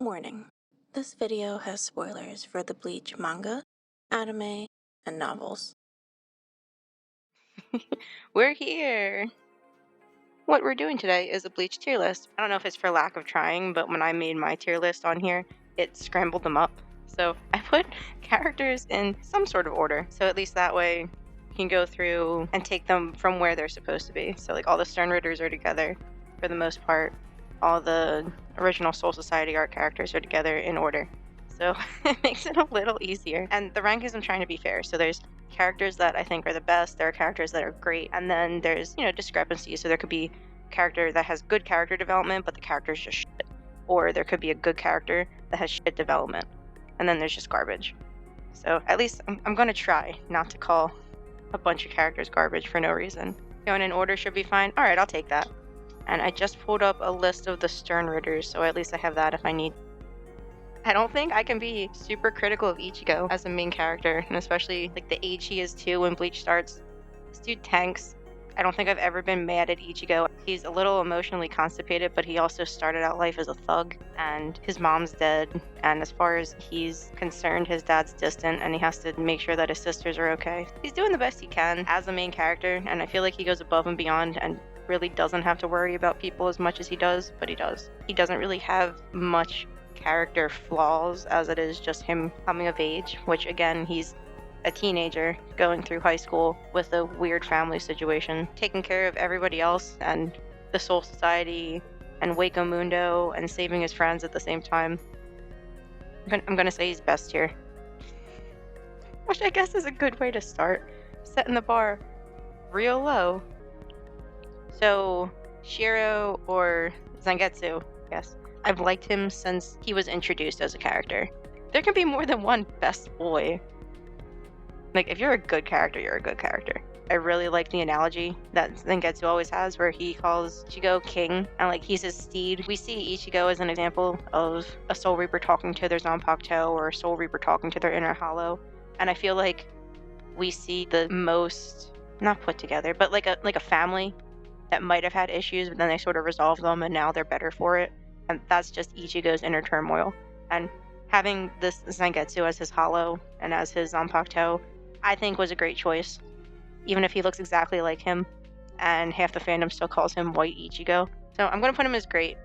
Warning. This video has spoilers for the Bleach manga, anime, and novels. We're here! What we're doing today is a Bleach tier list. I don't know if it's for lack of trying, but when I made my tier list on here, it scrambled them up. So I put characters in some sort of order, so at least that way you can go through and take them from where they're supposed to be. So like all the Sternritters are together for the most part. All the original Soul Society art characters are together in order. So it makes it a little easier. And the rank isn't trying to be fair. So there's characters that I think are the best, there are characters that are great, and then there's, discrepancies. So there could be a character that has good character development, but the character's just shit. Or there could be a good character that has shit development, and then there's just garbage. So at least I'm going to try not to call a bunch of characters garbage for no reason. Going in order should be fine. Alright, I'll take that. And I just pulled up a list of the Sternritters, so at least I have that if I need. I don't think I can be super critical of Ichigo as a main character, and especially like the age he is too when Bleach starts. This dude tanks. I don't think I've ever been mad at Ichigo. He's a little emotionally constipated, but he also started out life as a thug, and his mom's dead, and as far as he's concerned, his dad's distant, and he has to make sure that his sisters are okay. He's doing the best he can as a main character, and I feel like he goes above and beyond and really doesn't have to worry about people as much as he does, but he does. He doesn't really have much character flaws as it is just him coming of age, which again, he's a teenager going through high school with a weird family situation, taking care of everybody else and the Soul Society and Waco Mundo and saving his friends at the same time. I'm gonna say he's best here, which I guess is a good way to start, setting the bar real low. So Shiro or Zangetsu, yes. I've liked him since he was introduced as a character. There can be more than one best boy. Like, if you're a good character, you're a good character. I really like the analogy that Zangetsu always has where he calls Ichigo king, and like he's his steed. We see Ichigo as an example of a Soul Reaper talking to their Zanpakuto or a Soul Reaper talking to their inner hollow. And I feel like we see the most, not put together, but like a family that might have had issues, but then they sort of resolved them and now they're better for it. And that's just Ichigo's inner turmoil. And having this Zangetsu as his hollow and as his Zanpakuto, I think was a great choice. Even if he looks exactly like him, and half the fandom still calls him White Ichigo. So I'm gonna put him as great.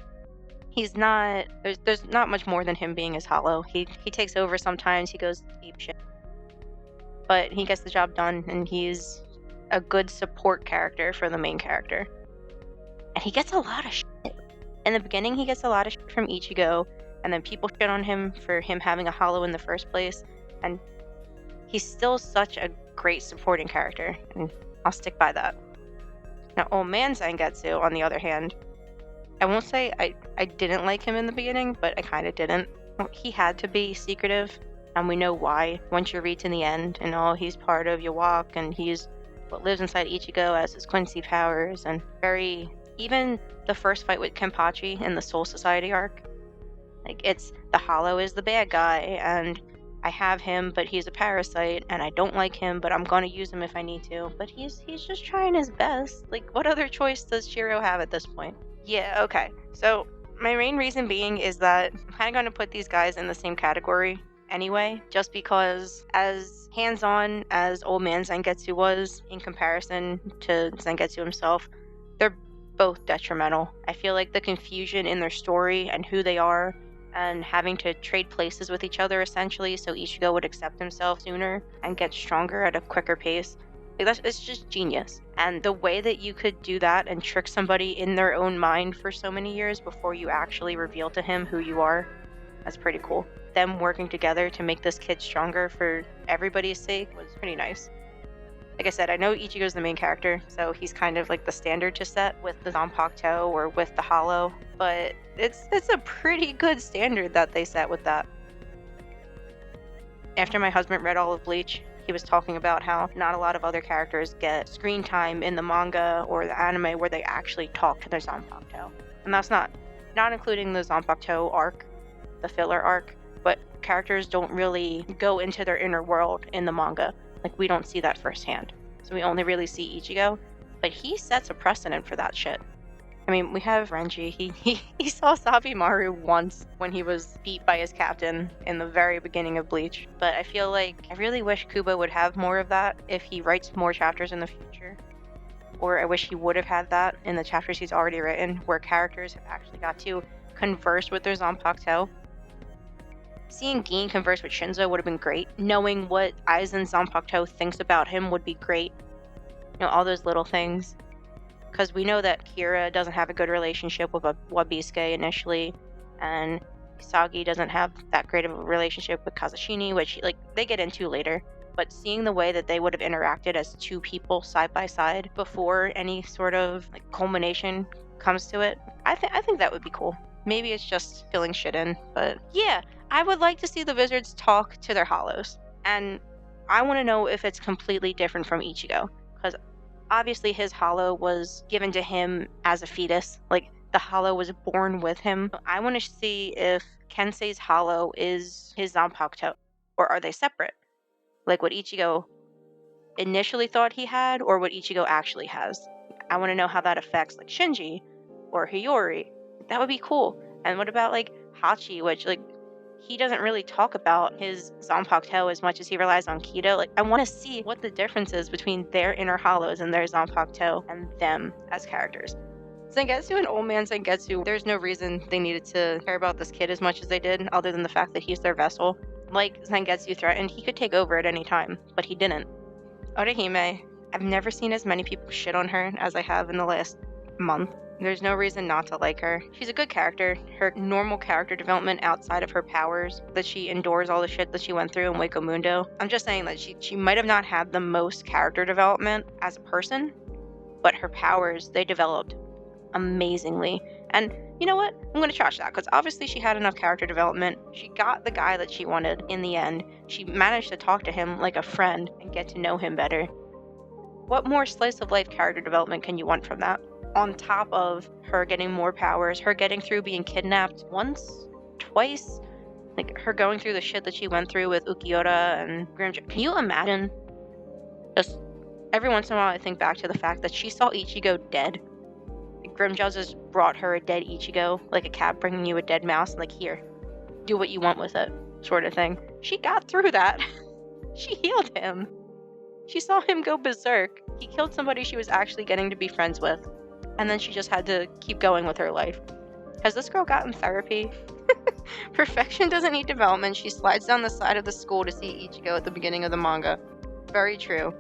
He's not, there's not much more than him being his hollow. He takes over sometimes, he goes deep shit. But he gets the job done, and he's a good support character for the main character. And he gets a lot of shit. In the beginning, he gets a lot of shit from Ichigo, and then people shit on him for him having a hollow in the first place, and he's still such a great supporting character, and I'll stick by that. Now, old man Zangetsu, on the other hand, I won't say I didn't like him in the beginning, but I kind of didn't. He had to be secretive, and we know why once you read to the end, and he's part of Yawak, and he's what lives inside Ichigo as his Quincy powers, and even the first fight with Kenpachi in the Soul Society arc, like it's the Hollow is the bad guy, and I have him, but he's a parasite, and I don't like him, but I'm gonna use him if I need to. But he's just trying his best. Like, what other choice does Shiro have at this point? Yeah, okay. So my main reason being is that I'm kind of gonna put these guys in the same category anyway, just because as hands-on as old man Zangetsu was in comparison to Zangetsu himself, they're both detrimental. I feel like the confusion in their story and who they are, and having to trade places with each other essentially so Ichigo would accept himself sooner and get stronger at a quicker pace, it's just genius. And the way that you could do that and trick somebody in their own mind for so many years before you actually reveal to him who you are, that's pretty cool. Them working together to make this kid stronger for everybody's sake was pretty nice. Like I said, I know Ichigo's the main character, so he's kind of like the standard to set with the Zanpakuto or with the Hollow, but it's a pretty good standard that they set with that. After my husband read all of Bleach, he was talking about how not a lot of other characters get screen time in the manga or the anime where they actually talk to their Zanpakuto. And that's not including the Zanpakuto arc, the filler arc, but characters don't really go into their inner world in the manga. Like, we don't see that firsthand. So we only really see Ichigo, but he sets a precedent for that shit. I mean, we have Renji. He saw Sabimaru once when he was beat by his captain in the very beginning of Bleach. But I feel like I really wish Kubo would have more of that if he writes more chapters in the future. Or I wish he would have had that in the chapters he's already written, where characters have actually got to converse with their Zanpakuto. Seeing Gin converse with Shinzo would have been great. Knowing what Aizen Zanpakuto thinks about him would be great. You know, all those little things. Because we know that Kira doesn't have a good relationship with Wabisuke initially, and Kisagi doesn't have that great of a relationship with Kazashini, which they get into later. But seeing the way that they would have interacted as two people side by side before any sort of culmination comes to it, I think that would be cool. Maybe it's just filling shit in, but yeah, I would like to see the Wizards talk to their Hollows, and I want to know if it's completely different from Ichigo, because obviously his hollow was given to him as a fetus. The hollow was born with him. I want to see if Kensei's hollow is his Zanpakuto, or are they separate? Like what Ichigo initially thought he had, or what Ichigo actually has. I want to know how that affects Shinji or Hiyori. That would be cool. And what about Hachi, which he doesn't really talk about his Zanpakuto as much as he relies on Kido. I want to see what the difference is between their inner hollows and their Zanpakuto and them as characters. Zangetsu and Old Man Zangetsu, there's no reason they needed to care about this kid as much as they did, other than the fact that he's their vessel. Like Zangetsu threatened, he could take over at any time, but he didn't. Orihime, I've never seen as many people shit on her as I have in the last month. There's no reason not to like her. She's a good character. Her normal character development outside of her powers, that she endures all the shit that she went through in Wako Mundo. I'm just saying that she might have not had the most character development as a person, but her powers, they developed amazingly. And you know what? I'm going to trash that, because obviously she had enough character development. She got the guy that she wanted in the end. She managed to talk to him like a friend and get to know him better. What more slice of life character development can you want from that? On top of her getting more powers, her getting through being kidnapped once, twice, her going through the shit that she went through with Ukiura and Grimjaw. Can you imagine? Just every once in a while I think back to the fact that she saw Ichigo dead. Grimjaw just brought her a dead Ichigo, like a cat bringing you a dead mouse, and here, do what you want with it, sort of thing. She got through that. She healed him. She saw him go berserk. He killed somebody she was actually getting to be friends with. And then she just had to keep going with her life. Has this girl gotten therapy? Perfection doesn't need development. She slides down the side of the school to see Ichigo at the beginning of the manga. Very true.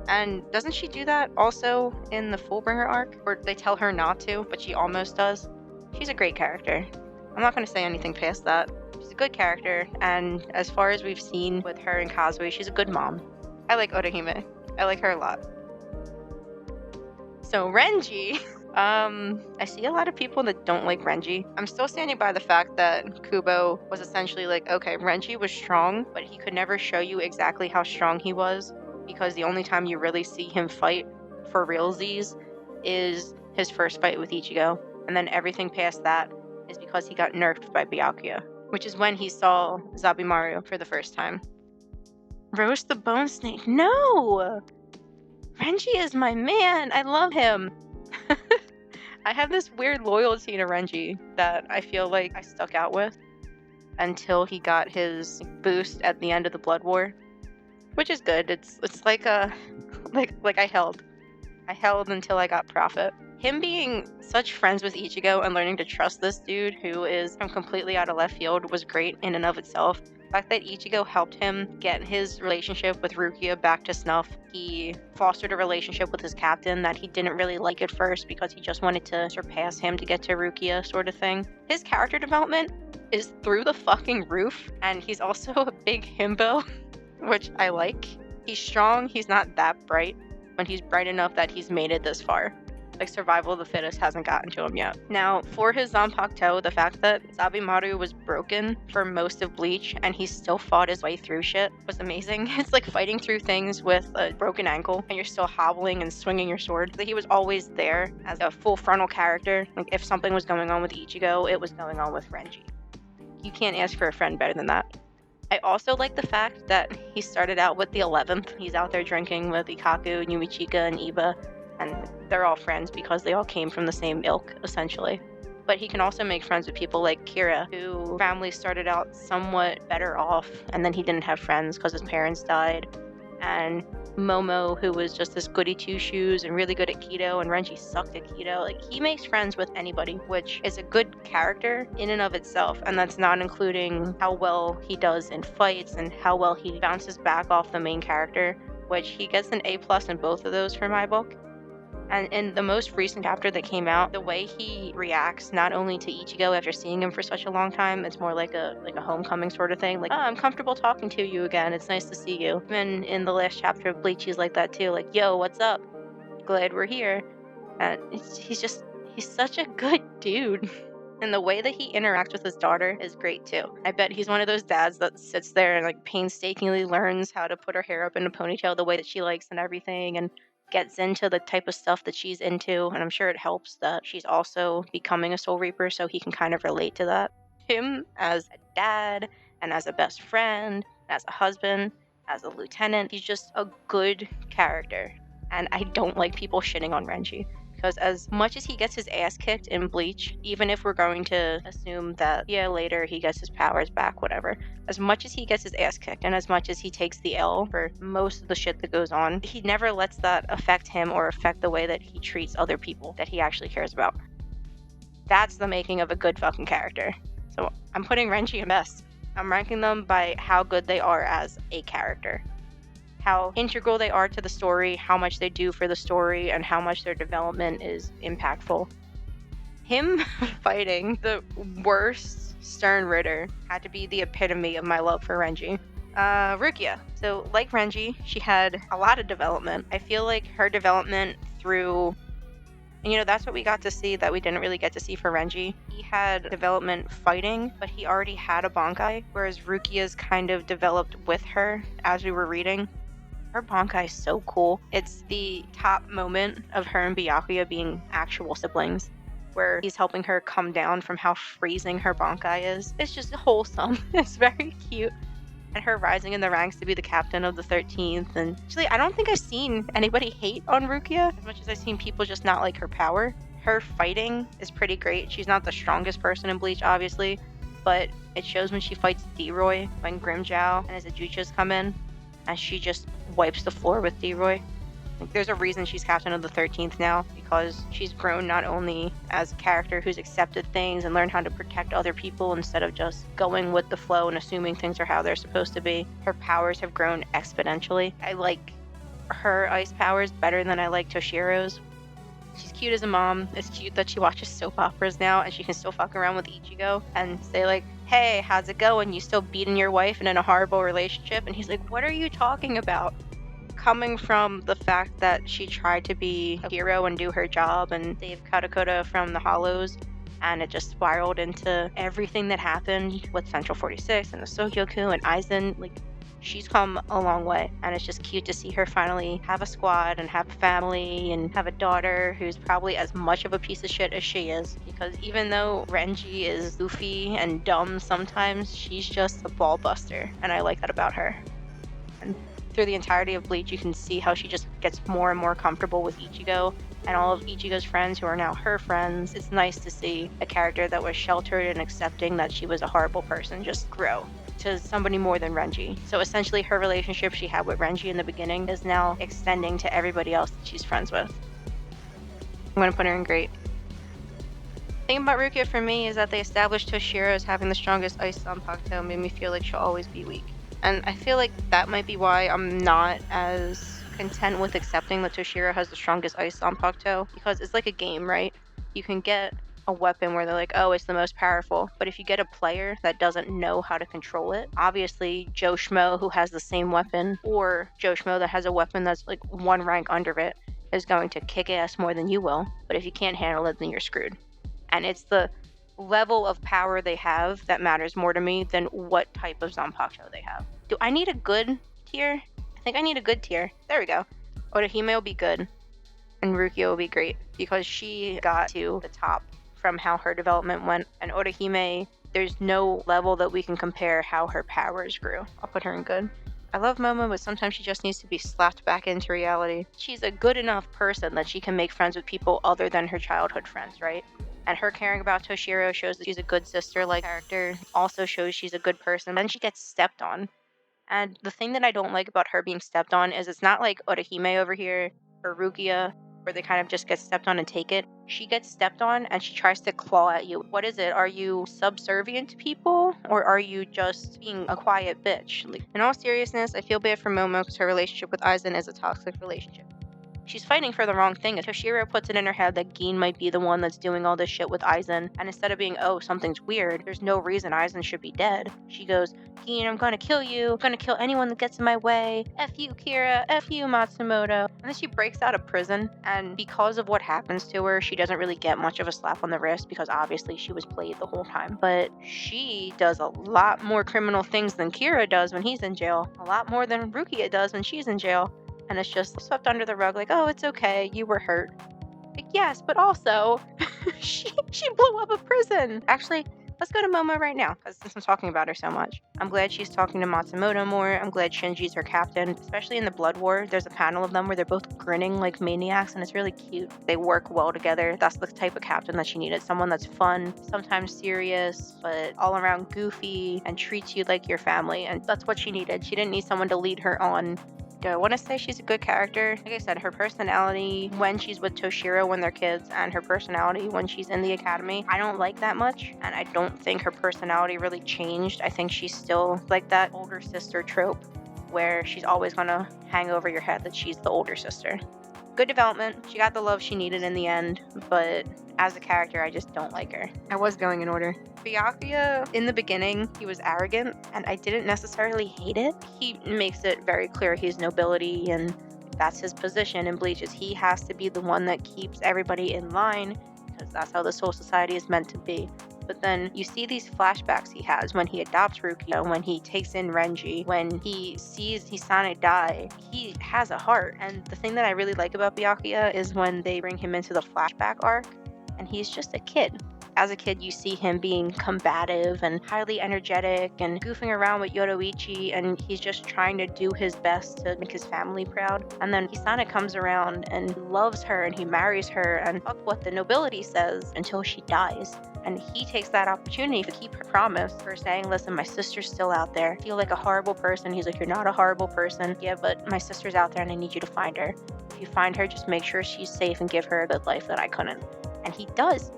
And doesn't she do that also in the Fullbringer arc? Or they tell her not to, but she almost does? She's a great character. I'm not going to say anything past that. She's a good character, and as far as we've seen with her and Kazui, she's a good mom. I like Orihime. I like her a lot. So Renji... I see a lot of people that don't like Renji. I'm still standing by the fact that Kubo was essentially okay, Renji was strong, but he could never show you exactly how strong he was, because the only time you really see him fight for realsies is his first fight with Ichigo, and then everything past that is because he got nerfed by Byakuya, which is when he saw Zabimaru for the first time. Roast the Bone Snake? No! Renji is my man! I love him! I have this weird loyalty to Renji that I feel like I stuck out with until he got his boost at the end of the Blood War, which is good. It's like I held until I got Prophet. Him being such friends with Ichigo and learning to trust this dude who is from completely out of left field was great in and of itself. The fact that Ichigo helped him get his relationship with Rukia back to snuff. He fostered a relationship with his captain that he didn't really like at first because he just wanted to surpass him to get to Rukia, sort of thing. His character development is through the fucking roof, and he's also a big himbo, which I like. He's strong, he's not that bright, but he's bright enough that he's made it this far. Survival of the fittest hasn't gotten to him yet. Now, for his Zanpakuto, the fact that Zabimaru was broken for most of Bleach and he still fought his way through shit was amazing. It's like fighting through things with a broken ankle and you're still hobbling and swinging your sword. He was always there as a full frontal character. If something was going on with Ichigo, it was going on with Renji. You can't ask for a friend better than that. I also like the fact that he started out with the 11th. He's out there drinking with Ikaku, Yumichika, and Iba. and they're all friends because they all came from the same ilk, essentially. But he can also make friends with people like Kira, who family started out somewhat better off, and then he didn't have friends because his parents died. And Momo, who was just this goody two-shoes and really good at keto, and Renji sucked at keto. Like, he makes friends with anybody, which is a good character in and of itself, and that's not including how well he does in fights and how well he bounces back off the main character, which he gets an A+ in both of those for my book. And in the most recent chapter that came out, the way he reacts not only to Ichigo after seeing him for such a long time, it's more like a homecoming sort of thing. Like, oh, I'm comfortable talking to you again. It's nice to see you. Even in the last chapter of Bleach, he's like that too. Like, yo, what's up? Glad we're here. And he's such a good dude. And the way that he interacts with his daughter is great too. I bet he's one of those dads that sits there and like painstakingly learns how to put her hair up in a ponytail the way that she likes and everything, and gets into the type of stuff that she's into. And I'm sure it helps that she's also becoming a Soul Reaper, so he can kind of relate to that. Him as a dad and as a best friend, as a husband, as a lieutenant, he's just a good character. And I don't like people shitting on Renji. Because as much as he gets his ass kicked in Bleach, even if we're going to assume that, yeah, later he gets his powers back, whatever, as much as he gets his ass kicked and as much as he takes the L for most of the shit that goes on, he never lets that affect him or affect the way that he treats other people that he actually cares about. That's the making of a good fucking character. So I'm putting Renji in best. I'm ranking them by how good they are as a character, how integral they are to the story, how much they do for the story, and how much their development is impactful. Him fighting the worst Stern Ritter had to be the epitome of my love for Renji. Rukia. So, like Renji, she had a lot of development. I feel like her development through, and that's what we got to see that we didn't really get to see for Renji. He had development fighting, but he already had a Bankai, whereas Rukia's kind of developed with her as we were reading. Her Bankai is so cool. It's the top moment of her and Byakuya being actual siblings, where he's helping her come down from how freezing her Bankai is. It's just wholesome. It's very cute. And her rising in the ranks to be the captain of the 13th. And actually, I don't think I've seen anybody hate on Rukia as much as I've seen people just not like her power. Her fighting is pretty great. She's not the strongest person in Bleach, obviously, but it shows when she fights D-Roy, when Grimmjow and his Ajuchas come in, and she just wipes the floor with D-Roy. Like, there's a reason she's captain of the 13th now, because she's grown not only as a character who's accepted things and learned how to protect other people instead of just going with the flow and assuming things are how they're supposed to be. Her powers have grown exponentially. I like her ice powers better than I like Toshiro's. She's cute as a mom. It's cute that she watches soap operas now and she can still fuck around with Ichigo and say like, hey, how's it going? You still beating your wife and in a horrible relationship? And he's like, what are you talking about? Coming from the fact that she tried to be a hero and do her job and save Katakura from the Hollows, and it just spiraled into everything that happened with Central 46 and the Sokyoku and Aizen. Like, she's come a long way, and it's just cute to see her finally have a squad and have a family and have a daughter who's probably as much of a piece of shit as she is, because even though Renji is goofy and dumb sometimes, she's just a ball buster, and I like that about her. And through the entirety of Bleach, you can see how she just gets more and more comfortable with Ichigo and all of Ichigo's friends who are now her friends. It's nice to see a character that was sheltered and accepting that she was a horrible person just grow to somebody more than Renji. So essentially her relationship she had with Renji in the beginning is now extending to everybody else that she's friends with. I'm going to put her in great. The thing about Rukia for me is that they established Toshiro as having the strongest ice Zanpakuto made me feel like she'll always be weak. And I feel like that might be why I'm not as content with accepting that Toshiro has the strongest ice Zanpakuto, because it's like a game, right? You can get a weapon where they're like, oh, it's the most powerful. But if you get a player that doesn't know how to control it, obviously Joe Schmo who has the same weapon, or Joe Schmo that has a weapon that's like one rank under it, is going to kick ass more than you will. But if you can't handle it, then you're screwed. And it's the level of power they have that matters more to me than what type of Zanpakuto they have. Do I need a good tier? I think I need a good tier. There we go. Orihime will be good, and Rukia will be great, because she got to the top from how her development went, and Orihime, there's no level that we can compare how her powers grew. I'll put her in good. I love Momo, but sometimes she just needs to be slapped back into reality. She's a good enough person that she can make friends with people other than her childhood friends, right? And her caring about Toshiro shows that she's a good sister-like character, also shows she's a good person. Then she gets stepped on. And the thing that I don't like about her being stepped on is it's not like Orihime over here or Rukia, where they kind of just get stepped on and take it. She gets stepped on and she tries to claw at you. What is it? Are you subservient to people or are you just being a quiet bitch? Like, in all seriousness, I feel bad for Momo because her relationship with Aizen is a toxic relationship. She's fighting for the wrong thing. Toshiro puts it in her head that Gin might be the one that's doing all this shit with Aizen, and instead of being, oh, something's weird, there's no reason Aizen should be dead, she goes, Gin, I'm gonna kill you. I'm gonna kill anyone that gets in my way. F you, Kira. F you, Matsumoto. And then she breaks out of prison, and because of what happens to her, she doesn't really get much of a slap on the wrist because obviously she was played the whole time. But she does a lot more criminal things than Kira does when he's in jail. A lot more than Rukia does when she's in jail. And it's just swept under the rug like, oh, it's okay, you were hurt. Like, yes, but also, she blew up a prison. Actually, let's go to Momo right now, because since I'm talking about her so much. I'm glad she's talking to Matsumoto more. I'm glad Shinji's her captain. Especially in the Blood War, there's a panel of them where they're both grinning like maniacs, and it's really cute. They work well together. That's the type of captain that she needed. Someone that's fun, sometimes serious, but all around goofy, and treats you like your family. And that's what she needed. She didn't need someone to lead her on. Do I want to say she's a good character? Like I said, her personality when she's with Toshiro when they're kids and her personality when she's in the academy, I don't like that much. And I don't think her personality really changed. I think she's still like that older sister trope where she's always going to hang over your head that she's the older sister. Good development. She got the love she needed in the end, but as a character, I just don't like her. I was going in order. Byakuya, in the beginning, he was arrogant, and I didn't necessarily hate it. He makes it very clear he's nobility, and that's his position in Bleach, is he has to be the one that keeps everybody in line, because that's how the Soul Society is meant to be. But then you see these flashbacks he has when he adopts Rukia, when he takes in Renji, when he sees Hisane die. He has a heart. And the thing that I really like about Byakuya is when they bring him into the flashback arc, and he's just a kid. As a kid, you see him being combative and highly energetic and goofing around with Yoruichi, and he's just trying to do his best to make his family proud. And then Hisane comes around and loves her, and he marries her, and fuck what the nobility says until she dies. And he takes that opportunity to keep her promise for saying, listen, my sister's still out there. I feel like a horrible person. He's like, you're not a horrible person. Yeah, but my sister's out there and I need you to find her. If you find her, just make sure she's safe and give her a good life that I couldn't. And he does.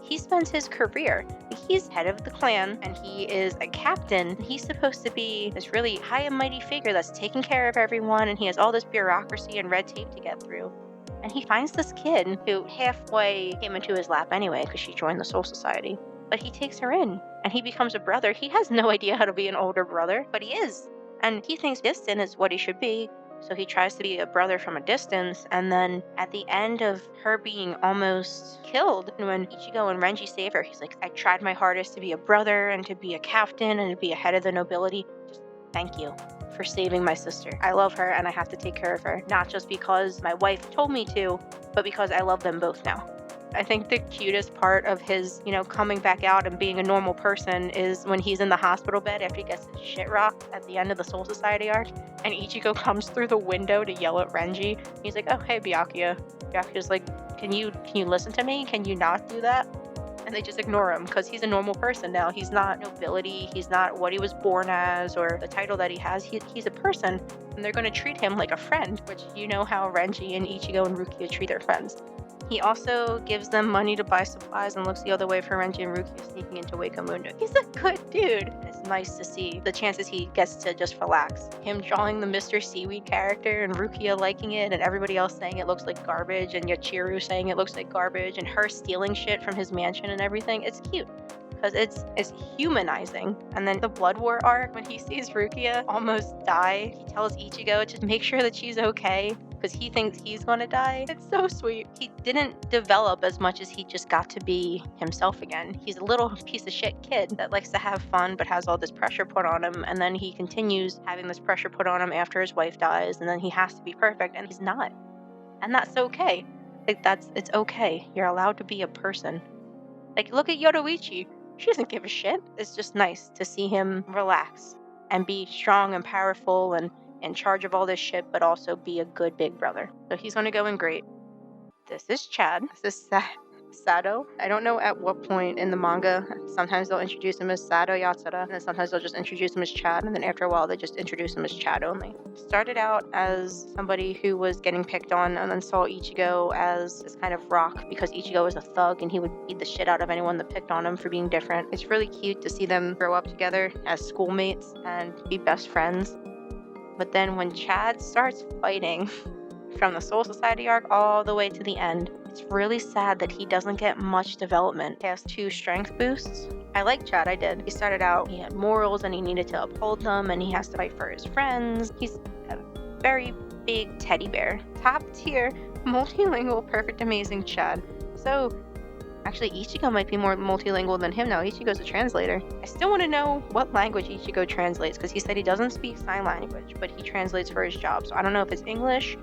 He spends his career. He's head of the clan and he is a captain. He's supposed to be this really high and mighty figure that's taking care of everyone, and he has all this bureaucracy and red tape to get through. And he finds this kid who halfway came into his lap anyway because she joined the Soul Society. But he takes her in and he becomes a brother. He has no idea how to be an older brother, but he is. And he thinks distant is what he should be. So he tries to be a brother from a distance, and then at the end of her being almost killed, when Ichigo and Renji save her, he's like, I tried my hardest to be a brother and to be a captain and to be a head of the nobility. Just thank you for saving my sister. I love her and I have to take care of her, not just because my wife told me to, but because I love them both now. I think the cutest part of his, coming back out and being a normal person is when he's in the hospital bed after he gets his shit rocked at the end of the Soul Society arc, and Ichigo comes through the window to yell at Renji. He's like, oh, hey, Byakuya. Byakuya's like, can you listen to me? Can you not do that? And they just ignore him because he's a normal person now. He's not nobility. He's not what he was born as or the title that he has. He's a person, and they're going to treat him like a friend, which you know how Renji and Ichigo and Rukia treat their friends. He also gives them money to buy supplies and looks the other way for Renji and Rukia sneaking into Wakamundo. He's a good dude. It's nice to see the chances he gets to just relax. Him drawing the Mr. Seaweed character and Rukia liking it and everybody else saying it looks like garbage and Yachiru saying it looks like garbage and her stealing shit from his mansion and everything. It's cute because it's humanizing. And then the Blood War arc, when he sees Rukia almost die, he tells Ichigo to make sure that she's okay because he thinks he's gonna die. It's so sweet. He didn't develop as much as he just got to be himself again. He's a little piece of shit kid that likes to have fun but has all this pressure put on him, and then he continues having this pressure put on him after his wife dies, and then he has to be perfect, and he's not. And that's okay. It's okay. You're allowed to be a person. Like, look at Yoruichi. She doesn't give a shit. It's just nice to see him relax and be strong and powerful and in charge of all this shit, but also be a good big brother. So he's going to go in great. This is Chad. This is Sado. I don't know at what point in the manga. Sometimes they'll introduce him as Sado Yatsura, and then sometimes they'll just introduce him as Chad, and then after a while they just introduce him as Chad only. Started out as somebody who was getting picked on, and then saw Ichigo as this kind of rock because Ichigo was a thug and he would beat the shit out of anyone that picked on him for being different. It's really cute to see them grow up together as schoolmates and be best friends. But then when Chad starts fighting from the Soul Society arc all the way to the end, it's really sad that he doesn't get much development. He has 2 strength boosts. I like Chad, I did. He started out, he had morals and he needed to uphold them, and he has to fight for his friends. He's a very big teddy bear. Top tier, multilingual, perfect, amazing Chad. So, actually Ichigo might be more multilingual than him now. Ichigo's a translator. I still want to know what language Ichigo translates, because he said he doesn't speak sign language, but he translates for his job. So I don't know if it's English,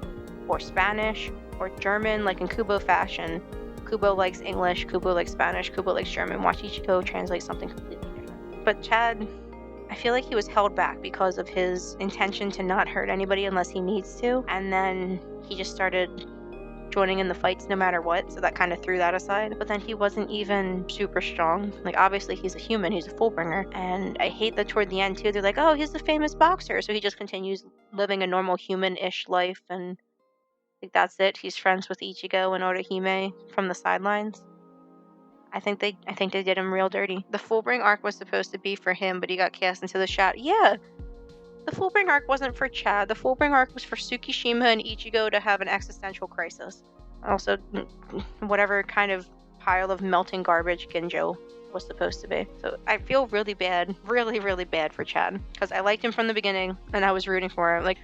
or Spanish, or German, like in Kubo fashion. Kubo likes English, Kubo likes Spanish, Kubo likes German. Watch Ichigo translate something completely different. But Chad, I feel like he was held back because of his intention to not hurt anybody unless he needs to, and then he just started joining in the fights no matter what, so that kind of threw that aside. But then he wasn't even super strong. Like, obviously he's a human, he's a Fullbringer, and I hate that toward the end too, they're like, oh, he's the famous boxer, so he just continues living a normal human-ish life, and like that's it. He's friends with Ichigo and Orihime from the sidelines. I think they did him real dirty. The Fullbring arc was supposed to be for him, but he got cast into the shot. Yeah, the Fullbring arc wasn't for Chad. The Fullbring arc was for Tsukishima and Ichigo to have an existential crisis. Also, whatever kind of pile of melting garbage Ginjo was supposed to be. So I feel really bad, really, really bad for Chad, because I liked him from the beginning and I was rooting for him. Like,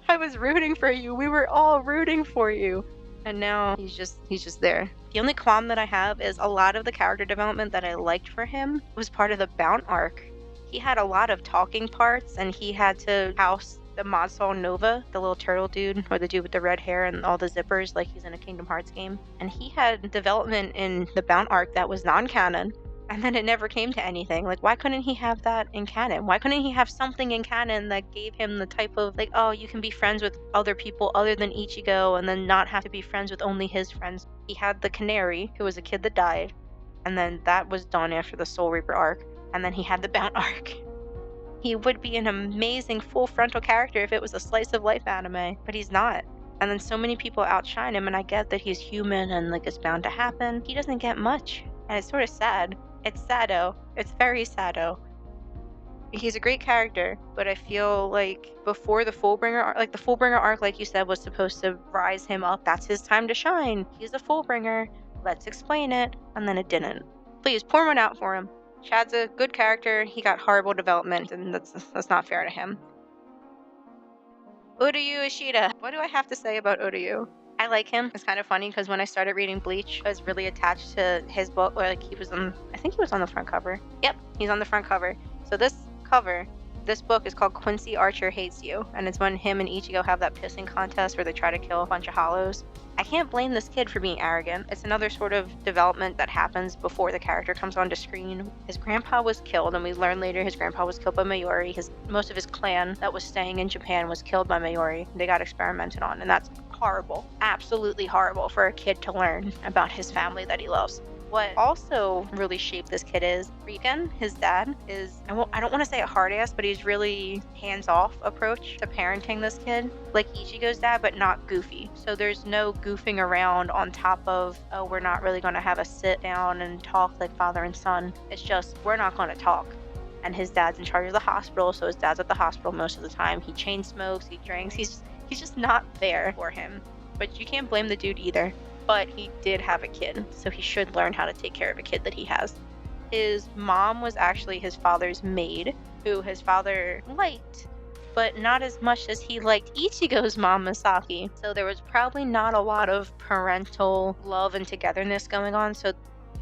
I was rooting for you. We were all rooting for you. And now he's just there. The only qualm that I have is a lot of the character development that I liked for him was part of the Bount arc. He had a lot of talking parts, and he had to house the Madsal Nova, the little turtle dude, or the dude with the red hair and all the zippers like he's in a Kingdom Hearts game. And he had development in the Bount arc that was non-canon, and then it never came to anything. Like, why couldn't he have that in canon? Why couldn't he have something in canon that gave him the type of, like, oh, you can be friends with other people other than Ichigo, and then not have to be friends with only his friends? He had the Canary, who was a kid that died, and then that was done after the Soul Reaper arc, and then he had the Bount arc. He would be an amazing full frontal character if it was a slice of life anime, but he's not. And then so many people outshine him, and I get that he's human and like it's bound to happen. He doesn't get much, and it's sort of sad. It's Sado. It's very Sado. He's a great character, but I feel like before the Fullbringer arc, like the Fullbringer arc, like you said, was supposed to rise him up. That's his time to shine. He's a Fullbringer. Let's explain it. And then it didn't. Please pour one out for him. Chad's a good character. He got horrible development, and that's not fair to him. Uryu Ishida. What do I have to say about Uryu? I like him. It's kind of funny because when I started reading Bleach, I was really attached to his book. Or like I think he was on the front cover. Yep, he's on the front cover. So this book is called Quincy Archer Hates You, and it's when him and Ichigo have that pissing contest where they try to kill a bunch of hollows. I can't blame this kid for being arrogant. It's another sort of development that happens before the character comes onto screen. His grandpa was killed, and we learn later his grandpa was killed by Mayuri. Most of his clan that was staying in Japan was killed by Mayuri. They got experimented on, and that's horrible. Absolutely horrible for a kid to learn about his family that he loves. What also really shaped this kid is Riken, his dad, is, I don't want to say a hard ass, but he's really hands-off approach to parenting this kid, like Ichigo's dad, but not goofy. So there's no goofing around on top of, oh, we're not really going to have a sit down and talk like father and son. It's just, we're not going to talk. And his dad's in charge of the hospital, so his dad's at the hospital most of the time. He chain smokes, he drinks, he's just not there for him. But you can't blame the dude either. But he did have a kid, so he should learn how to take care of a kid that he has. His mom was actually his father's maid, who his father liked, but not as much as he liked Ichigo's mom, Misaki. So there was probably not a lot of parental love and togetherness going on. So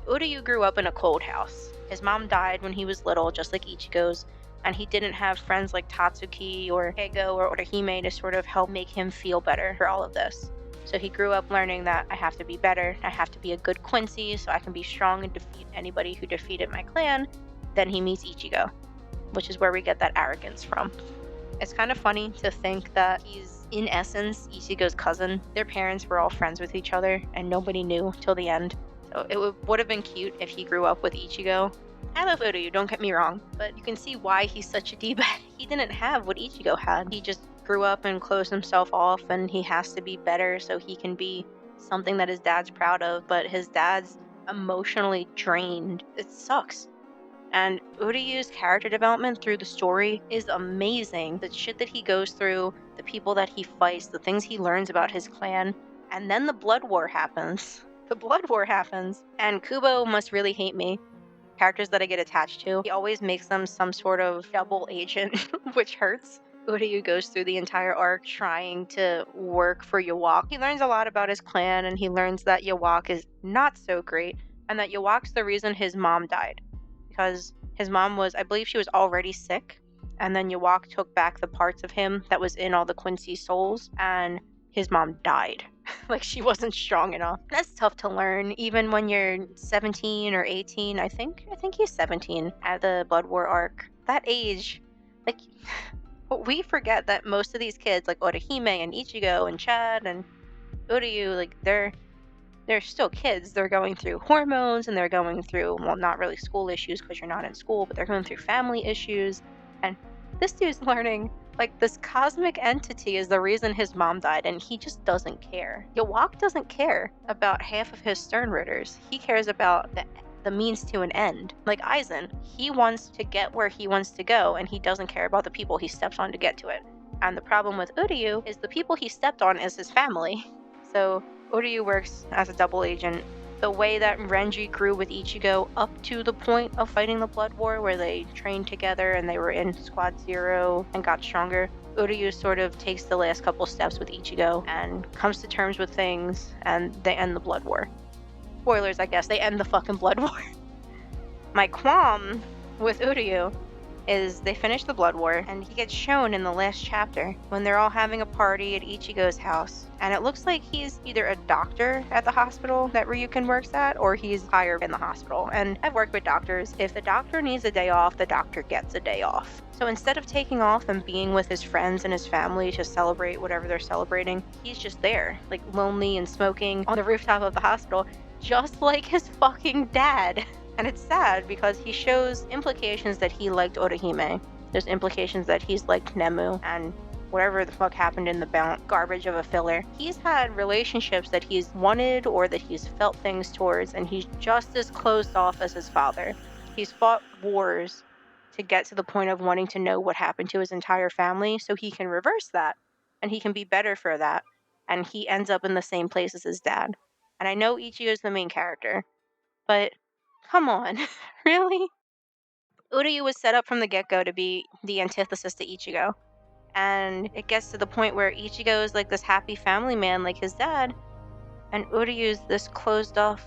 Uryu grew up in a cold house. His mom died when he was little, just like Ichigo's, and he didn't have friends like Tatsuki or Keigo or Orihime to sort of help make him feel better for all of this. So he grew up learning that I have to be better, I have to be a good Quincy so I can be strong and defeat anybody who defeated my clan. Then he meets Ichigo, which is where we get that arrogance from. It's kind of funny to think that he's, in essence, Ichigo's cousin. Their parents were all friends with each other, and nobody knew till the end. So it would have been cute if he grew up with Ichigo. I love Uryu, don't get me wrong, but you can see why he's such a D-bag. He didn't have what Ichigo had. He just grew up and closed himself off, and he has to be better so he can be something that his dad's proud of, but his dad's emotionally drained. It sucks. And Uryu's character development through the story is amazing. The shit that he goes through, the people that he fights, the things he learns about his clan, and then the blood war happens. The blood war happens, and Kubo must really hate me. Characters that I get attached to, he always makes them some sort of double agent, which hurts. Uryu goes through the entire arc trying to work for Yawak. He learns a lot about his clan, and he learns that Yawak is not so great, and that Yawak's the reason his mom died. Because his mom was, I believe she was already sick, and then Yawak took back the parts of him that was in all the Quincy souls, and his mom died. Like, she wasn't strong enough. That's tough to learn, even when you're 17 or 18. I think he's 17 at the Blood War arc. That age, like, we forget that most of these kids, like Orihime and Ichigo and Chad and Uryu, like, they're still kids. They're going through hormones, and they're going through, well, not really school issues because you're not in school, but they're going through family issues. And this dude's learning, like, this cosmic entity is the reason his mom died, and he just doesn't care. Yawak doesn't care about half of his Sternritters. He cares about the means to an end. Like Aizen, he wants to get where he wants to go, and he doesn't care about the people he steps on to get to it. And the problem with Uryu is the people he stepped on is his family. So Uryu works as a double agent. The way that Renji grew with Ichigo up to the point of fighting the Blood War, where they trained together and they were in Squad Zero and got stronger, Uryu sort of takes the last couple steps with Ichigo and comes to terms with things, and they end the Blood War. Spoilers, I guess, they end the fucking Blood War. My qualm with Uryu is they finish the Blood War, and he gets shown in the last chapter when they're all having a party at Ichigo's house. And it looks like he's either a doctor at the hospital that Ryukin works at, or he's hired in the hospital. And I've worked with doctors. If the doctor needs a day off, the doctor gets a day off. So instead of taking off and being with his friends and his family to celebrate whatever they're celebrating, he's just there, like lonely and smoking on the rooftop of the hospital, just like his fucking dad. And it's sad because he shows implications that he liked Orihime. There's implications that he's liked Nemu, and whatever the fuck happened in the garbage of a filler. He's had relationships that he's wanted or that he's felt things towards, and he's just as closed off as his father. He's fought wars to get to the point of wanting to know what happened to his entire family so he can reverse that, and he can be better for that. And he ends up in the same place as his dad. And I know Ichigo's the main character, but come on, really? Uryu was set up from the get-go to be the antithesis to Ichigo. And it gets to the point where Ichigo is like this happy family man like his dad, and Uryu's this closed-off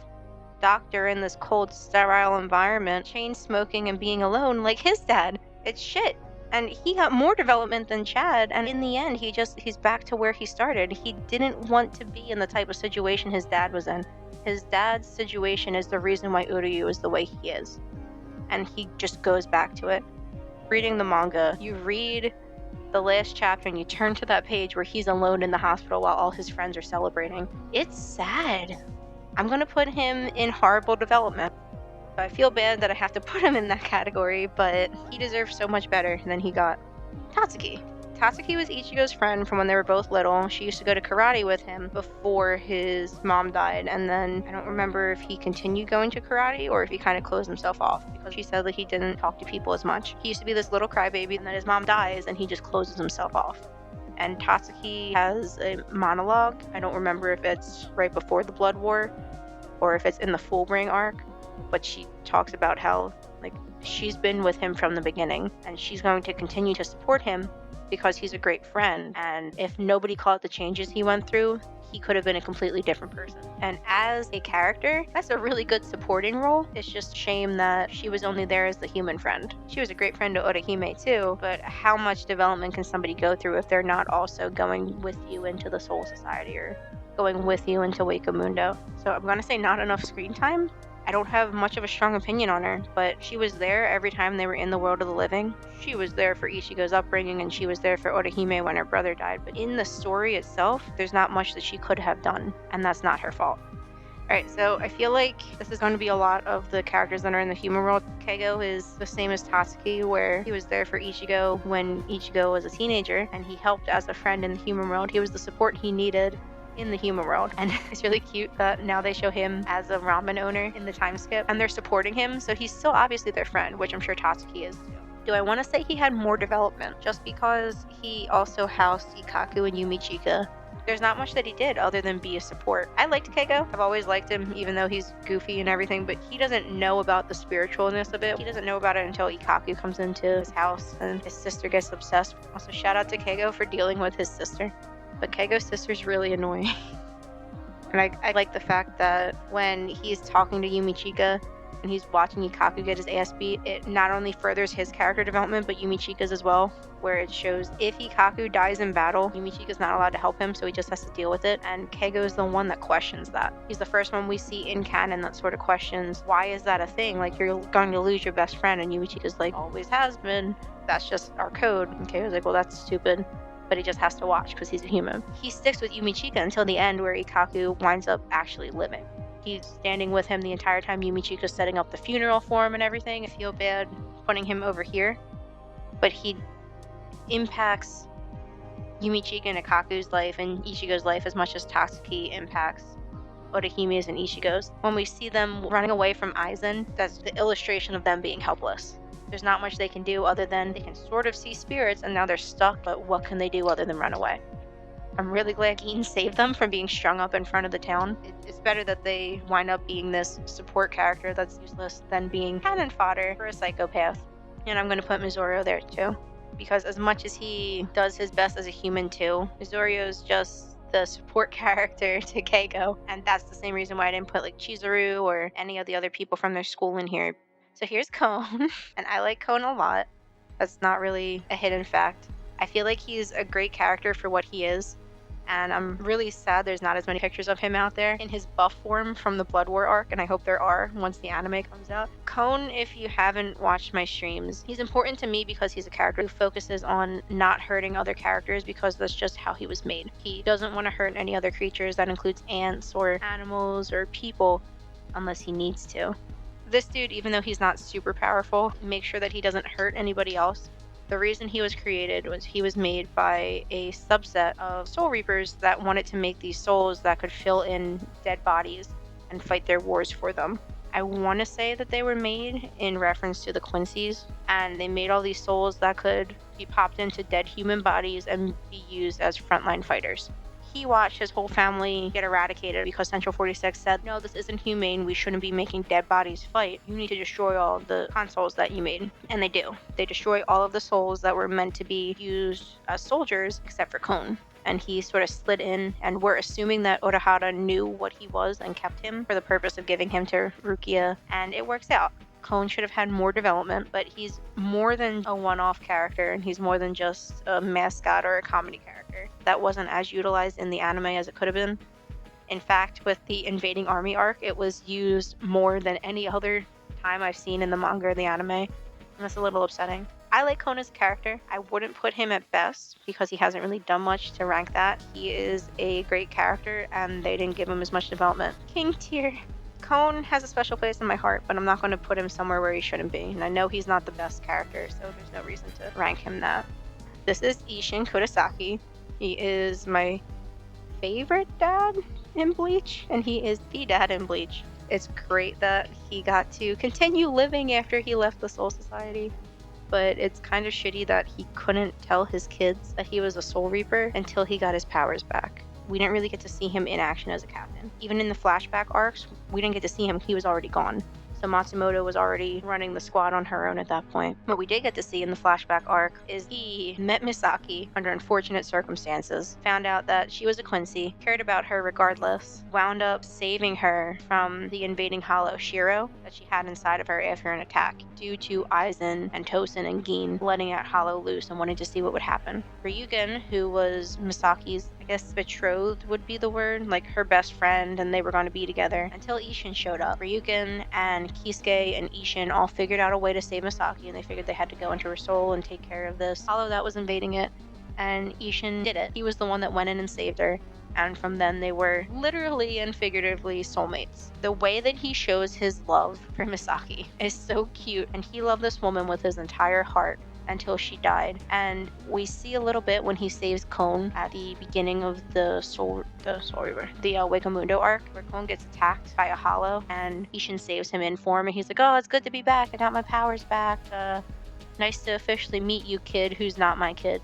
doctor in this cold, sterile environment, chain smoking and being alone like his dad. It's shit. And he got more development than Chad, and in the end, he's back to where he started. He didn't want to be in the type of situation his dad was in. His dad's situation is the reason why Uryu is the way he is. And he just goes back to it. Reading the manga, you read the last chapter and you turn to that page where he's alone in the hospital while all his friends are celebrating. It's sad. I'm gonna put him in horrible development. I feel bad that I have to put him in that category, but he deserves so much better than he got. Tatsuki. Tatsuki was Ichigo's friend from when they were both little. She used to go to karate with him before his mom died, and then I don't remember if he continued going to karate or if he kind of closed himself off, because she said that he didn't talk to people as much. He used to be this little crybaby, and then his mom dies and he just closes himself off. And Tatsuki has a monologue. I don't remember if it's right before the Blood War or if it's in the Fullbring arc, but she talks about how, like, she's been with him from the beginning and she's going to continue to support him because he's a great friend, and if nobody caught the changes he went through, he could have been a completely different person. And as a character, that's a really good supporting role. It's just a shame that she was only there as the human friend. She was a great friend to Orihime too, but how much development can somebody go through if they're not also going with you into the Soul Society or going with you into Wake Mundo? So I'm gonna say not enough screen time. I don't have much of a strong opinion on her, but she was there every time they were in the world of the living. She was there for Ichigo's upbringing, and she was there for Orihime when her brother died. But in the story itself, there's not much that she could have done, and that's not her fault. Alright, so I feel like this is going to be a lot of the characters that are in the human world. Keigo is the same as Tatsuki, where he was there for Ichigo when Ichigo was a teenager, and he helped as a friend in the human world. He was the support he needed in the human world, and it's really cute that now they show him as a ramen owner in the time skip, and they're supporting him, so he's still obviously their friend, which I'm sure Tatsuki is too. Do I want to say he had more development just because he also housed Ikaku and Yumichika? There's not much that he did other than be a support. I liked Keigo. I've always liked him, even though he's goofy and everything, but he doesn't know about the spiritualness of it. He doesn't know about it until Ikaku comes into his house and his sister gets obsessed. Also, shout out to Keigo for dealing with his sister. But Keigo's sister's really annoying. And I like the fact that when he's talking to Yumichika and he's watching Ikaku get his ass beat, it not only furthers his character development, but Yumichika's as well, where it shows if Ikaku dies in battle, Yumichika's not allowed to help him, so he just has to deal with it, and Keigo's the one that questions that. He's the first one we see in canon that sort of questions, why is that a thing? Like, you're going to lose your best friend, and Yumichika's like, always has been. That's just our code. And Keigo's like, well, that's stupid. But he just has to watch because he's a human. He sticks with Yumichika until the end where Ikaku winds up actually living. He's standing with him the entire time Yumichika's setting up the funeral for him and everything. I feel bad putting him over here. But he impacts Yumichika and Ikaku's life and Ichigo's life as much as Tatsuki impacts Orihime's and Ichigo's. When we see them running away from Aizen, that's the illustration of them being helpless. There's not much they can do other than they can sort of see spirits and now they're stuck, but what can they do other than run away? I'm really glad Gin saved them from being strung up in front of the town. It's better that they wind up being this support character that's useless than being cannon fodder for a psychopath. And I'm going to put Mizorio there too, because as much as he does his best as a human too, Mizorio's just the support character to Keigo, and that's the same reason why I didn't put like Chizuru or any of the other people from their school in here. So here's Kon, and I like Kon a lot. That's not really a hidden fact. I feel like he's a great character for what he is, and I'm really sad there's not as many pictures of him out there in his buff form from the Blood War arc, and I hope there are once the anime comes out. Kon, if you haven't watched my streams, he's important to me because he's a character who focuses on not hurting other characters because that's just how he was made. He doesn't want to hurt any other creatures. That includes ants or animals or people unless he needs to. This dude, even though he's not super powerful, makes sure that he doesn't hurt anybody else. The reason he was created was he was made by a subset of soul reapers that wanted to make these souls that could fill in dead bodies and fight their wars for them. I want to say that they were made in reference to the Quincy's, and they made all these souls that could be popped into dead human bodies and be used as frontline fighters. He watched his whole family get eradicated because Central 46 said, no, this isn't humane, we shouldn't be making dead bodies fight. You need to destroy all the consoles that you made. And they do. They destroy all of the souls that were meant to be used as soldiers, except for Kon. And he sort of slid in, and we're assuming that Urahara knew what he was and kept him for the purpose of giving him to Rukia, and it works out. Kon should have had more development, but he's more than a one-off character, and he's more than just a mascot or a comedy character. That wasn't as utilized in the anime as it could have been. In fact, with the invading army arc, it was used more than any other time I've seen in the manga or the anime, and that's a little upsetting. I like Kon as a character. I wouldn't put him at best because he hasn't really done much to rank that. He is a great character, and they didn't give him as much development. King tier. Kon has a special place in my heart, but I'm not going to put him somewhere where he shouldn't be. And I know he's not the best character, so there's no reason to rank him that. This is Isshin Kurosaki. He is my favorite dad in Bleach, and he is the dad in Bleach. It's great that he got to continue living after he left the Soul Society, but it's kind of shitty that he couldn't tell his kids that he was a Soul Reaper until he got his powers back. We didn't really get to see him in action as a captain. Even in the flashback arcs, we didn't get to see him. He was already gone. So Matsumoto was already running the squad on her own at that point. What we did get to see in the flashback arc is he met Misaki under unfortunate circumstances, found out that she was a Quincy, cared about her regardless, wound up saving her from the invading Hollow Shiro that she had inside of her after an attack, due to Aizen and Tosin and Gin letting out Hollow loose and wanting to see what would happen. Ryugen, who was Misaki's guess betrothed would be the word, like her best friend, and they were going to be together until Ishin showed up. Ryukin and Kisuke and Ishin all figured out a way to save Misaki, and they figured they had to go into her soul and take care of this hollow that was invading it, and Ishin did it. He was the one that went in and saved her. And from then they were literally and figuratively soulmates. The way that he shows his love for Misaki is so cute, and he loved this woman with his entire heart until she died. And we see a little bit when he saves Kon at the beginning of the Wakamundo arc, where Kon gets attacked by a hollow, and Ishin saves him in form, and he's like, "Oh, it's good to be back. I got my powers back. Nice to officially meet you, kid who's not my kid."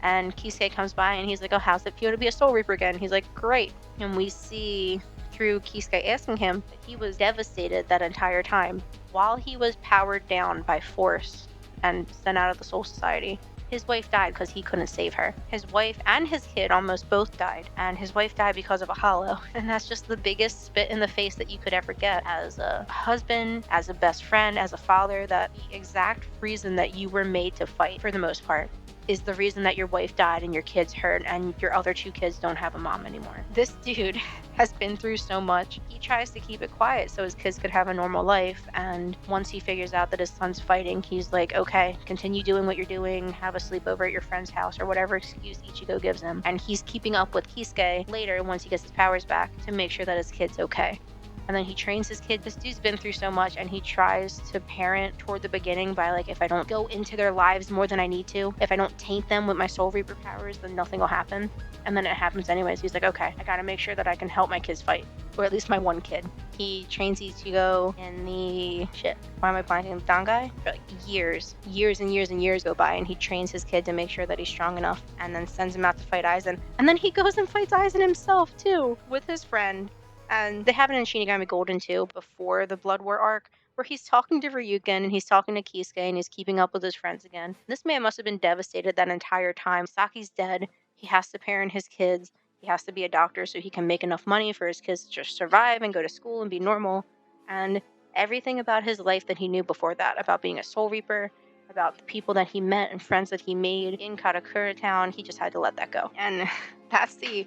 And Kisuke comes by and he's like, "Oh, how's it feel to be a Soul Reaper again?" He's like, "Great." And we see through Kisuke asking him that he was devastated that entire time. While he was powered down by force and sent out of the Soul Society, his wife died because he couldn't save her. His wife and his kid almost both died, and his wife died because of a hollow. And that's just the biggest spit in the face that you could ever get as a husband, as a best friend, as a father, that the exact reason that you were made to fight, for the most part, is the reason that your wife died and your kids hurt and your other two kids don't have a mom anymore. This dude has been through so much. He tries to keep it quiet so his kids could have a normal life, and once he figures out that his son's fighting, he's like, "Okay, continue doing what you're doing, have a sleepover at your friend's house," or whatever excuse Ichigo gives him. And he's keeping up with Kisuke later once he gets his powers back to make sure that his kid's okay. And then he trains his kid. This dude's been through so much, and he tries to parent toward the beginning by like, if I don't go into their lives more than I need to, if I don't taint them with my Soul Reaper powers, then nothing will happen. And then it happens anyways. He's like, okay, I gotta make sure that I can help my kids fight, or at least my one kid. He trains Ichigo in the why am I blanking? Dangai? For like years and years go by, and he trains his kid to make sure that he's strong enough, and then sends him out to fight Aizen. And then he goes and fights Aizen himself too, with his friend. And they have it in Shinigami Golden too, before the Blood War arc, where he's talking to Ryukin and he's talking to Kisuke and he's keeping up with his friends again. This man must have been devastated that entire time. Saki's dead. He has to parent his kids. He has to be a doctor so he can make enough money for his kids to just survive and go to school and be normal. And everything about his life that he knew before that, about being a Soul Reaper, about the people that he met and friends that he made in Karakura Town, he just had to let that go. And that's the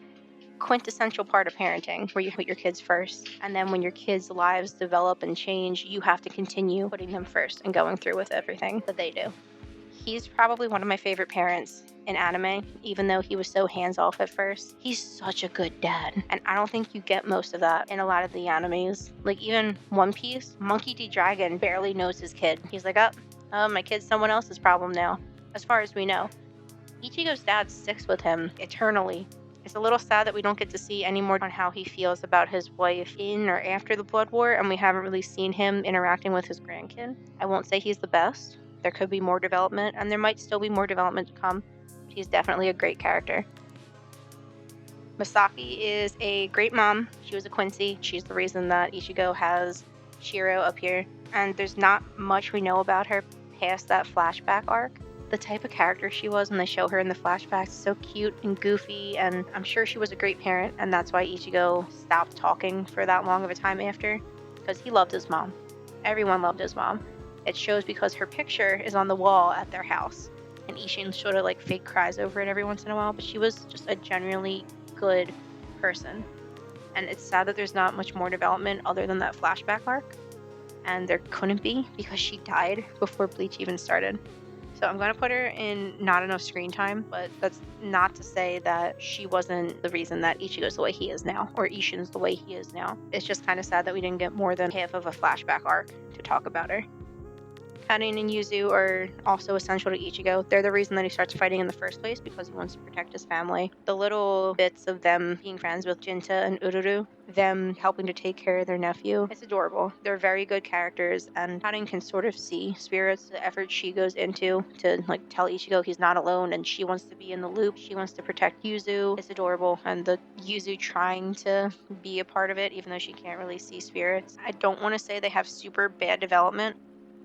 quintessential part of parenting, where you put your kids first, and then when your kids' lives develop and change, you have to continue putting them first and going through with everything that they do. He's probably one of my favorite parents in anime, even though he was so hands-off at first. He's such a good dad, and I don't think you get most of that in a lot of the animes. Like even One Piece, Monkey D. Dragon barely knows his kid. He's like, my kid's someone else's problem now, as far as we know. Ichigo's dad sticks with him eternally. It's a little sad that we don't get to see any more on how he feels about his wife in or after the Blood War, and we haven't really seen him interacting with his grandkid. I won't say he's the best. There could be more development, and there might still be more development to come. But he's definitely a great character. Misaki is a great mom. She was a Quincy. She's the reason that Ichigo has Shiro up here. And there's not much we know about her past that flashback arc. The type of character she was when they show her in the flashbacks, so cute and goofy, and I'm sure she was a great parent, and that's why Ichigo stopped talking for that long of a time after, because he loved his mom. Everyone loved his mom. It shows because her picture is on the wall at their house, and Ishin sort of like fake cries over it every once in a while, but she was just a genuinely good person. And it's sad that there's not much more development other than that flashback arc, and there couldn't be because she died before Bleach even started. So I'm going to put her in not enough screen time, but that's not to say that she wasn't the reason that Ichigo's the way he is now, or Ishin's the way he is now. It's just kind of sad that we didn't get more than half of a flashback arc to talk about her. Karin and Yuzu are also essential to Ichigo. They're the reason that he starts fighting in the first place, because he wants to protect his family. The little bits of them being friends with Jinta and Ururu, them helping to take care of their nephew, it's adorable. They're very good characters, and Karin can sort of see Spirits, the effort she goes into to like tell Ichigo he's not alone, and she wants to be in the loop. She wants to protect Yuzu. It's adorable, and the Yuzu trying to be a part of it, even though she can't really see Spirits. I don't want to say they have super bad development,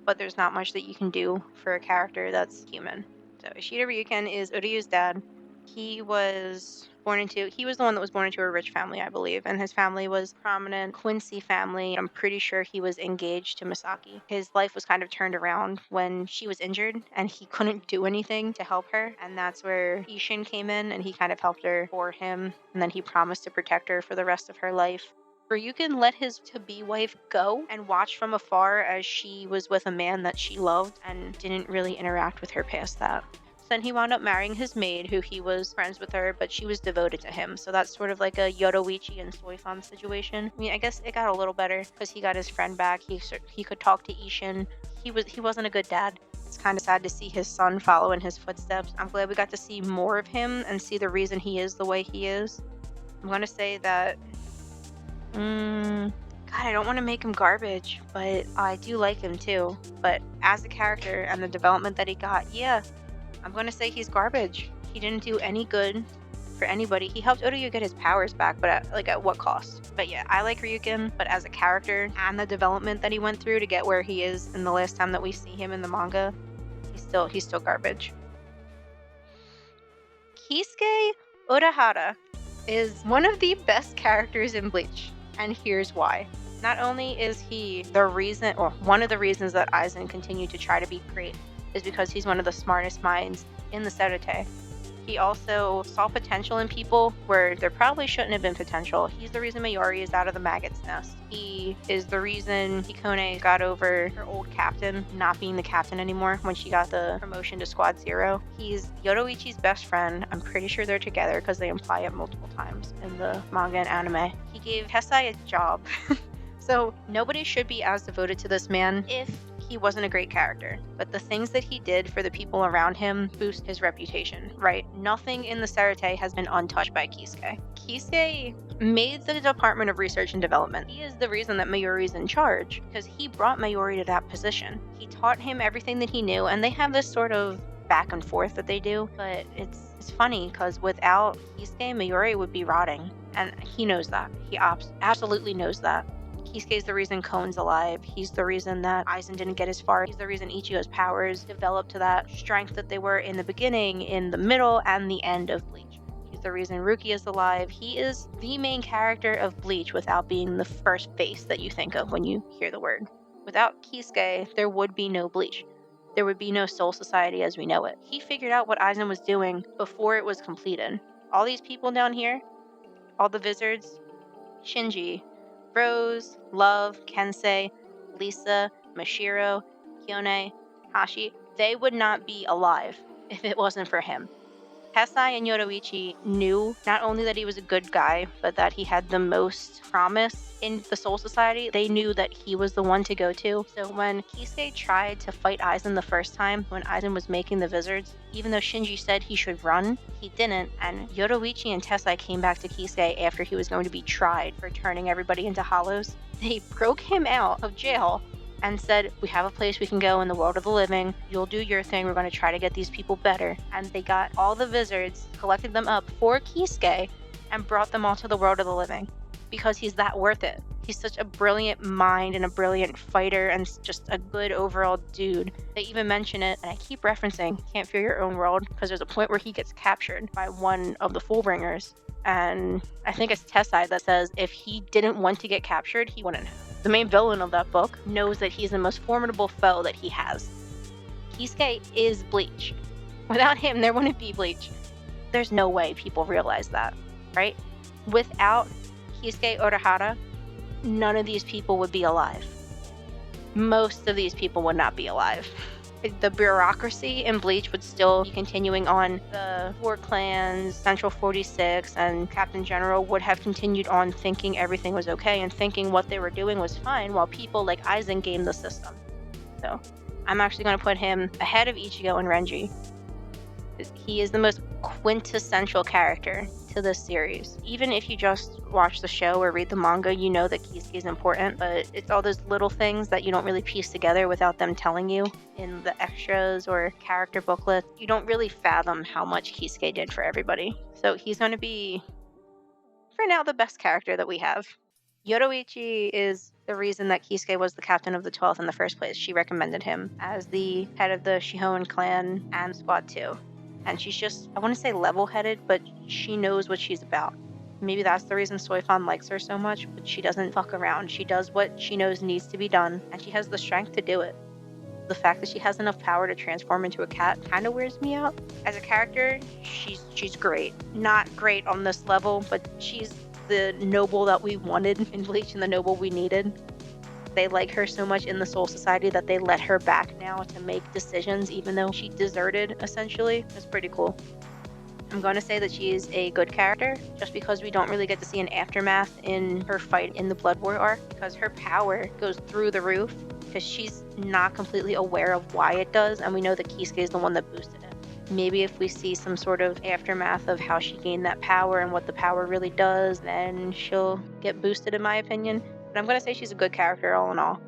but there's not much that you can do for a character that's human. So Ishida Ryuken is Uryu's dad. He was the one that was born into a rich family, I believe, and his family was prominent Quincy family. I'm pretty sure he was engaged to Misaki. His life was kind of turned around when she was injured and he couldn't do anything to help her, and that's where Ishin came in and he kind of helped her for him, and then he promised to protect her for the rest of her life. Ryukin let his to-be wife go and watched from afar as she was with a man that she loved and didn't really interact with her past that. Then he wound up marrying his maid, who he was friends with her, but she was devoted to him. So that's sort of like a Yoruichi and Soifan situation. I mean, I guess it got a little better because he got his friend back. He could talk to Ishin. He wasn't a good dad. It's kind of sad to see his son follow in his footsteps. I'm glad we got to see more of him and see the reason he is the way he is. I'm gonna say that. God, I don't want to make him garbage, but I do like him too. But as a character and the development that he got, yeah. I'm going to say he's garbage. He didn't do any good for anybody. He helped Otoyo get his powers back, but at what cost? But yeah, I like Ryukin, but as a character and the development that he went through to get where he is in the last time that we see him in the manga, he's still garbage. Kisuke Urahara is one of the best characters in Bleach, and here's why. Not only is he the reason, or one of the reasons that Aizen continued to try to be great, is because he's one of the smartest minds in the Serete. He also saw potential in people where there probably shouldn't have been potential. He's the reason Mayuri is out of the maggot's nest. He is the reason Hikone got over her old captain not being the captain anymore when she got the promotion to Squad Zero. He's Yoruichi's best friend. I'm pretty sure they're together because they imply it multiple times in the manga and anime. He gave Hesai a job. So nobody should be as devoted to this man if he wasn't a great character. But the things that he did for the people around him boost his reputation, right? Nothing in the Serete has been untouched by Kisuke. Kisuke made the Department of Research and Development. He is the reason that Mayuri's in charge, because he brought Mayuri to that position. He taught him everything that he knew, and they have this sort of back and forth that they do, but it's funny because without Kisuke, Mayuri would be rotting, and he knows that. He absolutely knows that. Kisuke's the reason Kone's alive. He's the reason that Aizen didn't get as far. He's the reason Ichigo's powers developed to that strength that they were in the beginning, in the middle, and the end of Bleach. He's the reason Ruki is alive. He is the main character of Bleach without being the first face that you think of when you hear the word. Without Kisuke, there would be no Bleach. There would be no Soul Society as we know it. He figured out what Aizen was doing before it was completed. All these people down here, all the Vizards, Shinji, Rose, Love, Kensei, Lisa, Mashiro, Hyone, Hashi, they would not be alive if it wasn't for him. Hesai and Yoruichi knew not only that he was a good guy, but that he had the most promise in the Soul Society. They knew that he was the one to go to. So when Kisuke tried to fight Aizen the first time, when Aizen was making the Vizards, even though Shinji said he should run, he didn't, and Yoruichi and Tessai came back to Kisuke after he was going to be tried for turning everybody into hollows. They broke him out of jail and said, we have a place we can go in the world of the living. You'll do your thing. We're going to try to get these people better. And they got all the Vizards, collected them up for Kisuke, and brought them all to the world of the living because he's that worth it. He's such a brilliant mind and a brilliant fighter and just a good overall dude. They even mention it, and I keep referencing Can't Fear Your Own World because there's a point where he gets captured by one of the Fullbringers. And I think it's Tessai that says if he didn't want to get captured, he wouldn't have. The main villain of that book knows that he's the most formidable foe that he has. Kisuke is Bleach. Without him, there wouldn't be Bleach. There's no way people realize that, right? Without Kisuke Urahara, none of these people would be alive. Most of these people would not be alive. The bureaucracy in Bleach would still be continuing on. The 4 clans, Central 46, and Captain General would have continued on thinking everything was okay and thinking what they were doing was fine, while people like Aizen gamed the system. So I'm actually going to put him ahead of Ichigo and Renji. He is the most quintessential character to this series. Even if you just watch the show or read the manga, you know that Kisuke is important, but it's all those little things that you don't really piece together without them telling you in the extras or character booklets. You don't really fathom how much Kisuke did for everybody. So he's going to be, for now, the best character that we have. Yoruichi is the reason that Kisuke was the captain of the 12th in the first place. She recommended him as the head of the Shihon clan and Squad 2. And she's just, I want to say level-headed, but she knows what she's about. Maybe that's the reason Soifan likes her so much, but she doesn't fuck around. She does what she knows needs to be done, and she has the strength to do it. The fact that she has enough power to transform into a cat kind of wears me out. As a character, she's great. Not great on this level, but she's the noble that we wanted in Bleach and the noble we needed. They like her so much in the Soul Society that they let her back now to make decisions, even though she deserted, essentially. It's pretty cool. I'm going to say that she is a good character, just because we don't really get to see an aftermath in her fight in the Blood War arc, because her power goes through the roof, because she's not completely aware of why it does, and we know that Kisuke is the one that boosted it. Maybe if we see some sort of aftermath of how she gained that power and what the power really does, then she'll get boosted, in my opinion. But I'm going to say she's a good character all in all.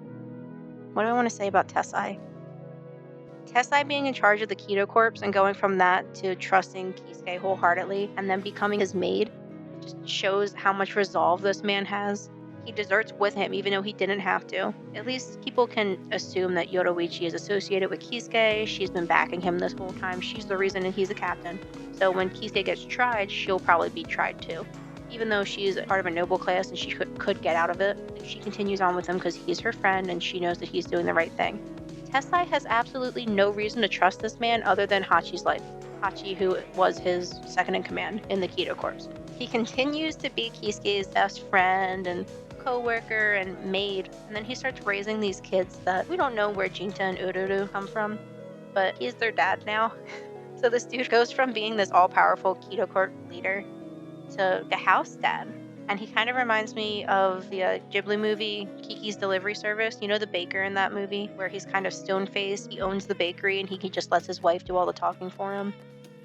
What do I want to say about Tessai? Tessai being in charge of the Keto Corps and going from that to trusting Kisuke wholeheartedly and then becoming his maid just shows how much resolve this man has. He deserts with him even though he didn't have to. At least people can assume that Yoruichi is associated with Kisuke. She's been backing him this whole time. She's the reason he's a captain. So when Kisuke gets tried, she'll probably be tried too. Even though she's part of a noble class and she could get out of it, she continues on with him because he's her friend and she knows that he's doing the right thing. Tessai has absolutely no reason to trust this man other than Hachi's life. Hachi, who was his second in command in the Keto Corps. He continues to be Kisuke's best friend and co-worker and maid, and then he starts raising these kids that we don't know where Jinta and Ururu come from, but he's their dad now. So this dude goes from being this all-powerful Keto Corps leader to the house dad. And he kind of reminds me of the Ghibli movie, Kiki's Delivery Service. You know the baker in that movie, where he's kind of stone-faced, he owns the bakery, and he just lets his wife do all the talking for him.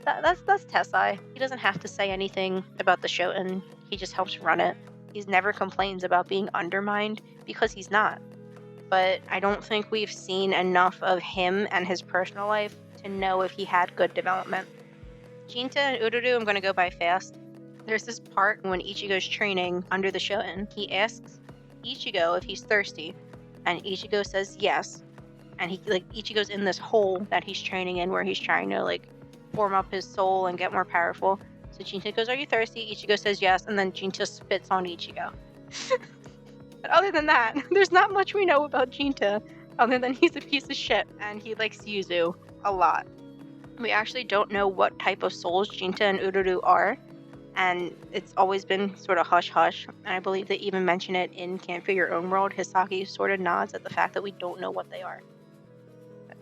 That's Tessai. He doesn't have to say anything about the shoten, he just helps run it. He never complains about being undermined, because he's not. But I don't think we've seen enough of him and his personal life to know if he had good development. Jinta and Ururu, I'm going to go by fast. There's this part when Ichigo's training under the shoten. He asks Ichigo if he's thirsty, and Ichigo says yes. And Ichigo's in this hole that he's training in where he's trying to form up his soul and get more powerful. So Jinta goes, "Are you thirsty?" Ichigo says yes, and then Jinta spits on Ichigo. But other than that, there's not much we know about Jinta, other than he's a piece of shit, and he likes Yuzu a lot. We actually don't know what type of souls Jinta and Ururu are, and it's always been sort of hush-hush, and I believe they even mention it in Can't Feel Your Own World. Hisaki sort of nods at the fact that we don't know what they are.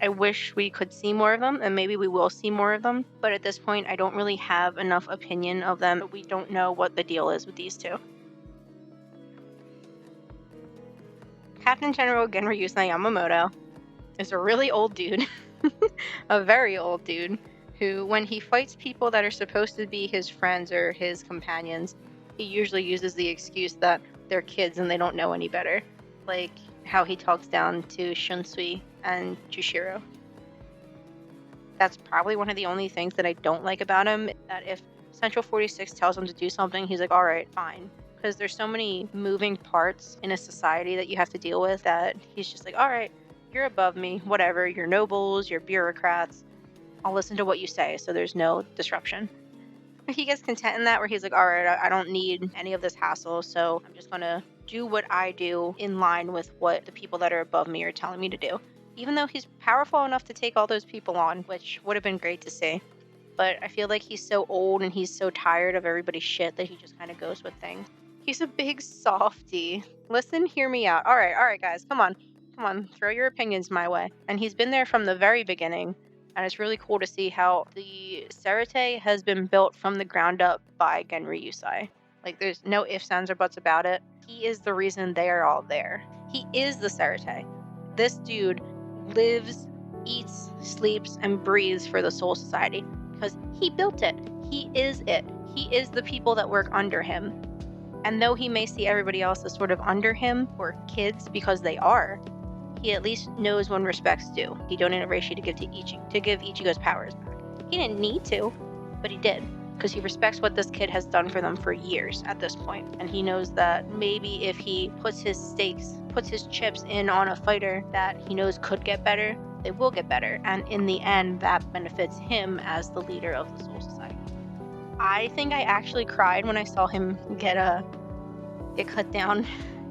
I wish we could see more of them, and maybe we will see more of them, but at this point I don't really have enough opinion of them. We don't know what the deal is with these two. Captain General Genryusai Yamamoto is a really old dude, a very old dude, who, when he fights people that are supposed to be his friends or his companions, he usually uses the excuse that they're kids and they don't know any better. Like how he talks down to Shunsui and Jushiro. That's probably one of the only things that I don't like about him, that if Central 46 tells him to do something, he's like, alright, fine. Because there's so many moving parts in a society that you have to deal with that he's just like, alright, you're above me, whatever, you're nobles, you're bureaucrats, I'll listen to what you say, so there's no disruption. He gets content in that, where he's like, alright, I don't need any of this hassle, so I'm just gonna do what I do in line with what the people that are above me are telling me to do. Even though he's powerful enough to take all those people on, which would have been great to see. But I feel like he's so old and he's so tired of everybody's shit that he just kind of goes with things. He's a big softy. Listen, hear me out. Alright, guys, come on, throw your opinions my way. And he's been there from the very beginning. And it's really cool to see how the Serite has been built from the ground up by Genryusai. There's no ifs, ands, or buts about it. He is the reason they are all there. He is the Serite. This dude lives, eats, sleeps, and breathes for the Soul Society because he built it. He is it. He is the people that work under him. And though he may see everybody else as sort of under him, or kids, because they are, he at least knows when respect's due. He donated Reishi to give Ichigo's powers back. He didn't need to, but he did, because he respects what this kid has done for them for years at this point. And he knows that maybe if he puts his chips in on a fighter that he knows could get better, they will get better, and in the end that benefits him as the leader of the Soul Society. I think I actually cried when I saw him get cut down.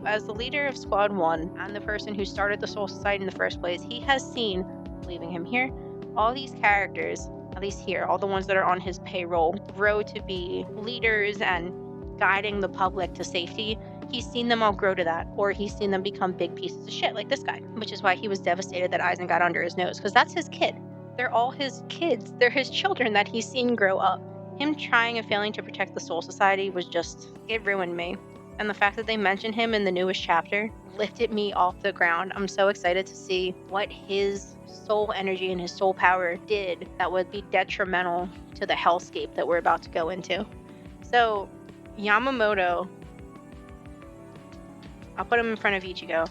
As the leader of Squad 1 and the person who started the Soul Society in the first place, he has seen, leaving him here, all these characters, at least here, all the ones that are on his payroll, grow to be leaders and guiding the public to safety. He's seen them all grow to that, or he's seen them become big pieces of shit like this guy, which is why he was devastated that Eisen got under his nose, because that's his kid. They're all his kids. They're his children that he's seen grow up. Him trying and failing to protect the Soul Society was just, it ruined me. And the fact that they mentioned him in the newest chapter lifted me off the ground. I'm so excited to see what his soul energy and his soul power did that would be detrimental to the hellscape that we're about to go into. So, Yamamoto, I'll put him in front of Ichigo.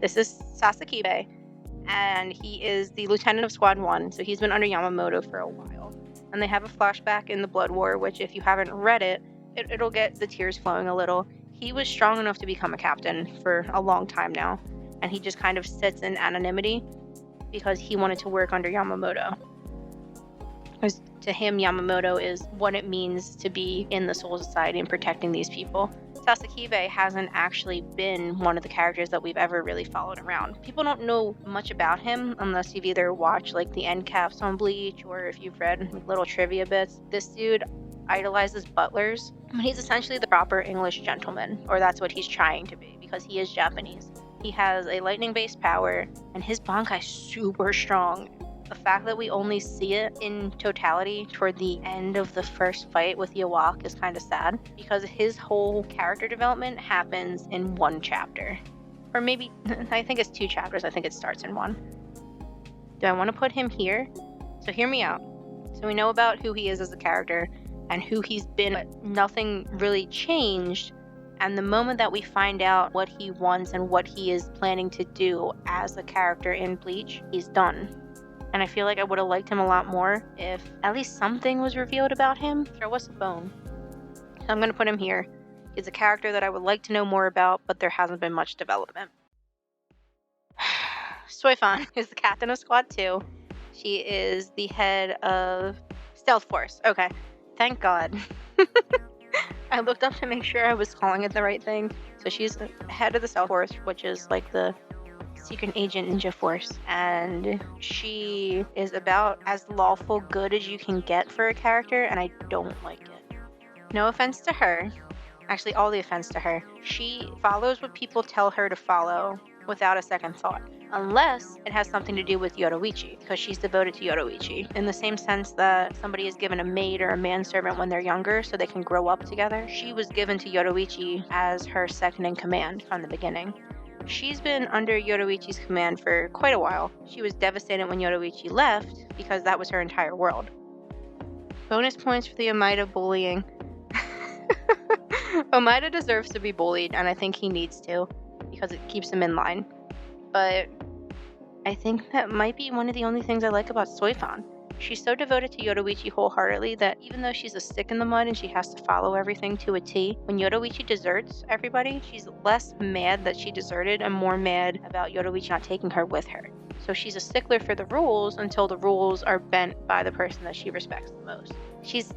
This is Sasakibe, and he is the lieutenant of Squad 1, so he's been under Yamamoto for a while. And they have a flashback in the Blood War, which if you haven't read it, it'll get the tears flowing a little. He was strong enough to become a captain for a long time now, and he just kind of sits in anonymity because he wanted to work under Yamamoto. Because to him, Yamamoto is what it means to be in the Soul Society and protecting these people. Sasakibe hasn't actually been one of the characters that we've ever really followed around. People don't know much about him unless you've either watched like the end caps on Bleach or if you've read little trivia bits. This dude idolizes butlers. He's essentially the proper English gentleman, or that's what he's trying to be, because he is Japanese. He has a lightning-based power, and his Bankai's super strong. The fact that we only see it in totality toward the end of the first fight with Yawak is kind of sad, because his whole character development happens in one chapter. Or maybe, I think it's 2 chapters, I think it starts in 1. Do I want to put him here? So hear me out. So we know about who he is as a character, and who he's been, but nothing really changed. And the moment that we find out what he wants and what he is planning to do as a character in Bleach, he's done. And I feel like I would have liked him a lot more if at least something was revealed about him. Throw us a bone. So I'm going to put him here. He's a character that I would like to know more about, but there hasn't been much development. Soifan is the captain of Squad 2. She is the head of Stealth Force. Okay. Thank God. I looked up to make sure I was calling it the right thing. So she's the head of the Stealth Force, which is like the secret agent ninja force. And she is about as lawful good as you can get for a character, and I don't like it. No offense to her. Actually, all the offense to her. She follows what people tell her to follow without a second thought. Unless it has something to do with Yoruichi, because she's devoted to Yoruichi. In the same sense that somebody is given a maid or a manservant when they're younger so they can grow up together, she was given to Yoruichi as her second in command from the beginning. She's been under Yoruichi's command for quite a while. She was devastated when Yoruichi left because that was her entire world. Bonus points for the Omaida bullying. Omaida deserves to be bullied, and I think he needs to, because it keeps him in line. But I think that might be one of the only things I like about Soifan. She's so devoted to Yoruichi wholeheartedly that even though she's a stick in the mud and she has to follow everything to a T, when Yoruichi deserts everybody, she's less mad that she deserted and more mad about Yoruichi not taking her with her. So she's a stickler for the rules until the rules are bent by the person that she respects the most. She's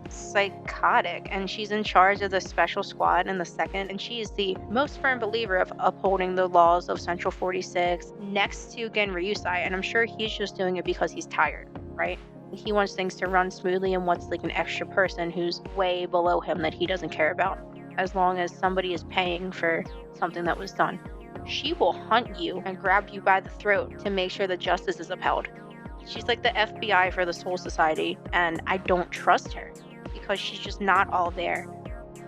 psychotic, and she's in charge of the special squad in the second, and she is the most firm believer of upholding the laws of Central 46 next to Genryusai, and I'm sure he's just doing it because he's tired, right? He wants things to run smoothly and wants like an extra person who's way below him that he doesn't care about, as long as somebody is paying for something that was done. She will hunt you and grab you by the throat to make sure that justice is upheld. She's like the FBI for the Soul Society, and I don't trust her, because she's just not all there.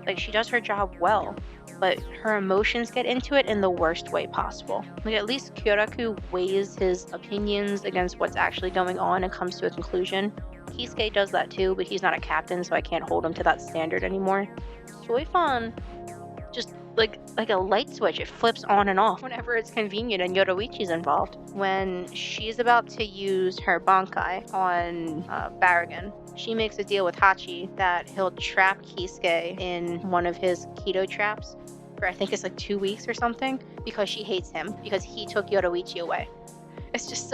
Like, she does her job well, but her emotions get into it in the worst way possible. Like, at least Kyoraku weighs his opinions against what's actually going on and comes to a conclusion. Kisuke does that too, but he's not a captain, so I can't hold him to that standard anymore. Soifan, just like a light switch, it flips on and off whenever it's convenient and Yoruichi's involved. When she's about to use her Bankai on Baragon, she makes a deal with Hachi that he'll trap Kisuke in one of his Keto traps, for I think it's like 2 weeks or something because she hates him because he took Yoruichi away. It's just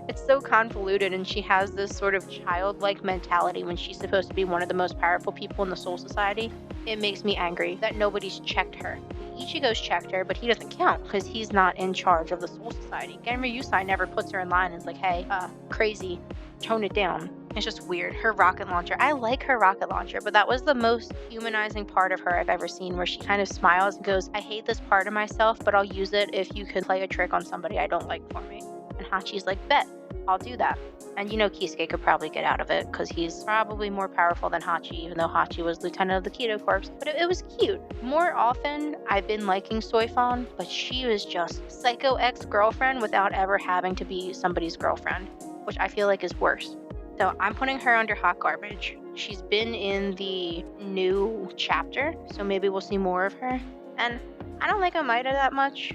it's so convoluted, and she has this sort of childlike mentality when she's supposed to be one of the most powerful people in the Soul Society. It makes me angry that nobody's checked her. Ichigo's checked her, but he doesn't count because he's not in charge of the Soul Society. Genma Yusai never puts her in line and is like, hey, crazy, tone it down. It's just weird. Her rocket launcher. I like her rocket launcher, but that was the most humanizing part of her I've ever seen, where she kind of smiles and goes, I hate this part of myself, but I'll use it if you could play a trick on somebody I don't like for me. And Hachi's like, bet, I'll do that. And you know Kisuke could probably get out of it because he's probably more powerful than Hachi, even though Hachi was lieutenant of the Kido Corps. But it was cute. More often, I've been liking Soifon, but she was just psycho ex-girlfriend without ever having to be somebody's girlfriend, which I feel like is worse. So I'm putting her under hot garbage. She's been in the new chapter, so maybe we'll see more of her. And I don't like Omaida that much.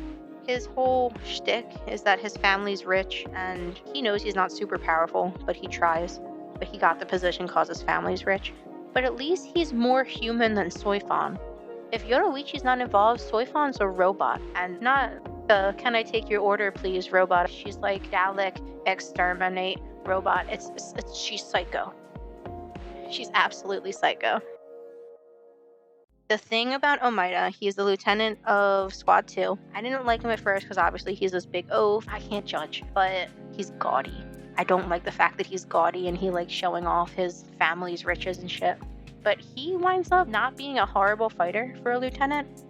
His whole shtick is that his family's rich, and he knows he's not super powerful, but he tries. But he got the position cause his family's rich. But at least he's more human than Soifon. If Yoruichi's not involved, Soifon's a robot, and not the can I take your order please robot. She's like Dalek exterminate robot. She's psycho. She's absolutely psycho. The thing about Omaida, he's the lieutenant of Squad 2. I didn't like him at first because obviously he's this big oaf. I can't judge, but he's gaudy. I don't like the fact that he's gaudy and he likes showing off his family's riches and shit. But he winds up not being a horrible fighter for a lieutenant.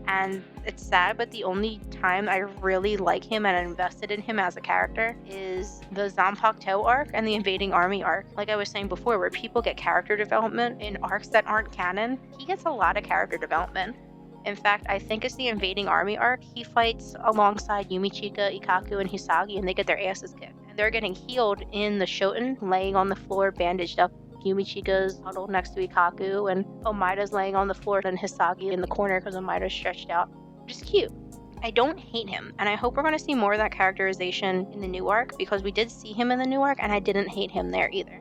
And it's sad, but the only time I really like him and invested in him as a character is the Zanpakuto arc and the Invading Army arc. Like I was saying before, where people get character development in arcs that aren't canon, he gets a lot of character development. In fact, I think it's the Invading Army arc. He fights alongside Yumichika, Ikaku, and Hisagi, and they get their asses kicked. And they're getting healed in the Shoten, laying on the floor, bandaged up. Yumichika's huddled next to Ikaku, and Omaida's laying on the floor, and Hisagi in the corner because Omaida's stretched out. Just cute. I don't hate him, and I hope we're going to see more of that characterization in the new arc, because we did see him in the new arc, and I didn't hate him there either.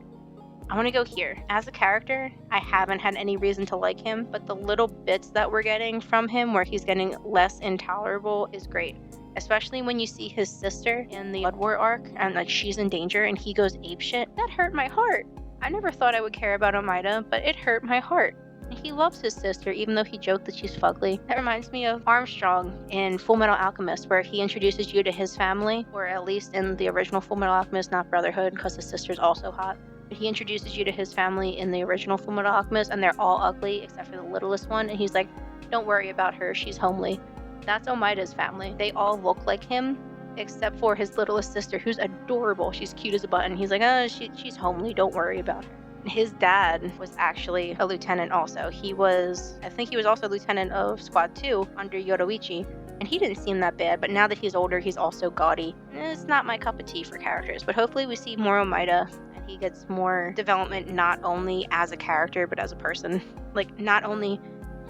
I want to go here. As a character, I haven't had any reason to like him, but the little bits that we're getting from him where he's getting less intolerable is great. Especially when you see his sister in the Blood War arc, and like she's in danger, and he goes apeshit. That hurt my heart. I never thought I would care about Omaida, but it hurt my heart. He loves his sister, even though he joked that she's fugly. That reminds me of Armstrong in Fullmetal Alchemist, where he introduces you to his family, or at least in the original Fullmetal Alchemist, not Brotherhood, because his sister's also hot. But he introduces you to his family in the original Fullmetal Alchemist, and they're all ugly, except for the littlest one, and he's like, don't worry about her, she's homely. That's Omaida's family. They all look like him, except for his littlest sister, who's adorable. She's cute as a button. He's like, she's homely, don't worry about her. His dad was actually a lieutenant also. I think he was also lieutenant of Squad 2 under Yoruichi, and he didn't seem that bad, but now that he's older, he's also gaudy. It's not my cup of tea for characters, but hopefully we see more Omaida, and he gets more development not only as a character, but as a person. Like, not only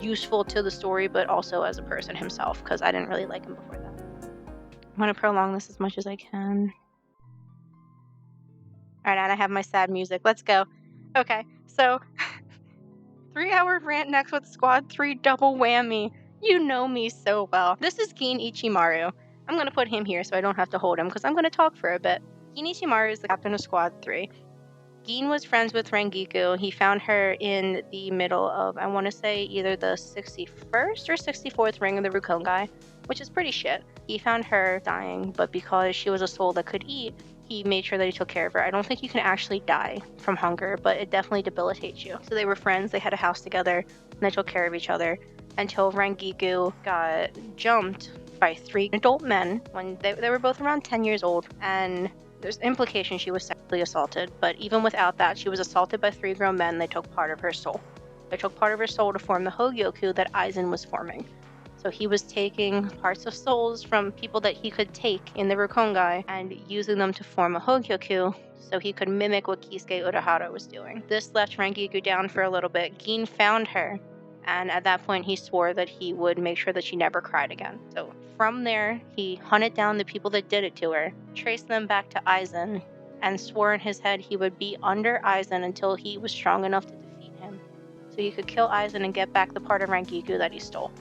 useful to the story, but also as a person himself, because I didn't really like him before that. I'm going to prolong this as much as I can. Alright, and I have my sad music. Let's go. Okay, so 3-hour rant next with Squad 3 double whammy. You know me so well. This is Gin Ichimaru. I'm going to put him here so I don't have to hold him because I'm going to talk for a bit. Gin Ichimaru is the captain of Squad 3. Gin was friends with Rangiku. He found her in the middle of, I want to say, either the 61st or 64th ring of the Rukongai, which is pretty shit. He found her dying, but because she was a soul that could eat, he made sure that he took care of her. I don't think you can actually die from hunger, but it definitely debilitates you. So they were friends, they had a house together, and they took care of each other until Rangiku got jumped by 3 adult men when they were both around 10 years old, and there's implication she was sexually assaulted, but even without that, she was assaulted by 3 grown men. They took part of her soul. They took part of her soul to form the Hogyoku that Aizen was forming. So he was taking parts of souls from people that he could take in the Rukongai and using them to form a Hogyoku so he could mimic what Kisuke Urahara was doing. This left Rangiku down for a little bit. Gin found her, and at that point he swore that he would make sure that she never cried again. So from there, he hunted down the people that did it to her, traced them back to Aizen, and swore in his head he would be under Aizen until he was strong enough to defeat him, so he could kill Aizen and get back the part of Rangiku that he stole.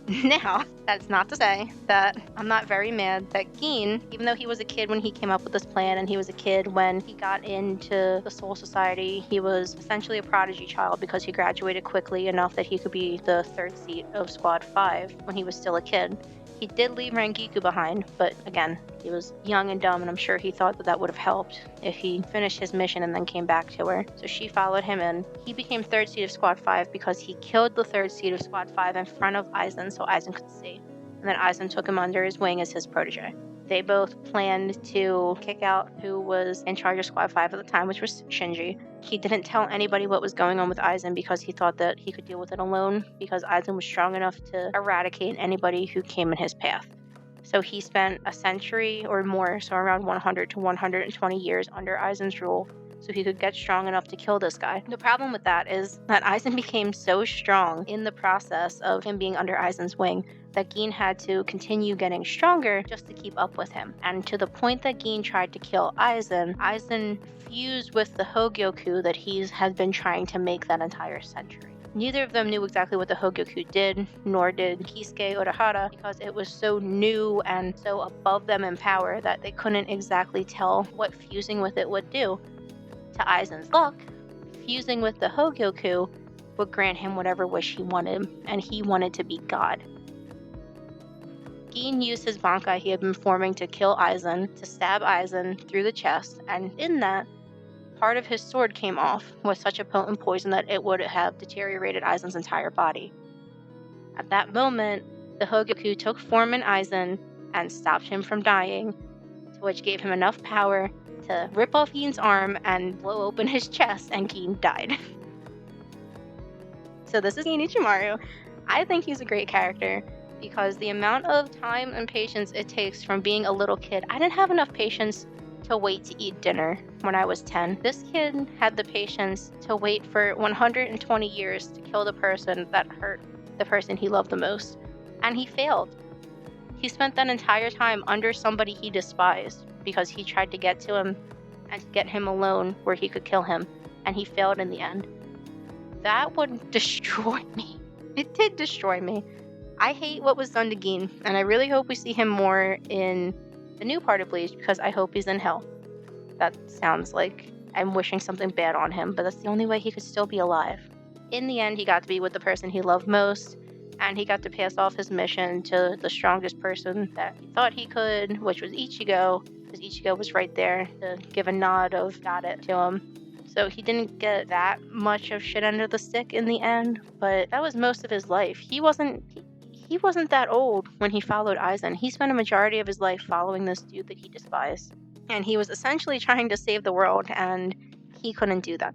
Now, that's not to say that I'm not very mad that Gin, even though he was a kid when he came up with this plan and he was a kid when he got into the Soul Society, he was essentially a prodigy child because he graduated quickly enough that he could be the third seat of Squad 5 when he was still a kid. He did leave Rangiku behind, but again, he was young and dumb, and I'm sure he thought that that would have helped if he finished his mission and then came back to her. So she followed him in. He became third seat of Squad 5 because he killed the third seat of Squad 5 in front of Aizen so Aizen could see. And then Aizen took him under his wing as his protege. They both planned to kick out who was in charge of Squad 5 at the time, which was Shinji. He didn't tell anybody what was going on with Aizen because he thought that he could deal with it alone because Aizen was strong enough to eradicate anybody who came in his path. So he spent a century or more, so around 100 to 120 years under Aizen's rule, so he could get strong enough to kill this guy. The problem with that is that Aizen became so strong in the process of him being under Aizen's wing that Gin had to continue getting stronger just to keep up with him. And to the point that Gin tried to kill Aizen, Aizen fused with the Hogyoku that he has been trying to make that entire century. Neither of them knew exactly what the Hogyoku did, nor did Kisuke Urahara, because it was so new and so above them in power that they couldn't exactly tell what fusing with it would do. To Aizen's luck, fusing with the Hogyoku would grant him whatever wish he wanted, and he wanted to be God. Gin used his Bankai he had been forming to kill Aizen, to stab Aizen through the chest, and in that, part of his sword came off with such a potent poison that it would have deteriorated Aizen's entire body. At that moment, the Hogyoku took form in Aizen and stopped him from dying, which gave him enough power to rip off Gin's arm and blow open his chest, and Gin died. So this is Gin Ichimaru. I think he's a great character because the amount of time and patience it takes from being a little kid. I didn't have enough patience to wait to eat dinner when I was 10. This kid had the patience to wait for 120 years to kill the person that hurt the person he loved the most. And he failed. He spent that entire time under somebody he despised because he tried to get to him and to get him alone where he could kill him, and he failed in the end. That would destroy me. It did destroy me. I hate what was done to Gin, and I really hope we see him more in the new part of Bleach because I hope he's in hell. That sounds like I'm wishing something bad on him, but that's the only way he could still be alive. In the end, he got to be with the person he loved most, and he got to pass off his mission to the strongest person that he thought he could, which was Ichigo, because Ichigo was right there to give a nod of got it to him. So he didn't get that much of shit under the stick in the end, but that was most of his life. He wasn't that old when he followed Aizen. He spent a majority of his life following this dude that he despised. And he was essentially trying to save the world, and he couldn't do that.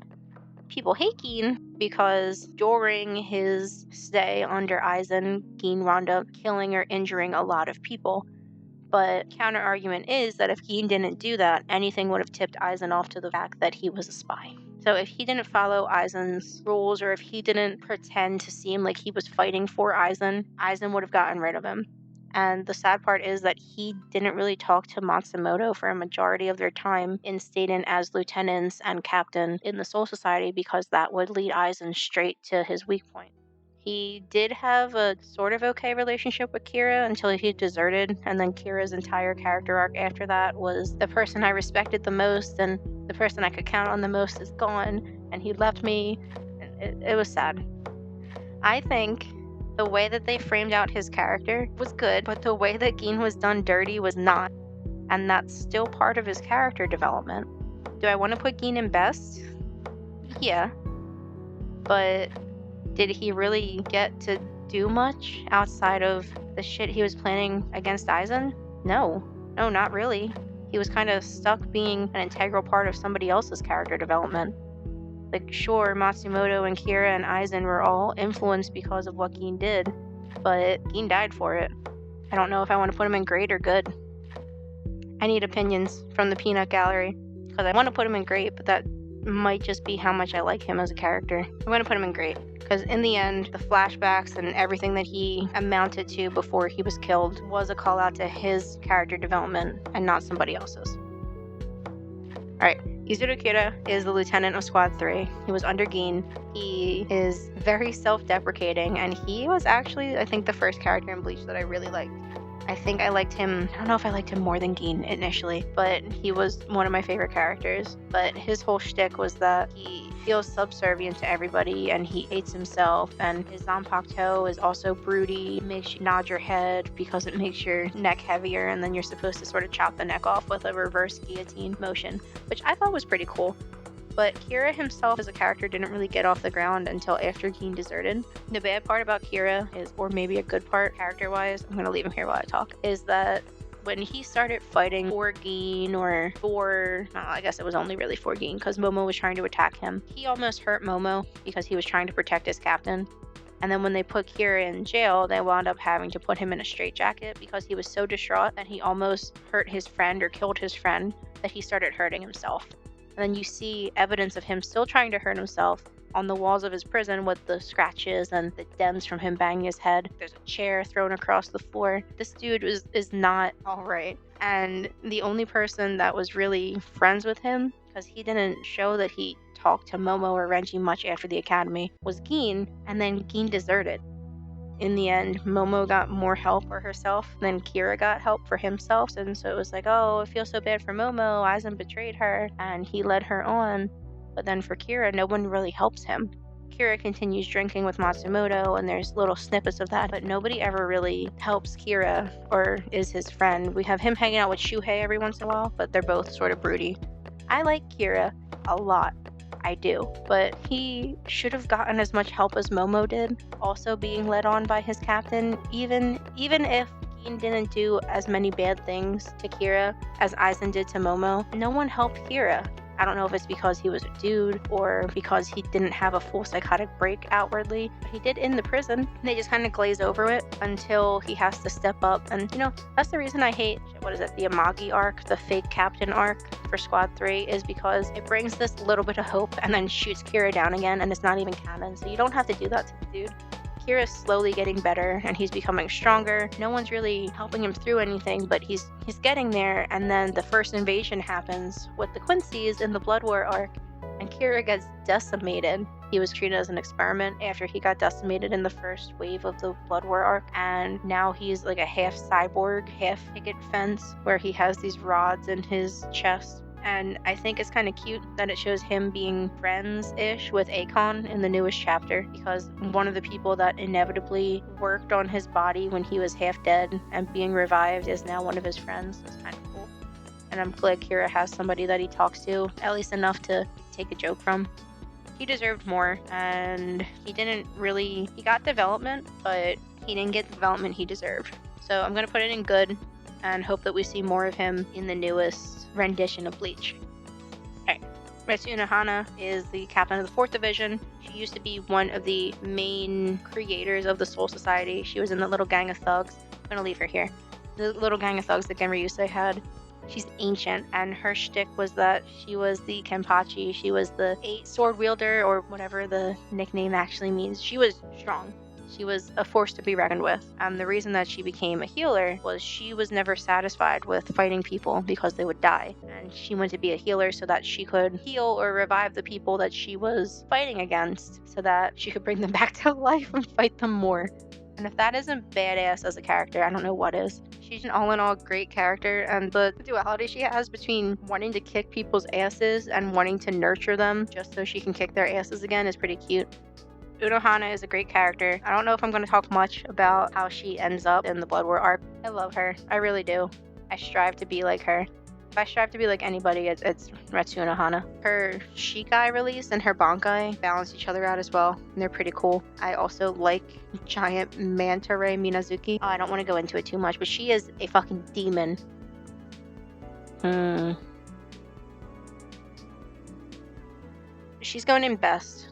People hate Gin because during his stay under Aizen, Gin wound up killing or injuring a lot of people. But counter argument is that if Gin didn't do that, anything would have tipped Aizen off to the fact that he was a spy. So if he didn't follow Aizen's rules, or if he didn't pretend to seem like he was fighting for Aizen, Aizen would have gotten rid of him. And the sad part is that he didn't really talk to Matsumoto for a majority of their time in Staten as lieutenants and captain in the Soul Society because that would lead Aizen straight to his weak point. He did have a sort of okay relationship with Kira until he deserted, and then Kira's entire character arc after that was the person I respected the most and the person I could count on the most is gone, and he left me. It was sad. I think the way that they framed out his character was good, but the way that Gin was done dirty was not, and that's still part of his character development. Do I want to put Gin in best? Yeah. But did he really get to do much outside of the shit he was planning against Aizen? No, not really. He was kind of stuck being an integral part of somebody else's character development. Like, sure, Matsumoto and Kira and Aizen were all influenced because of what Gin did, but Gin died for it. I don't know if I want to put him in great or good. I need opinions from the peanut gallery, because I want to put him in great, but that might just be how much I like him as a character. I'm going to put him in great, because in the end, the flashbacks and everything that he amounted to before he was killed was a call out to his character development and not somebody else's. Alright, Izuru Kira is the lieutenant of Squad 3. He was under Gin. He is very self-deprecating, and he was actually, I think, the first character in Bleach that I really liked. I think I liked him, I don't know if I liked him more than Gin initially, but he was one of my favorite characters. But his whole shtick was that he feels subservient to everybody and he hates himself, and his Zanpakuto is also broody, makes you nod your head because it makes your neck heavier, and then you're supposed to sort of chop the neck off with a reverse guillotine motion, which I thought was pretty cool. But Kira himself as a character didn't really get off the ground until after Gin deserted. The bad part about Kira is, or maybe a good part character-wise, I'm going to leave him here while I talk, is that when he started fighting for Gin or for, I guess it was only really for Gin because Momo was trying to attack him, he almost hurt Momo because he was trying to protect his captain. And then when they put Kira in jail, they wound up having to put him in a straitjacket because he was so distraught that he almost hurt his friend or killed his friend that he started hurting himself. And then you see evidence of him still trying to hurt himself on the walls of his prison with the scratches and the dents from him banging his head. There's a chair thrown across the floor. This dude is not all right. And the only person that was really friends with him, because he didn't show that he talked to Momo or Renji much after the academy, was Gin, and then Gin deserted. In the end, Momo got more help for herself than Kira got help for himself, and so it was like, oh, I feel so bad for Momo, Aizen betrayed her, and he led her on. But then for Kira, no one really helps him. Kira continues drinking with Matsumoto, and there's little snippets of that, but nobody ever really helps Kira or is his friend. We have him hanging out with Shuhei every once in a while, but they're both sort of broody. I like Kira a lot. I do, but he should have gotten as much help as Momo did, also being led on by his captain, even if Gin didn't do as many bad things to Kira as Aizen did to Momo. No one helped Kira. I don't know if it's because he was a dude or because he didn't have a full psychotic break outwardly, but he did in the prison. They just kind of glaze over it until he has to step up. And, that's the reason I hate, the Amagi arc, the fake captain arc for Squad 3, is because it brings this little bit of hope and then shoots Kira down again, and it's not even canon. So you don't have to do that to the dude. Kira's slowly getting better and he's becoming stronger. No one's really helping him through anything, but he's getting there. And then the first invasion happens with the Quincy's in the Blood War arc, and Kira gets decimated. He was treated as an experiment after he got decimated in the first wave of the Blood War arc, and now he's like a half cyborg, half picket fence, where he has these rods in his chest. And I think it's kind of cute that it shows him being friends-ish with Akon in the newest chapter, because one of the people that inevitably worked on his body when he was half dead and being revived is now one of his friends. It's kind of cool. And I'm glad Kira has somebody that he talks to, at least enough to take a joke from. He deserved more, and he got development, but he didn't get the development he deserved. So I'm going to put it in good and hope that we see more of him in the newest rendition of Bleach. Alright, Retsuna Hana is the captain of the 4th Division. She used to be one of the main creators of the Soul Society. She was in the little gang of thugs. I'm gonna leave her here. The little gang of thugs that Genryusei had. She's ancient, and her shtick was that she was the Kenpachi. She was the 8 sword wielder, or whatever the nickname actually means. She was strong. She was a force to be reckoned with. And the reason that she became a healer was she was never satisfied with fighting people because they would die. And she wanted to be a healer so that she could heal or revive the people that she was fighting against, so that she could bring them back to life and fight them more. And if that isn't badass as a character, I don't know what is. She's an all-in-all great character, and the duality she has between wanting to kick people's asses and wanting to nurture them just so she can kick their asses again is pretty cute. Unohana is a great character. I don't know if I'm going to talk much about how she ends up in the Blood War arc. I love her. I really do. I strive to be like her. If I strive to be like anybody, it's Retsuna Hana. Her Shikai release and her Bankai balance each other out as well, and they're pretty cool. I also like giant manta ray Minazuki. I don't want to go into it too much, but she is a fucking demon. She's going in best.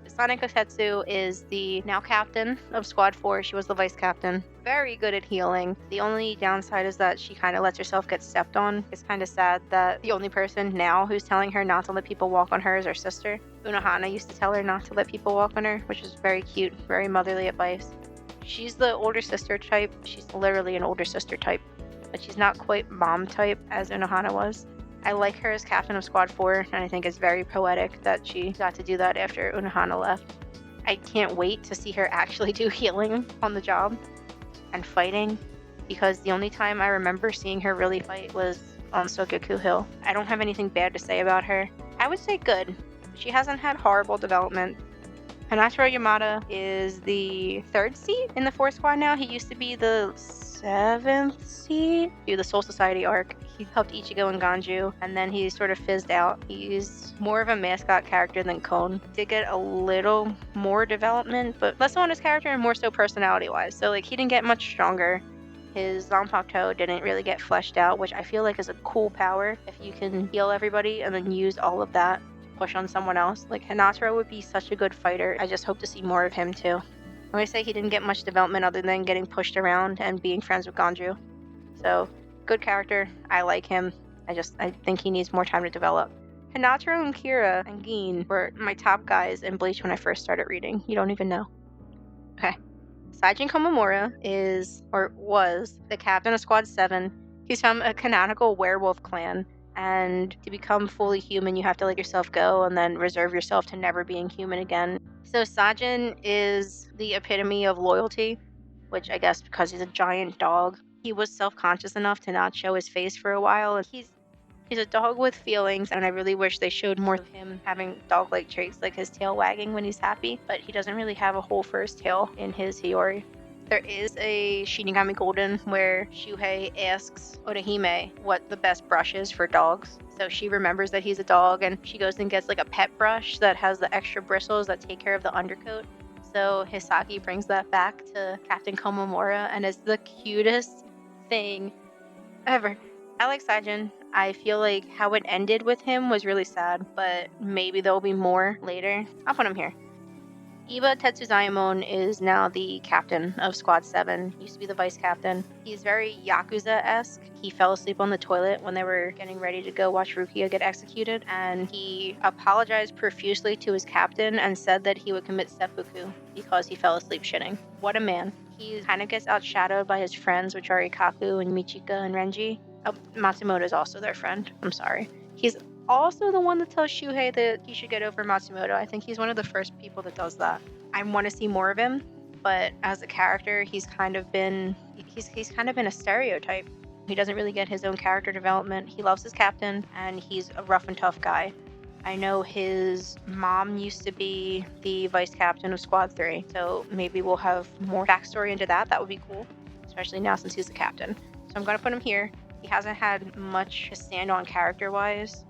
Sane Kotetsu is the now captain of Squad 4. She was the vice captain. Very good at healing. The only downside is that she kind of lets herself get stepped on. It's kind of sad that the only person now who's telling her not to let people walk on her is her sister. Unohana used to tell her not to let people walk on her, which is very cute, very motherly advice. She's the older sister type. She's literally an older sister type, but she's not quite mom type as Unohana was. I like her as captain of Squad 4, and I think it's very poetic that she got to do that after Unohana left. I can't wait to see her actually do healing on the job and fighting, because the only time I remember seeing her really fight was on Sokoku Hill. I don't have anything bad to say about her. I would say good. She hasn't had horrible development. Hanataro Yamada is the 3rd seat in the 4th squad now. He used to be the 7th seat through the Soul Society arc. He helped Ichigo and Ganju, and then he sort of fizzed out. He's more of a mascot character than Kon. Did get a little more development, but less so on his character and more so personality-wise. So like he didn't get much stronger. His Zanpakuto didn't really get fleshed out, which I feel like is a cool power if you can heal everybody and then use all of that to push on someone else. Like Hinataro would be such a good fighter. I just hope to see more of him too. I always say he didn't get much development other than getting pushed around and being friends with Ganju. So, good character. I like him. I think he needs more time to develop. Hinataro and Kira and Gin were my top guys in Bleach when I first started reading. You don't even know. Okay. Saijin Komamura was the captain of Squad 7. He's from a canonical werewolf clan, and to become fully human, you have to let yourself go and then reserve yourself to never being human again. So Saijin is the epitome of loyalty, which I guess because he's a giant dog, he was self-conscious enough to not show his face for a while, and he's a dog with feelings, and I really wish they showed more of him having dog-like traits, like his tail wagging when he's happy, but he doesn't really have a whole first tail in his Hiyori. There is a Shinigami Golden where Shuhei asks Orihime what the best brush is for dogs. So she remembers that he's a dog, and she goes and gets like a pet brush that has the extra bristles that take care of the undercoat. So Hisaki brings that back to Captain Komamura, and it's the cutest thing ever. I like Saijin. I feel like how it ended with him was really sad, but maybe there'll be more later. I'll put him here. Iba Tetsuzayamon is now the captain of Squad 7. Used to be the vice captain. He's very Yakuza-esque. He fell asleep on the toilet when they were getting ready to go watch Rukia get executed, and he apologized profusely to his captain and said that he would commit seppuku because he fell asleep shitting. What a man. He kind of gets outshadowed by his friends, which are Ikaku and Michika and Renji. Oh, Matsumoto is also their friend. I'm sorry. He's also the one that tells Shuhei that he should get over Matsumoto. I think he's one of the first people that does that. I want to see more of him, but as a character, he's kind of been a stereotype. He doesn't really get his own character development. He loves his captain, and he's a rough and tough guy. I know his mom used to be the vice captain of Squad 3, so maybe we'll have more backstory into that. That would be cool, especially now since he's the captain. So I'm going to put him here. He hasn't had much to stand on character-wise.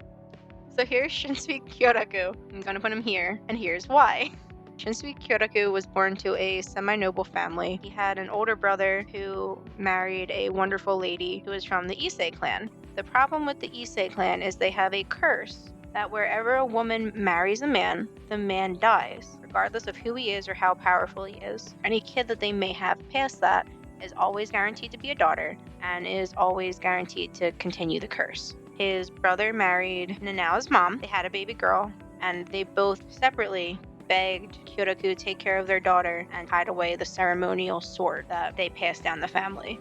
So here's Shinsui Kyoraku. I'm going to put him here, and here's why. Shinsui Kyoraku was born to a semi-noble family. He had an older brother who married a wonderful lady who was from the Issei clan. The problem with the Issei clan is they have a curse that wherever a woman marries a man, the man dies, regardless of who he is or how powerful he is. Any kid that they may have past that is always guaranteed to be a daughter and is always guaranteed to continue the curse. His brother married Nanao's mom. They had a baby girl, and they both separately begged Kyoraku to take care of their daughter and hide away the ceremonial sword that they passed down the family.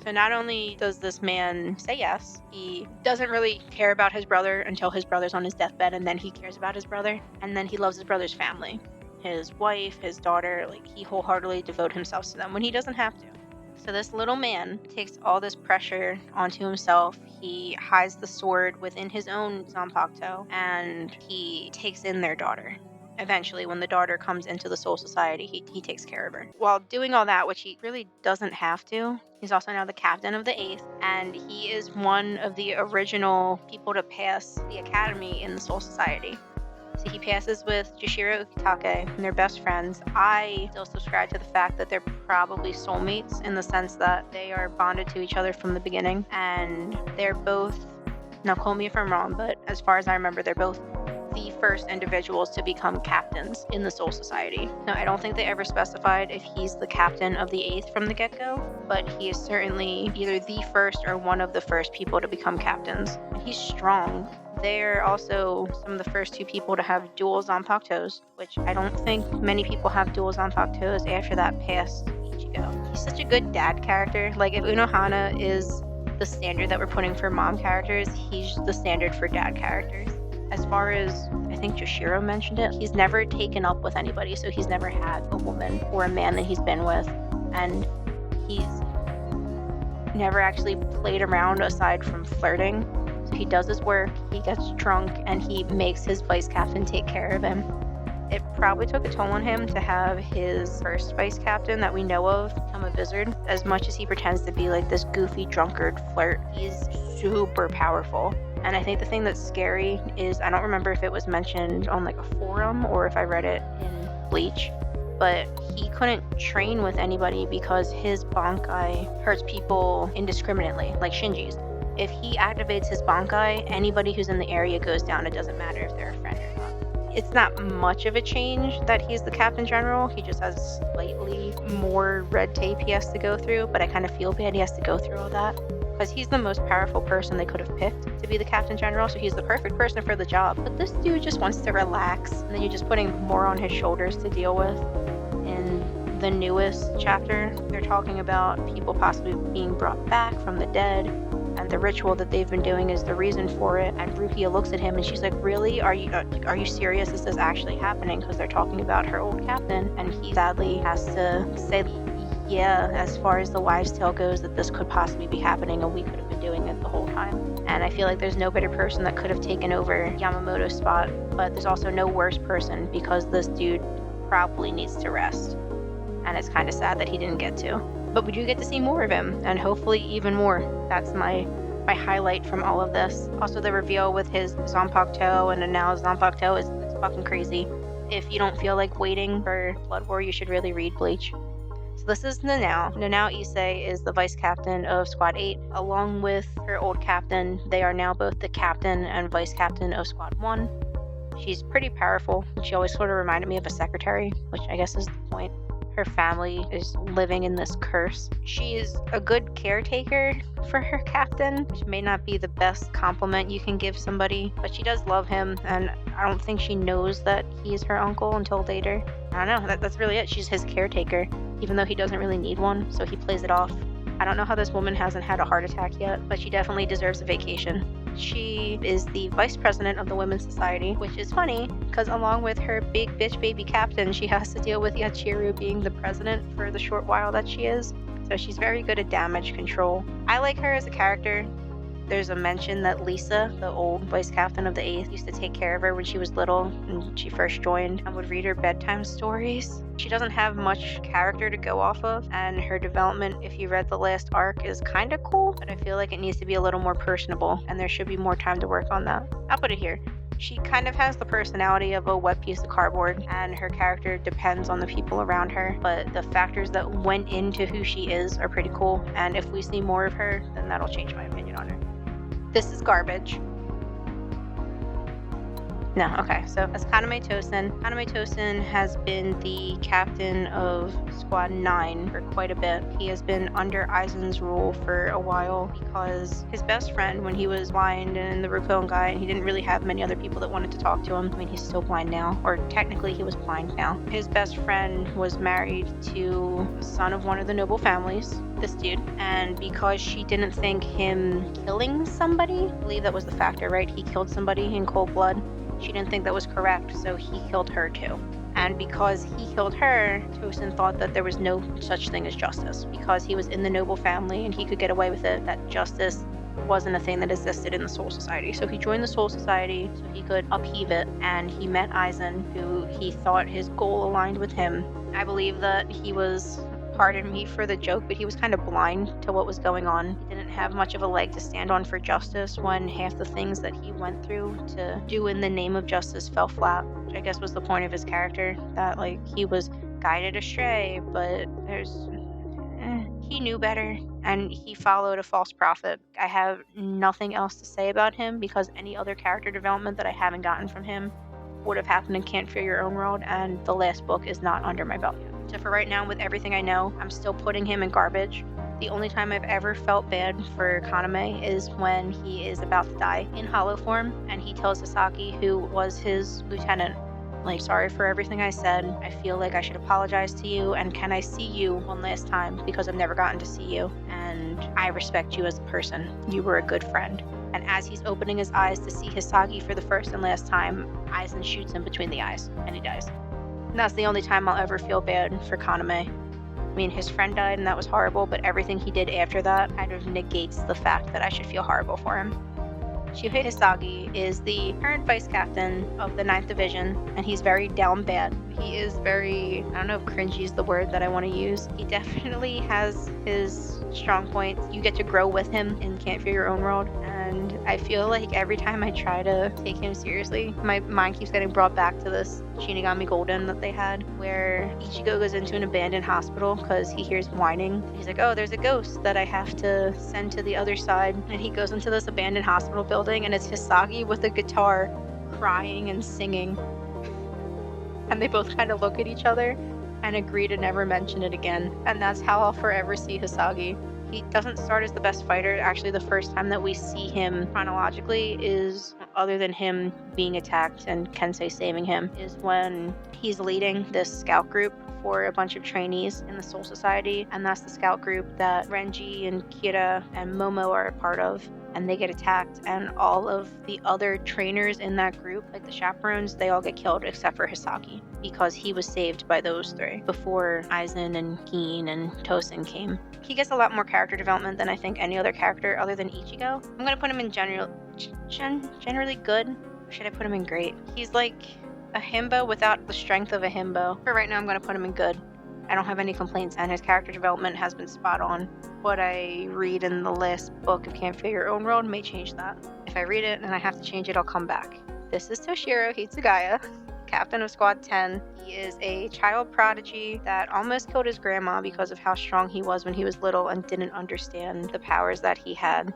So not only does this man say yes, he doesn't really care about his brother until his brother's on his deathbed, and then he cares about his brother, and then he loves his brother's family. His wife, his daughter, he wholeheartedly devotes himself to them when he doesn't have to. So this little man takes all this pressure onto himself. He hides the sword within his own Zanpakuto, and he takes in their daughter. Eventually, when the daughter comes into the Soul Society, he takes care of her. While doing all that, which he really doesn't have to, he's also now the captain of the 8th, and he is one of the original people to pass the academy in the Soul Society. So he passes with Jishiro Ukitake, and they're best friends. I still subscribe to the fact that they're probably soulmates in the sense that they are bonded to each other from the beginning, and they're both, now call me if I'm wrong, but as far as I remember, they're both the first individuals to become captains in the Soul Society. Now, I don't think they ever specified if he's the captain of the 8th from the get-go, but he is certainly either the first or one of the first people to become captains. And he's strong. They're also some of the first 2 people to have dual Zanpakutos, which I don't think many people have dual Zanpakutos after that past Ichigo. He's such a good dad character. Like, if Unohana is the standard that we're putting for mom characters, he's the standard for dad characters. As far as, I think Joshiro mentioned it, he's never taken up with anybody, so he's never had a woman or a man that he's been with, and he's never actually played around aside from flirting. So he does his work, he gets drunk, and he makes his vice captain take care of him. It probably took a toll on him to have his first vice captain that we know of become a wizard. As much as he pretends to be like this goofy drunkard flirt, he's super powerful. And I think the thing that's scary is, I don't remember if it was mentioned on like a forum or if I read it in Bleach, but he couldn't train with anybody because his Bankai hurts people indiscriminately, like Shinji's. If he activates his Bankai, anybody who's in the area goes down. It doesn't matter if they're a friend or not. It's not much of a change that he's the captain general. He just has slightly more red tape he has to go through, but I kind of feel bad he has to go through all that because he's the most powerful person they could have picked to be the captain general, so he's the perfect person for the job. But this dude just wants to relax, and then you're just putting more on his shoulders to deal with. In the newest chapter, they're talking about people possibly being brought back from the dead, and the ritual that they've been doing is the reason for it. And Rukia looks at him and she's like, really? Are you serious? Is this actually happening? Because they're talking about her old captain, and he sadly has to say, yeah, as far as the wives' tale goes, that this could possibly be happening and we could have been doing it the whole time. And I feel like there's no better person that could have taken over Yamamoto's spot, but there's also no worse person because this dude probably needs to rest. And it's kind of sad that he didn't get to. But we do get to see more of him, and hopefully even more. That's my highlight from all of this. Also the reveal with his Zanpakuto, and now Zanpakuto is fucking crazy. If you don't feel like waiting for Blood War, you should really read Bleach. So this is Nanao. Nanao Issei is the vice captain of Squad 8. Along with her old captain, they are now both the captain and vice captain of Squad 1. She's pretty powerful. She always sort of reminded me of a secretary, which I guess is the point. Her family is living in this curse. She is a good caretaker for her captain, which may not be the best compliment you can give somebody, but she does love him, and I don't think she knows that he's her uncle until later. I don't know, that's really it. She's his caretaker, even though he doesn't really need one, so he plays it off. I don't know how this woman hasn't had a heart attack yet, but she definitely deserves a vacation. She is the vice president of the Women's Society, which is funny because along with her big bitch baby captain, she has to deal with Yachiru being the president for the short while that she is. So she's very good at damage control. I like her as a character. There's a mention that Lisa, the old vice captain of the 8th, used to take care of her when she was little and she first joined and would read her bedtime stories. She doesn't have much character to go off of, and her development, if you read the last arc, is kind of cool, but I feel like it needs to be a little more personable, and there should be more time to work on that. I'll put it here. She kind of has the personality of a wet piece of cardboard, and her character depends on the people around her, but the factors that went into who she is are pretty cool, and if we see more of her, then that'll change my opinion on her. This is garbage. No, okay, so that's Kaname Tosen. Kaname Tosen has been the captain of Squad 9 for quite a bit. He has been under Aizen's rule for a while because his best friend, when he was blind and the Rukongai, and he didn't really have many other people that wanted to talk to him. I mean, he's still blind now, or technically he was blind now. His best friend was married to the son of one of the noble families, this dude, and because she didn't think him killing somebody, I believe that was the factor, right? He killed somebody in cold blood. She didn't think that was correct, so he killed her too. And because he killed her, Tosen thought that there was no such thing as justice. Because he was in the noble family and he could get away with it, that justice wasn't a thing that existed in the Soul Society. So he joined the Soul Society so he could upheave it, and he met Aizen, who he thought his goal aligned with him. I believe that he was, pardon me for the joke, but he was kind of blind to what was going on. He didn't have much of a leg to stand on for justice when half the things that he went through to do in the name of justice fell flat, which I guess was the point of his character, that like he was guided astray, but he knew better and he followed a false prophet. I have nothing else to say about him because any other character development that I haven't gotten from him would have happened in Can't Fear Your Own World, and the last book is not under my belt yet. So for right now, with everything I know, I'm still putting him in garbage. The only time I've ever felt bad for Kaname is when he is about to die in hollow form, and he tells Sasaki, who was his lieutenant, like, sorry for everything I said. I feel like I should apologize to you, and can I see you one last time, because I've never gotten to see you. And and I respect you as a person. You were a good friend. And as he's opening his eyes to see Hisagi for the first and last time, Aizen shoots him between the eyes, and he dies. And that's the only time I'll ever feel bad for Kaname. I mean, his friend died and that was horrible, but everything he did after that kind of negates the fact that I should feel horrible for him. Shuhei Hisagi is the current vice captain of the 9th Division, and he's very down bad. He is very, I don't know if cringy is the word that I want to use. He definitely has his strong points. You get to grow with him in Can't Fear Your Own World, and I feel like every time I try to take him seriously, my mind keeps getting brought back to this Shinigami Golden that they had, where Ichigo goes into an abandoned hospital because he hears whining. He's like, oh, there's a ghost that I have to send to the other side. And he goes into this abandoned hospital building, and it's Hisagi with a guitar crying and singing. And they both kind of look at each other and agree to never mention it again. And that's how I'll forever see Hisagi. He doesn't start as the best fighter. Actually, the first time that we see him chronologically is, other than him being attacked and Kensei saving him, is when he's leading this scout group for a bunch of trainees in the Soul Society. And that's the scout group that Renji and Kira and Momo are a part of. And they get attacked, and all of the other trainers in that group, like the chaperones, they all get killed except for Hisagi, because he was saved by those three before Aizen and Gin and Tosen came. He gets a lot more character development than I think any other character other than Ichigo. I'm gonna put him in generally good, or should I put him in great? He's like a himbo without the strength of a himbo. For right now, I'm gonna put him in good. I don't have any complaints, and his character development has been spot on. What I read in the last book of Can't Fear Your Own World may change that. If I read it and I have to change it, I'll come back. This is Toshiro Hitsugaya, captain of Squad 10. He is a child prodigy that almost killed his grandma because of how strong he was when he was little and didn't understand the powers that he had.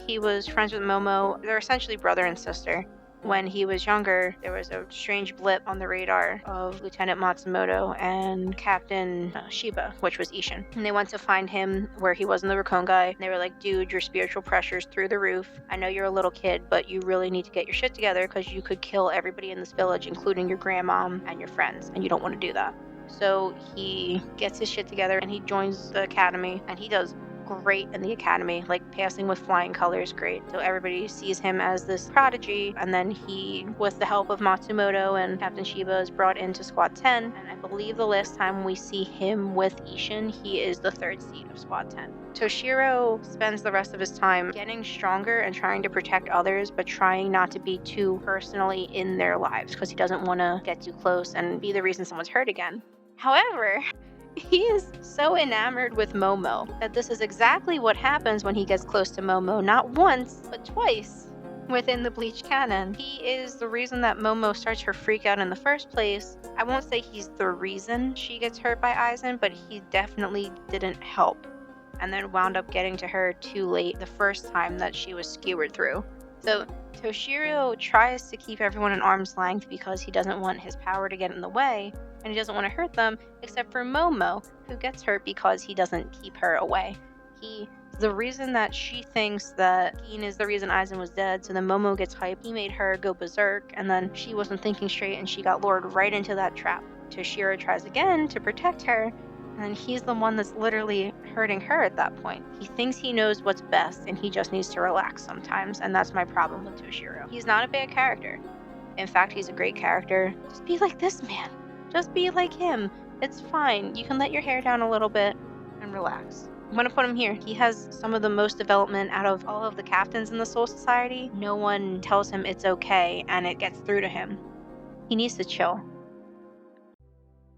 He was friends with Momo. They're essentially brother and sister. When he was younger, there was a strange blip on the radar of Lieutenant Matsumoto and Captain Shiba, which was Ishin. And they went to find him where he was in the Rakongai. They were like, dude, your spiritual pressure's through the roof. I know you're a little kid, but you really need to get your shit together because you could kill everybody in this village, including your grandma and your friends, and you don't want to do that. So he gets his shit together and he joins the academy, and he does great in the academy, like passing with flying colors, great. So everybody sees him as this prodigy, and then he, with the help of Matsumoto and Captain Shiba, is brought into Squad 10, and I believe the last time we see him with Ishin, he is the 3rd seat of Squad 10. Toshiro spends the rest of his time getting stronger and trying to protect others, but trying not to be too personally in their lives, because he doesn't want to get too close and be the reason someone's hurt again. However, he is so enamored with Momo that this is exactly what happens when he gets close to Momo, not once, but twice within the Bleach canon. He is the reason that Momo starts her freak out in the first place. I won't say he's the reason she gets hurt by Aizen, but he definitely didn't help, and then wound up getting to her too late the first time that she was skewered through. So Toshiro tries to keep everyone at arm's length because he doesn't want his power to get in the way, and he doesn't want to hurt them, except for Momo, who gets hurt because he doesn't keep her away. The reason that she thinks that Gin is the reason Aizen was dead, so then Momo gets hyped. He made her go berserk, and then she wasn't thinking straight, and she got lured right into that trap. Toshiro tries again to protect her, and he's the one that's literally hurting her at that point. He thinks he knows what's best, and he just needs to relax sometimes, and that's my problem with Toshiro. He's not a bad character. In fact, he's a great character. Just be like this man. Just be like him. It's fine. You can let your hair down a little bit and relax. I'm gonna put him here. He has some of the most development out of all of the captains in the Soul Society. No one tells him it's okay, and it gets through to him. He needs to chill.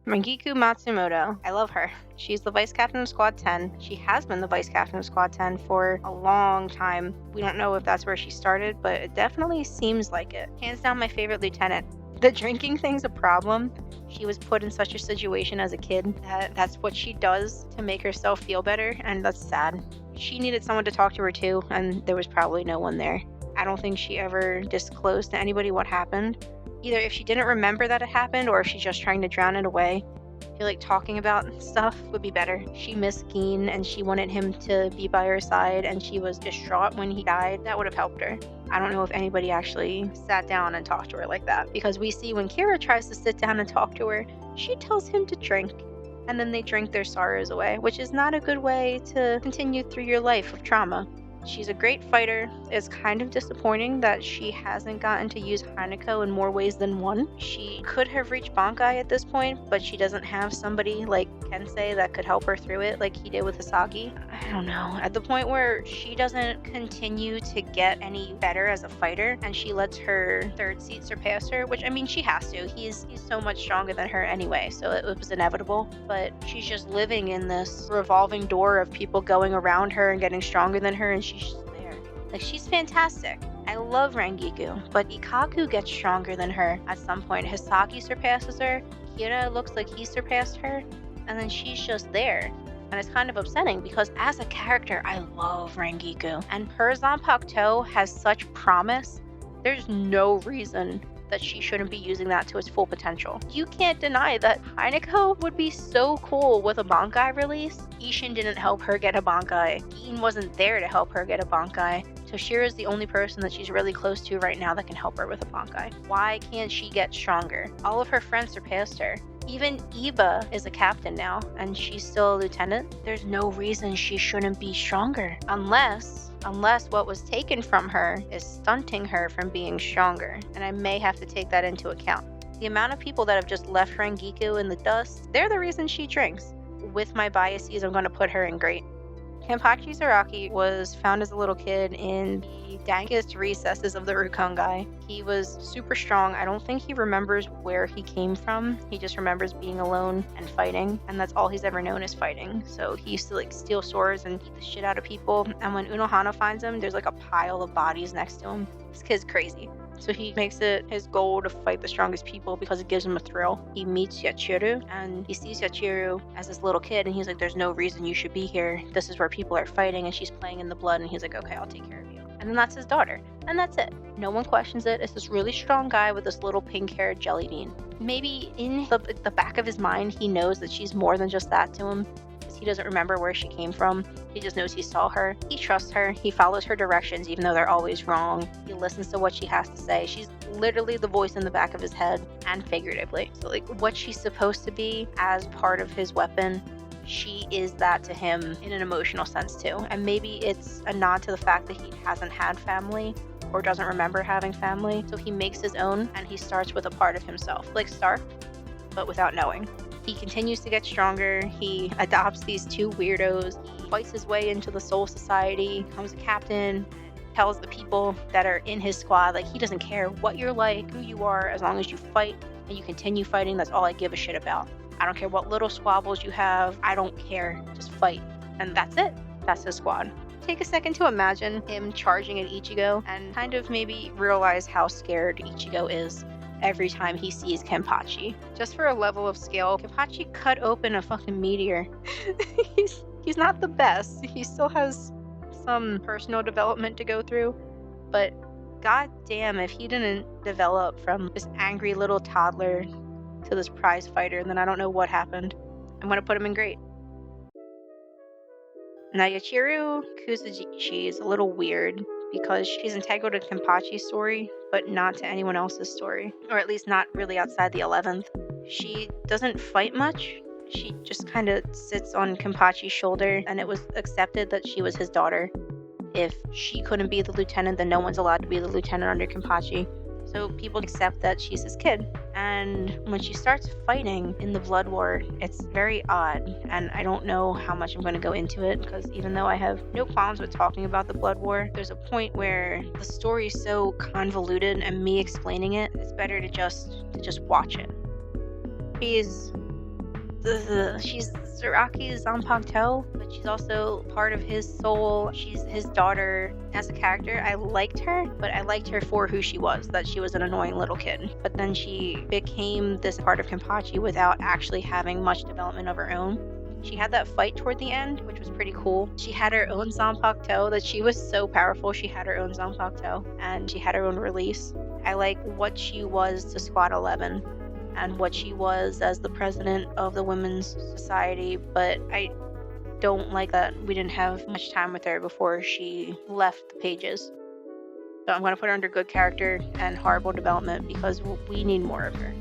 Magiku Matsumoto. I love her. She's the vice captain of Squad 10. She has been the vice captain of Squad 10 for a long time. We don't know if that's where she started, but it definitely seems like it. Hands down my favorite lieutenant. The drinking thing's a problem. She was put in such a situation as a kid that that's what she does to make herself feel better, and that's sad. She needed someone to talk to her too, and there was probably no one there. I don't think she ever disclosed to anybody what happened. Either if she didn't remember that it happened, or if she's just trying to drown it away. I feel like talking about stuff would be better. She missed Gin, and she wanted him to be by her side, and she was distraught when he died. That would have helped her. I don't know if anybody actually sat down and talked to her like that, because we see when Kira tries to sit down and talk to her, she tells him to drink. and then they drink their sorrows away, which is not a good way to continue through your life of trauma. She's a great fighter. It's kind of disappointing that she hasn't gotten to use Hanako in more ways than one. She could have reached Bankai at this point, but she doesn't have somebody like Kensei that could help her through it like he did with Hisagi. I don't know. At the point where she doesn't continue to get any better as a fighter and she lets her third seat surpass her, which I mean she has to. He's so much stronger than her anyway, so it was inevitable. But she's just living in this revolving door of people going around her and getting stronger than her, and she's just there. Like, she's fantastic. I love Rangiku, but Ikaku gets stronger than her at some point. Hisagi surpasses her, Kira looks like he surpassed her, and then she's just there. And it's kind of upsetting because as a character, I love Rangiku. And her Zanpakuto has such promise. There's no reason that she shouldn't be using that to its full potential. You can't deny that Hanako would be so cool with a Bankai release. Ishin didn't help her get a Bankai. Gin wasn't there to help her get a Bankai. Toshiro is the only person that she's really close to right now that can help her with a Bankai. Why can't she get stronger? All of her friends surpassed her. Even Iba is a captain now, and she's still a lieutenant. There's no reason she shouldn't be stronger. Unless what was taken from her is stunting her from being stronger. And I may have to take that into account. The amount of people that have just left Rangiku in the dust, they're the reason she drinks. With my biases, I'm going to put her in great. Kenpachi Zaraki was found as a little kid in the dankest recesses of the Rukongai. He was super strong. I don't think he remembers where he came from. He just remembers being alone and fighting, and that's all he's ever known is fighting. So he used to like steal swords and beat the shit out of people. And when Unohana finds him, there's like a pile of bodies next to him. This kid's crazy. So he makes it his goal to fight the strongest people because it gives him a thrill. He meets Yachiru, and he sees Yachiru as this little kid, and he's like, there's no reason you should be here. This is where people are fighting, and she's playing in the blood, and he's like, okay, I'll take care of you. And then that's his daughter. And that's it. No one questions it. It's this really strong guy with this little pink-haired jelly bean. Maybe in the back of his mind, he knows that she's more than just that to him. He doesn't remember where she came from. He just knows he saw her. He trusts her. He follows her directions even though they're always wrong. He listens to what she has to say. She's literally the voice in the back of his head, and figuratively. So like what she's supposed to be as part of his weapon, she is that to him in an emotional sense too. And maybe it's a nod to the fact that he hasn't had family or doesn't remember having family. So he makes his own, and he starts with a part of himself, like Stark, but without knowing. He continues to get stronger. He adopts these two weirdos. He fights his way into the Soul Society, becomes a captain, tells the people that are in his squad, like, he doesn't care what you're like, who you are, as long as you fight and you continue fighting, that's all I give a shit about. I don't care what little squabbles you have. I don't care. Just fight. And that's it. That's his squad. Take a second to imagine him charging at Ichigo and kind of maybe realize how scared Ichigo is every time he sees Kenpachi. Just for a level of scale, Kenpachi cut open a fucking meteor. he's not the best. He still has some personal development to go through, but god damn if he didn't develop from this angry little toddler to this prize fighter, then I don't know what happened. I'm gonna put him in great. Now Yachiru Kuzuichi is a little weird because she's integral to Kenpachi's story, but not to anyone else's story. Or at least not really outside the 11th. She doesn't fight much. She just kind of sits on Kenpachi's shoulder, and it was accepted that she was his daughter. If she couldn't be the lieutenant, then no one's allowed to be the lieutenant under Kenpachi. So people accept that she's his kid. And when she starts fighting in the Blood War, it's very odd. And I don't know how much I'm going to go into it, because even though I have no qualms with talking about the Blood War, there's a point where the story is so convoluted, and me explaining it, it's better to just watch it. She's Zaraki's Zanpakuto, but she's also part of his soul. She's his daughter. As a character, I liked her, but I liked her for who she was, that she was an annoying little kid. But then she became this part of Kenpachi without actually having much development of her own. She had that fight toward the end, which was pretty cool. She had her own Zanpakuto, that she was so powerful, she had her own Zanpakuto, and she had her own release. I like what she was to Squad 11. And what she was as the president of the Women's Society, but I don't like that we didn't have much time with her before she left the pages. So I'm going to put her under good character and horrible development because we need more of her.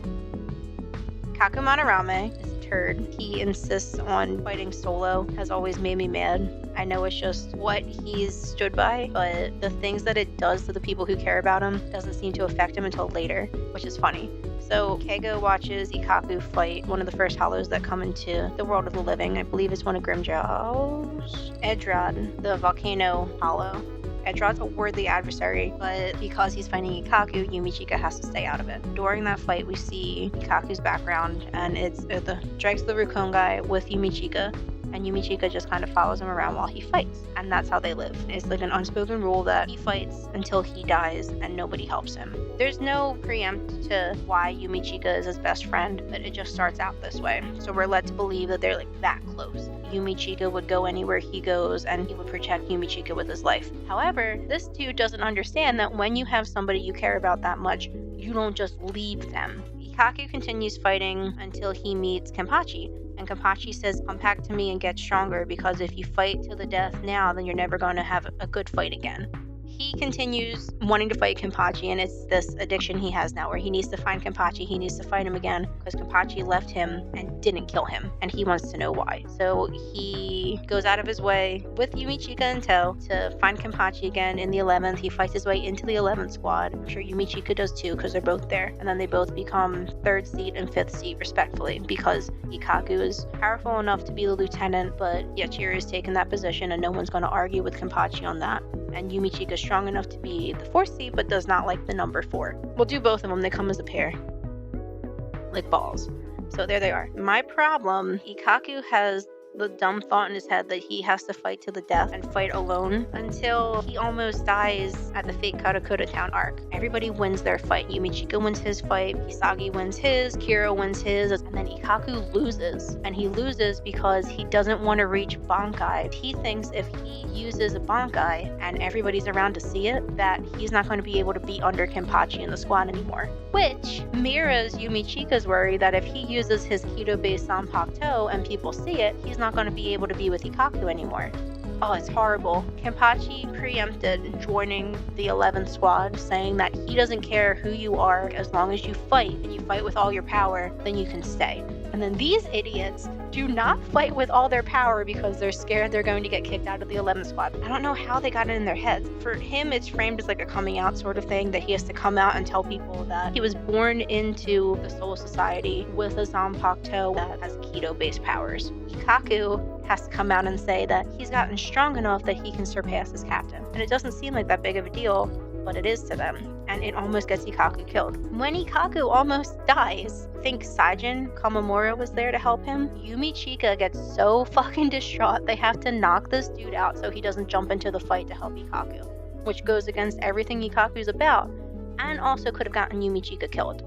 Kakumanarame is turd. He insists on fighting solo, has always made me mad. I know it's just what he's stood by, but the things that it does to the people who care about him doesn't seem to affect him until later, which is funny. So Keigo watches Ikkaku fight one of the first hollows that come into the world of the living. I believe it's one of Grimmjow's. Edrad, the volcano hollow. Edrad's a worthy adversary, but because he's fighting Ikkaku, Yumichika has to stay out of it. During that fight, we see Ikkaku's background, and it's the drags the Rukongai with Yumichika, and Yumichika just kind of follows him around while he fights, and that's how they live. It's like an unspoken rule that he fights until he dies, and nobody helps him. There's no preempt to why Yumichika is his best friend, but it just starts out this way. So we're led to believe that they're like that close. Yumichika would go anywhere he goes, and he would protect Yumichika with his life. However, this dude doesn't understand that when you have somebody you care about that much, you don't just leave them. Ikkaku continues fighting until he meets Kenpachi, and Kenpachi says, "Come back to me and get stronger, because if you fight to the death now, then you're never going to have a good fight again." He continues wanting to fight Kenpachi, and it's this addiction he has now where he needs to find Kenpachi, he needs to fight him again because Kenpachi left him and didn't kill him, and he wants to know why. So he goes out of his way with Yumichika in tow to find Kenpachi again in the 11th. He fights his way into the 11th squad. I'm sure Yumichika does too because they're both there, and then they both become 3rd seat and 5th seat respectively because Ikkaku is powerful enough to be the lieutenant, but Yachiru has taken that position and no one's going to argue with Kenpachi on that. And Yumichika is strong enough to be the 4th seed, but does not like the number 4. We'll do both of them. They come as a pair. Like balls. So there they are. My problem, Ikkaku has the dumb thought in his head that he has to fight to the death and fight alone until he almost dies at the fake Karakura town arc. Everybody wins their fight. Yumichika wins his fight, Hisagi wins his, Kira wins his, and then Ikkaku loses. And he loses because he doesn't want to reach Bankai. He thinks if he uses a Bankai and everybody's around to see it, that he's not going to be able to be under Kenpachi in the squad anymore. Which mirrors Yumichika's worry that if he uses his Kido-based Zanpakuto and people see it, he's not going to be able to be with Ikkaku anymore. Oh, it's horrible. Kenpachi preempted joining the 11th squad, saying that he doesn't care who you are as long as you fight, and you fight with all your power, then you can stay. And then these idiots do not fight with all their power because they're scared they're going to get kicked out of the 11th squad. I don't know how they got it in their heads. For him, it's framed as like a coming out sort of thing, that he has to come out and tell people that he was born into the Soul Society with a Zanpakuto that has Kido-based powers. Ikkaku has to come out and say that he's gotten strong enough that he can surpass his captain. And it doesn't seem like that big of a deal, but it is to them. And it almost gets Ikkaku killed. When Ikkaku almost dies, I think Saijin Kamamura was there to help him. Yumichika gets so fucking distraught they have to knock this dude out so he doesn't jump into the fight to help Ikkaku, which goes against everything Ikkaku's about, and also could have gotten Yumichika killed.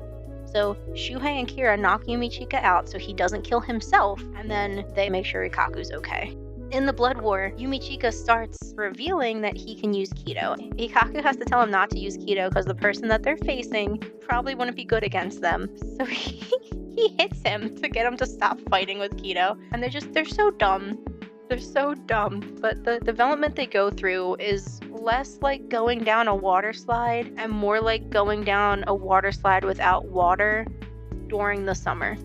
So Shuhei and Kira knock Yumichika out so he doesn't kill himself, and then they make sure Ikkaku's okay. In the Blood War, Yumichika starts revealing that he can use Kido. Ikkaku has to tell him not to use Kido because the person that they're facing probably wouldn't be good against them. So he hits him to get him to stop fighting with Kido. And they're so dumb. They're so dumb. But the development they go through is less like going down a water slide and more like going down a water slide without water during the summer.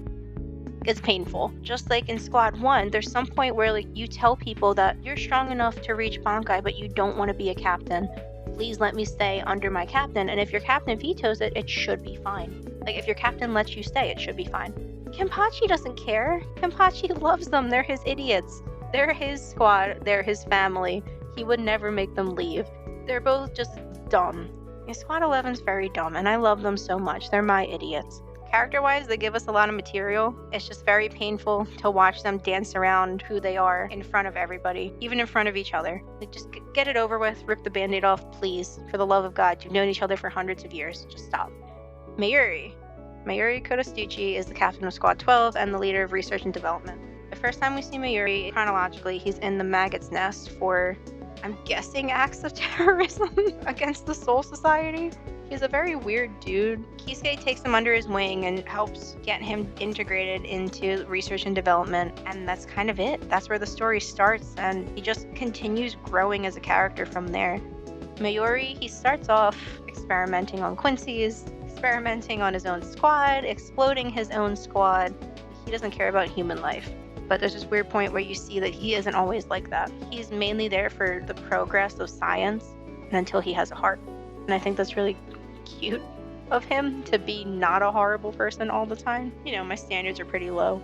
It's painful. Just like in Squad 1, there's some point where like you tell people that you're strong enough to reach Bankai, but you don't want to be a captain. Please let me stay under my captain, and if your captain vetoes it, it should be fine. Like if your captain lets you stay, it should be fine. Kenpachi doesn't care. Kenpachi loves them. They're his idiots. They're his squad. They're his family. He would never make them leave. They're both just dumb. Squad 11's very dumb, and I love them so much. They're my idiots. Character-wise, they give us a lot of material. It's just very painful to watch them dance around who they are in front of everybody, even in front of each other. Like, just get it over with, rip the band-aid off, please. For the love of God, you've known each other for hundreds of years. Just stop. Mayuri Kodastuchi is the captain of Squad 12 and the leader of research and development. The first time we see Mayuri, chronologically, he's in the Maggot's Nest for, I'm guessing, acts of terrorism against the Soul Society. He's a very weird dude. Kisuke takes him under his wing and helps get him integrated into research and development, and that's kind of it. That's where the story starts, and he just continues growing as a character from there. Mayuri, he starts off experimenting on Quincy's, experimenting on his own squad, exploding his own squad. he doesn't care about human life. But there's this weird point where you see that he isn't always like that. He's mainly there for the progress of science and until he has a heart. And I think that's really cute of him to be not a horrible person all the time. You know, my standards are pretty low.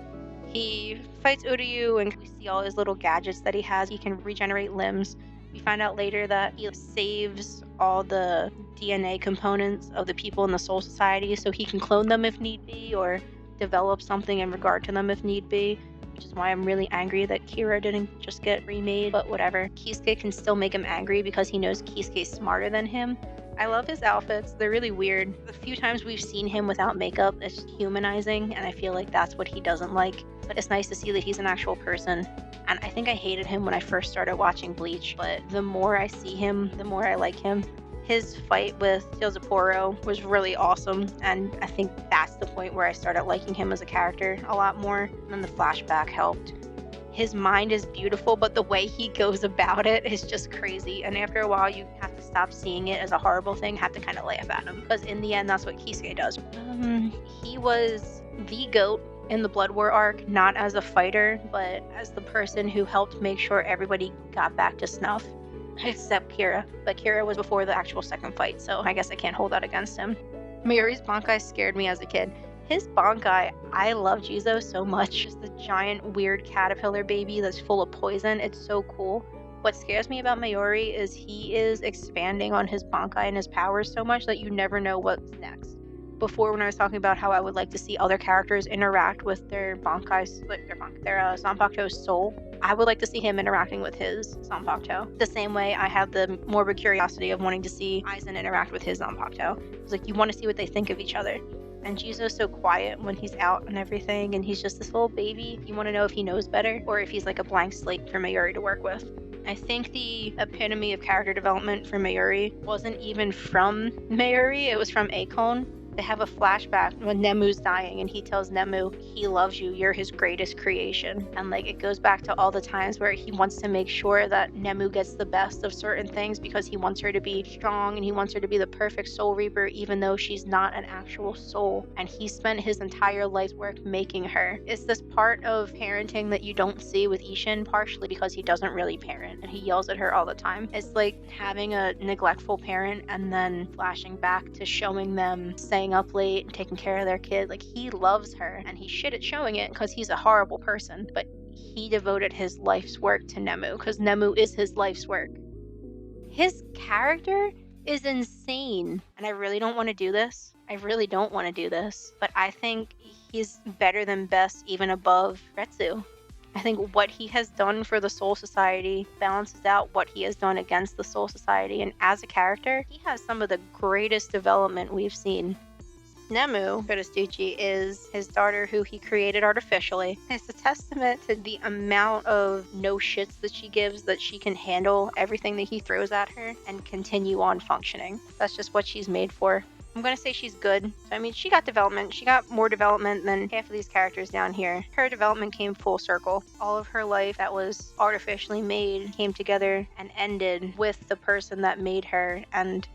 He fights Uryu and we see all his little gadgets that he has. He can regenerate limbs. We find out later that he saves all the DNA components of the people in the Soul Society so he can clone them if need be or develop something in regard to them if need be, which is why I'm really angry that Kira didn't just get remade, but whatever. Kisuke can still make him angry because he knows Kisuke's smarter than him. I love his outfits. They're really weird. The few times we've seen him without makeup, it's humanizing, and I feel like that's what he doesn't like. But it's nice to see that he's an actual person. And I think I hated him when I first started watching Bleach, but the more I see him, the more I like him. His fight with Sapporo was really awesome, and I think that's the point where I started liking him as a character a lot more, and the flashback helped. His mind is beautiful, but the way he goes about it is just crazy, and after a while you have to stop seeing it as a horrible thing, have to kind of laugh at him, because in the end that's what Kisuke does. He was the GOAT in the Blood War arc, not as a fighter, but as the person who helped make sure everybody got back to snuff. Except Kira, but Kira was before the actual second fight, so I guess I can't hold that against him. Mayuri's Bankai scared me as a kid. His Bankai, I love Jizo so much. Just the giant weird caterpillar baby that's full of poison. It's so cool. What scares me about Mayuri is he is expanding on his Bankai and his powers so much that you never know what's next. Before, when I was talking about how I would like to see other characters interact with their Bankai's, like their Zanpakuto's soul, I would like to see him interacting with his Zanpakuto. The same way I have the morbid curiosity of wanting to see Aizen interact with his Zanpakuto. It's like you want to see what they think of each other. And Jizo's so quiet when he's out and everything, and he's just this little baby. You want to know if he knows better, or if he's like a blank slate for Mayuri to work with. I think the epitome of character development for Mayuri wasn't even from Mayuri, it was from Akon. They have a flashback when Nemu's dying and he tells Nemu, he loves you, you're his greatest creation. And like it goes back to all the times where he wants to make sure that Nemu gets the best of certain things because he wants her to be strong and he wants her to be the perfect soul reaper even though she's not an actual soul. And he spent his entire life's work making her. It's this part of parenting that you don't see with Ishin, partially because he doesn't really parent and he yells at her all the time. It's like having a neglectful parent and then flashing back to showing them staying up late and taking care of their kid. Like he loves her and he's shit at showing it because he's a horrible person, but he devoted his life's work to Nemu because Nemu is his life's work. His character is insane and I really don't want to do this. But I think he's better than best, even above Retsu. I think what he has done for the Soul Society balances out what he has done against the Soul Society, and as a character, he has some of the greatest development we've seen. Nemu Kodastuchi is his daughter who he created artificially. It's a testament to the amount of no shits that she gives, that she can handle everything that he throws at her and continue on functioning. That's just what she's made for. I'm going to say she's good. So, I mean, she got development. She got more development than half of these characters down here. Her development came full circle. All of her life that was artificially made came together and ended with the person that made her. And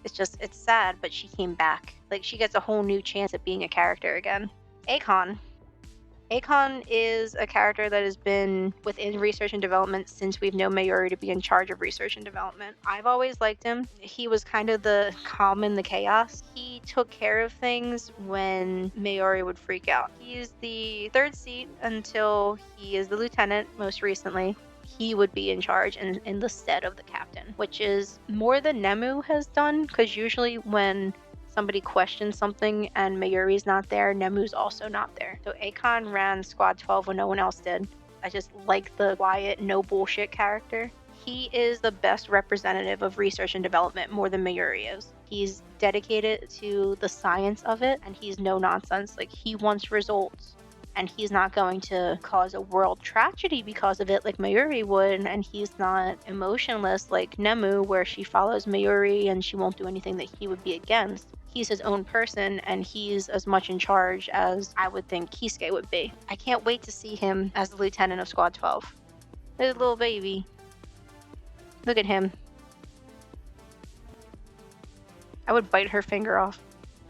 it's sad, but she came back. Like, she gets a whole new chance at being a character again. Akon is a character that has been within research and development since we've known Mayuri to be in charge of research and development. I've always liked him. He was kind of the calm in the chaos. He took care of things when Mayuri would freak out. He's the third seat until he is the lieutenant most recently. He would be in charge in the stead of the captain, which is more than Nemu has done, because usually when somebody questions something and Mayuri's not there, Nemu's also not there. So Akon ran Squad 12 when no one else did. I just like the quiet, no bullshit character. He is the best representative of research and development, more than Mayuri is. He's dedicated to the science of it, and he's no nonsense. Like, he wants results. And he's not going to cause a world tragedy because of it like Mayuri would, and he's not emotionless like Nemu, where she follows Mayuri and she won't do anything that he would be against. He's his own person, and he's as much in charge as I would think Kisuke would be. I can't wait to see him as the lieutenant of Squad 12. This little baby. Look at him. I would bite her finger off.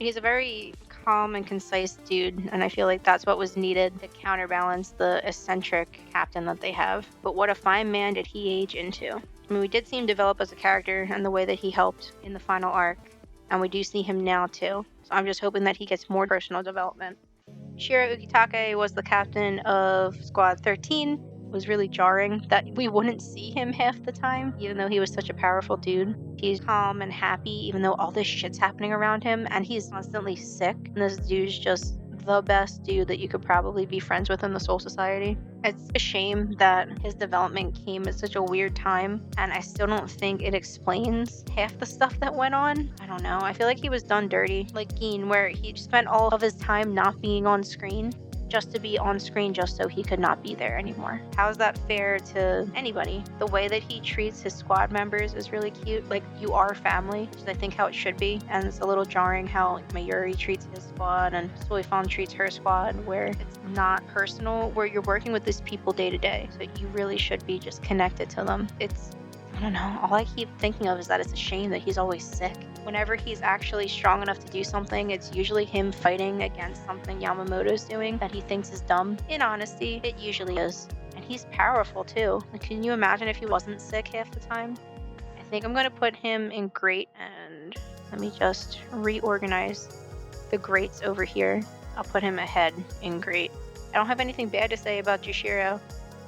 He's a very calm and concise dude, and I feel like that's what was needed to counterbalance the eccentric captain that they have. But what a fine man did he age into. I mean, we did see him develop as a character and the way that he helped in the final arc, and we do see him now too. So I'm just hoping that he gets more personal development. Shiro Ukitake was the captain of Squad 13. It was really jarring that we wouldn't see him half the time, even though he was such a powerful dude. He's calm and happy, even though all this shit's happening around him, and he's constantly sick. And this dude's just the best dude that you could probably be friends with in the Soul Society. It's a shame that his development came at such a weird time, and I still don't think it explains half the stuff that went on. I don't know. I feel like he was done dirty, like Gin, where he spent all of his time not being on screen just to be on screen just so he could not be there anymore. How is that fair to anybody? The way that he treats his squad members is really cute. Like, you are family, which is I think how it should be. And it's a little jarring how like, Mayuri treats his squad and Soifon treats her squad, where it's not personal, where you're working with these people day to day. So you really should be just connected to them. I don't know, all I keep thinking of is that it's a shame that he's always sick. Whenever he's actually strong enough to do something, it's usually him fighting against something Yamamoto's doing that he thinks is dumb. In honesty, it usually is. And he's powerful too. Like, can you imagine if he wasn't sick half the time? I think I'm going to put him in great, and let me just reorganize the greats over here. I'll put him ahead in great. I don't have anything bad to say about Jushiro.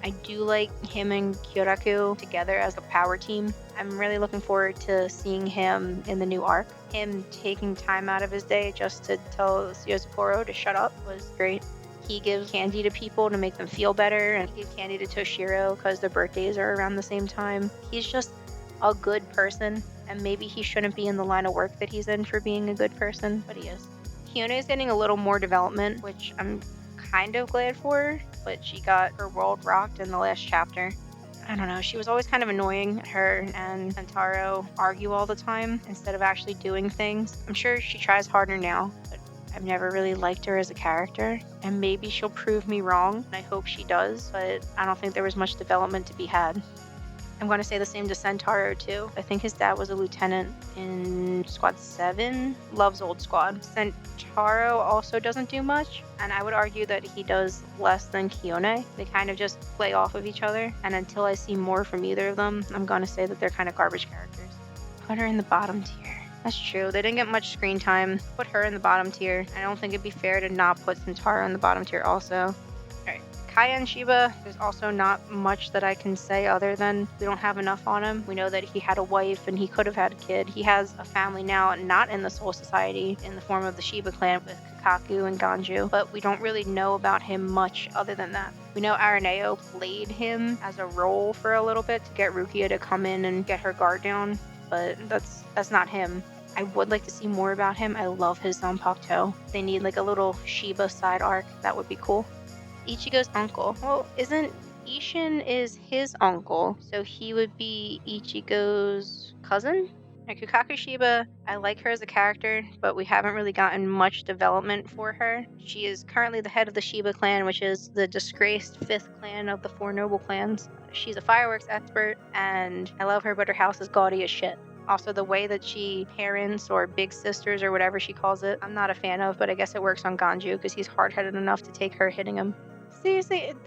I do like him and Kyoraku together as a power team. I'm really looking forward to seeing him in the new arc. Him taking time out of his day just to tell Yozaporo to shut up was great. He gives candy to people to make them feel better, and he gave candy to Toshiro because their birthdays are around the same time. He's just a good person, and maybe he shouldn't be in the line of work that he's in for being a good person, but he is. Hyune's getting a little more development, which I'm kind of glad for, but she got her world rocked in the last chapter. I don't know, she was always kind of annoying. Her and Sentaro argue all the time instead of actually doing things. I'm sure she tries harder now, but I've never really liked her as a character, and maybe she'll prove me wrong. I hope she does, but I don't think there was much development to be had. I'm going to say the same to Sentaro too. I think his dad was a lieutenant in Squad 7. Loves Old Squad. Sentaro also doesn't do much, and I would argue that he does less than Kyone. They kind of just play off of each other, and until I see more from either of them, I'm going to say that they're kind of garbage characters. Put her in the bottom tier. That's true. They didn't get much screen time. Put her in the bottom tier. I don't think it'd be fair to not put Sentaro in the bottom tier also. Alright. Kaya and Shiba, there's also not much that I can say other than we don't have enough on him. We know that he had a wife and he could have had a kid. He has a family now, not in the Soul Society, in the form of the Shiba clan with Kakaku and Ganju, but we don't really know about him much other than that. We know Araneo played him as a role for a little bit to get Rukia to come in and get her guard down, but that's not him. I would like to see more about him. I love his Zanpakuto. They need like a little Shiba side arc. That would be cool. Ichigo's uncle. Well, isn't Ishin is his uncle, so he would be Ichigo's cousin? Kukaku Shiba, I like her as a character, but we haven't really gotten much development for her. She is currently the head of the Shiba clan, which is the disgraced 5th clan of the 4 noble clans. She's a fireworks expert, and I love her, but her house is gaudy as shit. Also, the way that she parents or big sisters or whatever she calls it, I'm not a fan of, but I guess it works on Ganju because he's hard-headed enough to take her hitting him. See,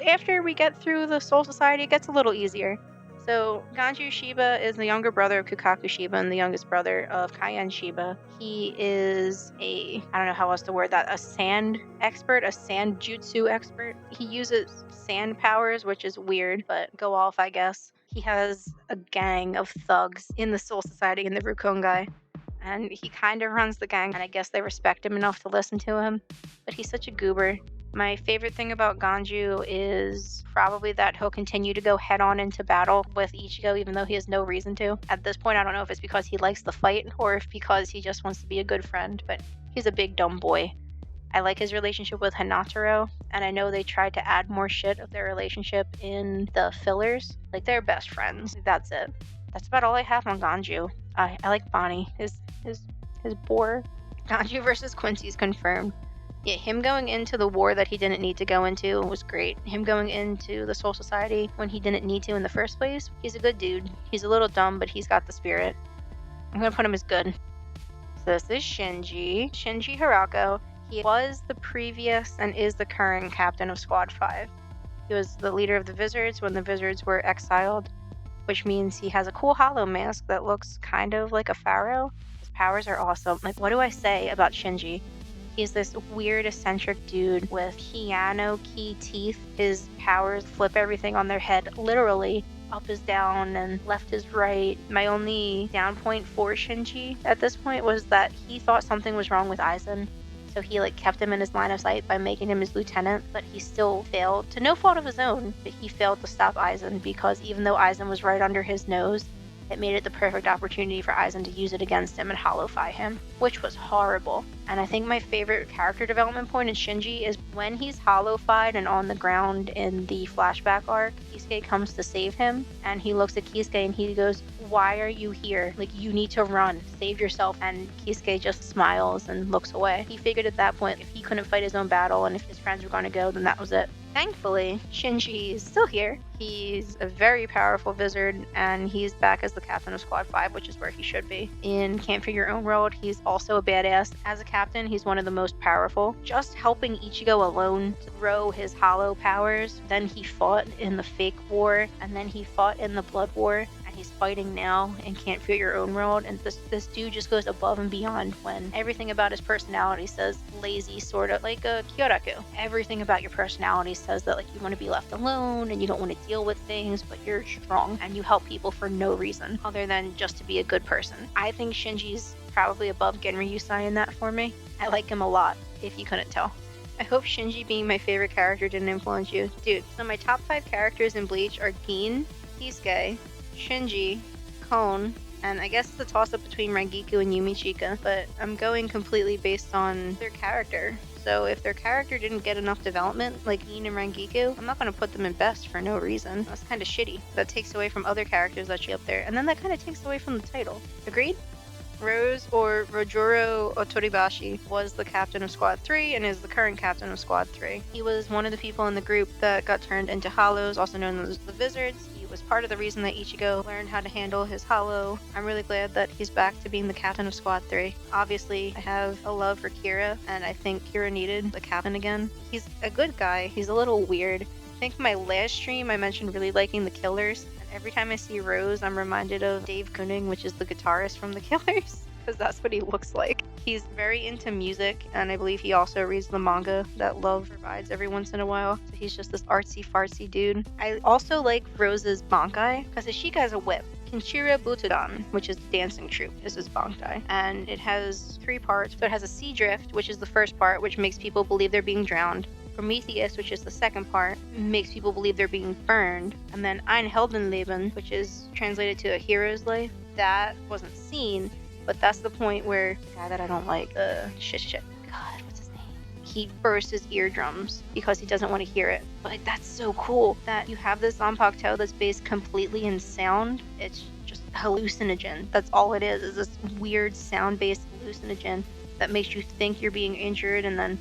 after we get through the Soul Society, it gets a little easier. So, Ganju Shiba is the younger brother of Kukaku Shiba and the youngest brother of Kaien Shiba. He is I don't know how else to word that, a sand expert, a sand jutsu expert. He uses sand powers, which is weird, but go off, I guess. He has a gang of thugs in the Soul Society in the Rukongai, and he kind of runs the gang, and I guess they respect him enough to listen to him, but he's such a goober. My favorite thing about Ganju is probably that he'll continue to go head-on into battle with Ichigo even though he has no reason to. At this point, I don't know if it's because he likes the fight or if because he just wants to be a good friend, but he's a big dumb boy. I like his relationship with Hinataro, and I know they tried to add more shit of their relationship in the fillers. Like, they're best friends. That's it. That's about all I have on Ganju. I like Bonnie. His boar. Ganju versus Quincy's confirmed. Yeah, him going into the war that he didn't need to go into was great. Him going into the Soul Society when he didn't need to in the first place, he's a good dude. He's a little dumb, but he's got the spirit. I'm gonna put him as good. So this is Shinji Harako. He was the previous and is the current captain of Squad 5. He was the leader of the Wizards when the Wizards were exiled, which means he has a cool hollow mask that looks kind of like a pharaoh. His powers are awesome. Like, what do I say about Shinji? He's this weird, eccentric dude with piano key teeth. His powers flip everything on their head, literally. Up is down and left is right. My only down point for Shinji at this point was that he thought something was wrong with Aizen. So he kept him in his line of sight by making him his lieutenant, but he still failed, to no fault of his own, but he failed to stop Aizen because even though Aizen was right under his nose, it made it the perfect opportunity for Aizen to use it against him and hollow-fi him, which was horrible. And I think my favorite character development point in Shinji is when he's hollow-fied and on the ground in the flashback arc, Kisuke comes to save him, and he looks at Kisuke and he goes, "Why are you here? You need to run. Save yourself." And Kisuke just smiles and looks away. He figured at that point if he couldn't fight his own battle and if his friends were going to go, then that was it. Thankfully, Shinji is still here. He's a very powerful wizard, and he's back as the captain of Squad 5, which is where he should be. In Can't Figure Your Own World, he's also a badass. As a captain, he's one of the most powerful. Just helping Ichigo alone to throw his hollow powers. Then he fought in the Fake War, and then he fought in the Blood War. He's fighting now and Can't Feel Your Own World, and this dude just goes above and beyond when everything about his personality says lazy, sort of like a Kyoraku. Everything about your personality says that you want to be left alone and you don't want to deal with things, but you're strong and you help people for no reason other than just to be a good person. I think Shinji's probably above Genryusai in that for me. I like him a lot, if you couldn't tell. I hope Shinji being my favorite character didn't influence you. Dude, so my top 5 characters in Bleach are Gin, Kisuke, Shinji, Kon, and I guess it's a toss-up between Rangiku and Yumichika, but I'm going completely based on their character. So if their character didn't get enough development, like Gin and Rangiku, I'm not going to put them in best for no reason. That's kind of shitty. That takes away from other characters that should be up there, and then that kind of takes away from the title. Agreed? Rose, or Rojuro Otoribashi, was the captain of Squad 3 and is the current captain of Squad 3. He was one of the people in the group that got turned into hollows, also known as the Wizards. He was part of the reason that Ichigo learned how to handle his hollow. I'm really glad that he's back to being the captain of Squad 3. Obviously, I have a love for Kira, and I think Kira needed the captain again. He's a good guy. He's a little weird. I think my last stream I mentioned really liking the Killers. Every time I see Rose, I'm reminded of Dave Kooning, which is the guitarist from The Killers, because that's what he looks like. He's very into music, and I believe he also reads the manga that Love provides every once in a while. So he's just this artsy-fartsy dude. I also like Rose's Bankai, because she has a whip. Kinshira Butodan, which is the dancing troupe, is his Bankai. And it has 3 parts. So it has a sea drift, which is the first part, which makes people believe they're being drowned. Prometheus, which is the second part, makes people believe they're being burned. And then Ein Heldenleben, which is translated to a hero's life, that wasn't seen, but that's the point where the guy that I don't like, shit. God, what's his name? He bursts his eardrums because he doesn't want to hear it. But that's so cool that you have this Zanpakuto that's based completely in sound. It's just hallucinogen. That's all it is this weird sound-based hallucinogen that makes you think you're being injured, and then,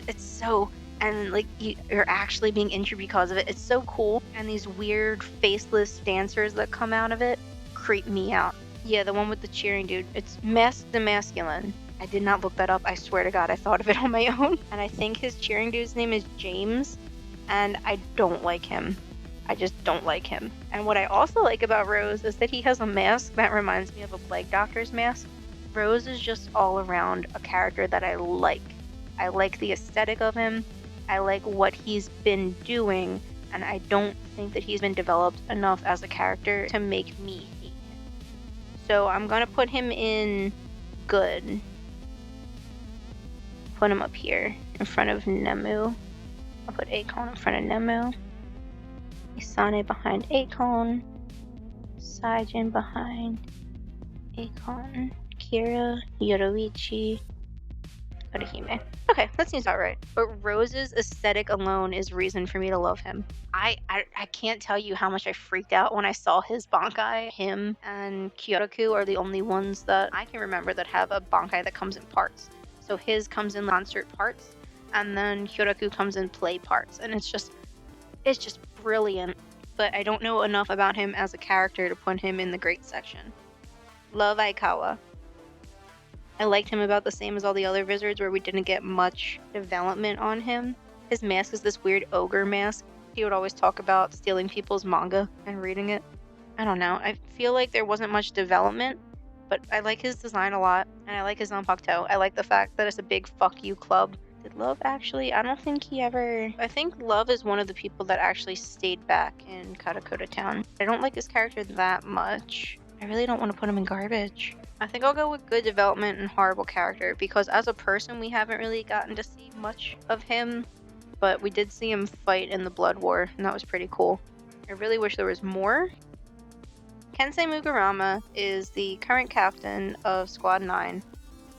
it's so... And you're actually being injured because of it. It's so cool. And these weird faceless dancers that come out of it creep me out. Yeah, the one with the cheering dude. It's Masked the Masculine. I did not look that up. I swear to God, I thought of it on my own. And I think his cheering dude's name is James. And I don't like him. I just don't like him. And what I also like about Rose is that he has a mask that reminds me of a plague doctor's mask. Rose is just all around a character that I like. I like the aesthetic of him. I like what he's been doing, and I don't think that he's been developed enough as a character to make me hate him. So I'm gonna put him in good. Put him up here in front of Nemu. I'll put Akon in front of Nemu. Isane behind Akon. Saijin behind Akon. Kira, Yoruichi, Orihime. Okay, that seems alright. But Rose's aesthetic alone is reason for me to love him. I can't tell you how much I freaked out when I saw his Bankai. Him and Kyoraku are the only ones that I can remember that have a Bankai that comes in parts. So his comes in concert parts, and then Kyoraku comes in play parts. And it's just brilliant. But I don't know enough about him as a character to put him in the great section. Love Aikawa. I liked him about the same as all the other Wizards, where we didn't get much development on him. His mask is this weird ogre mask. He would always talk about stealing people's manga and reading it. I don't know. I feel like there wasn't much development, but I like his design a lot, and I like his zanpakuto. I like the fact that it's a big fuck you club. Did Love actually? I don't think he ever... I think Love is one of the people that actually stayed back in Katakota Town. I don't like his character that much. I really don't want to put him in garbage. I think I'll go with good development and horrible character, because as a person, we haven't really gotten to see much of him, but we did see him fight in the Blood War, and that was pretty cool. I really wish there was more. Kensei Mugarama is the current captain of Squad 9,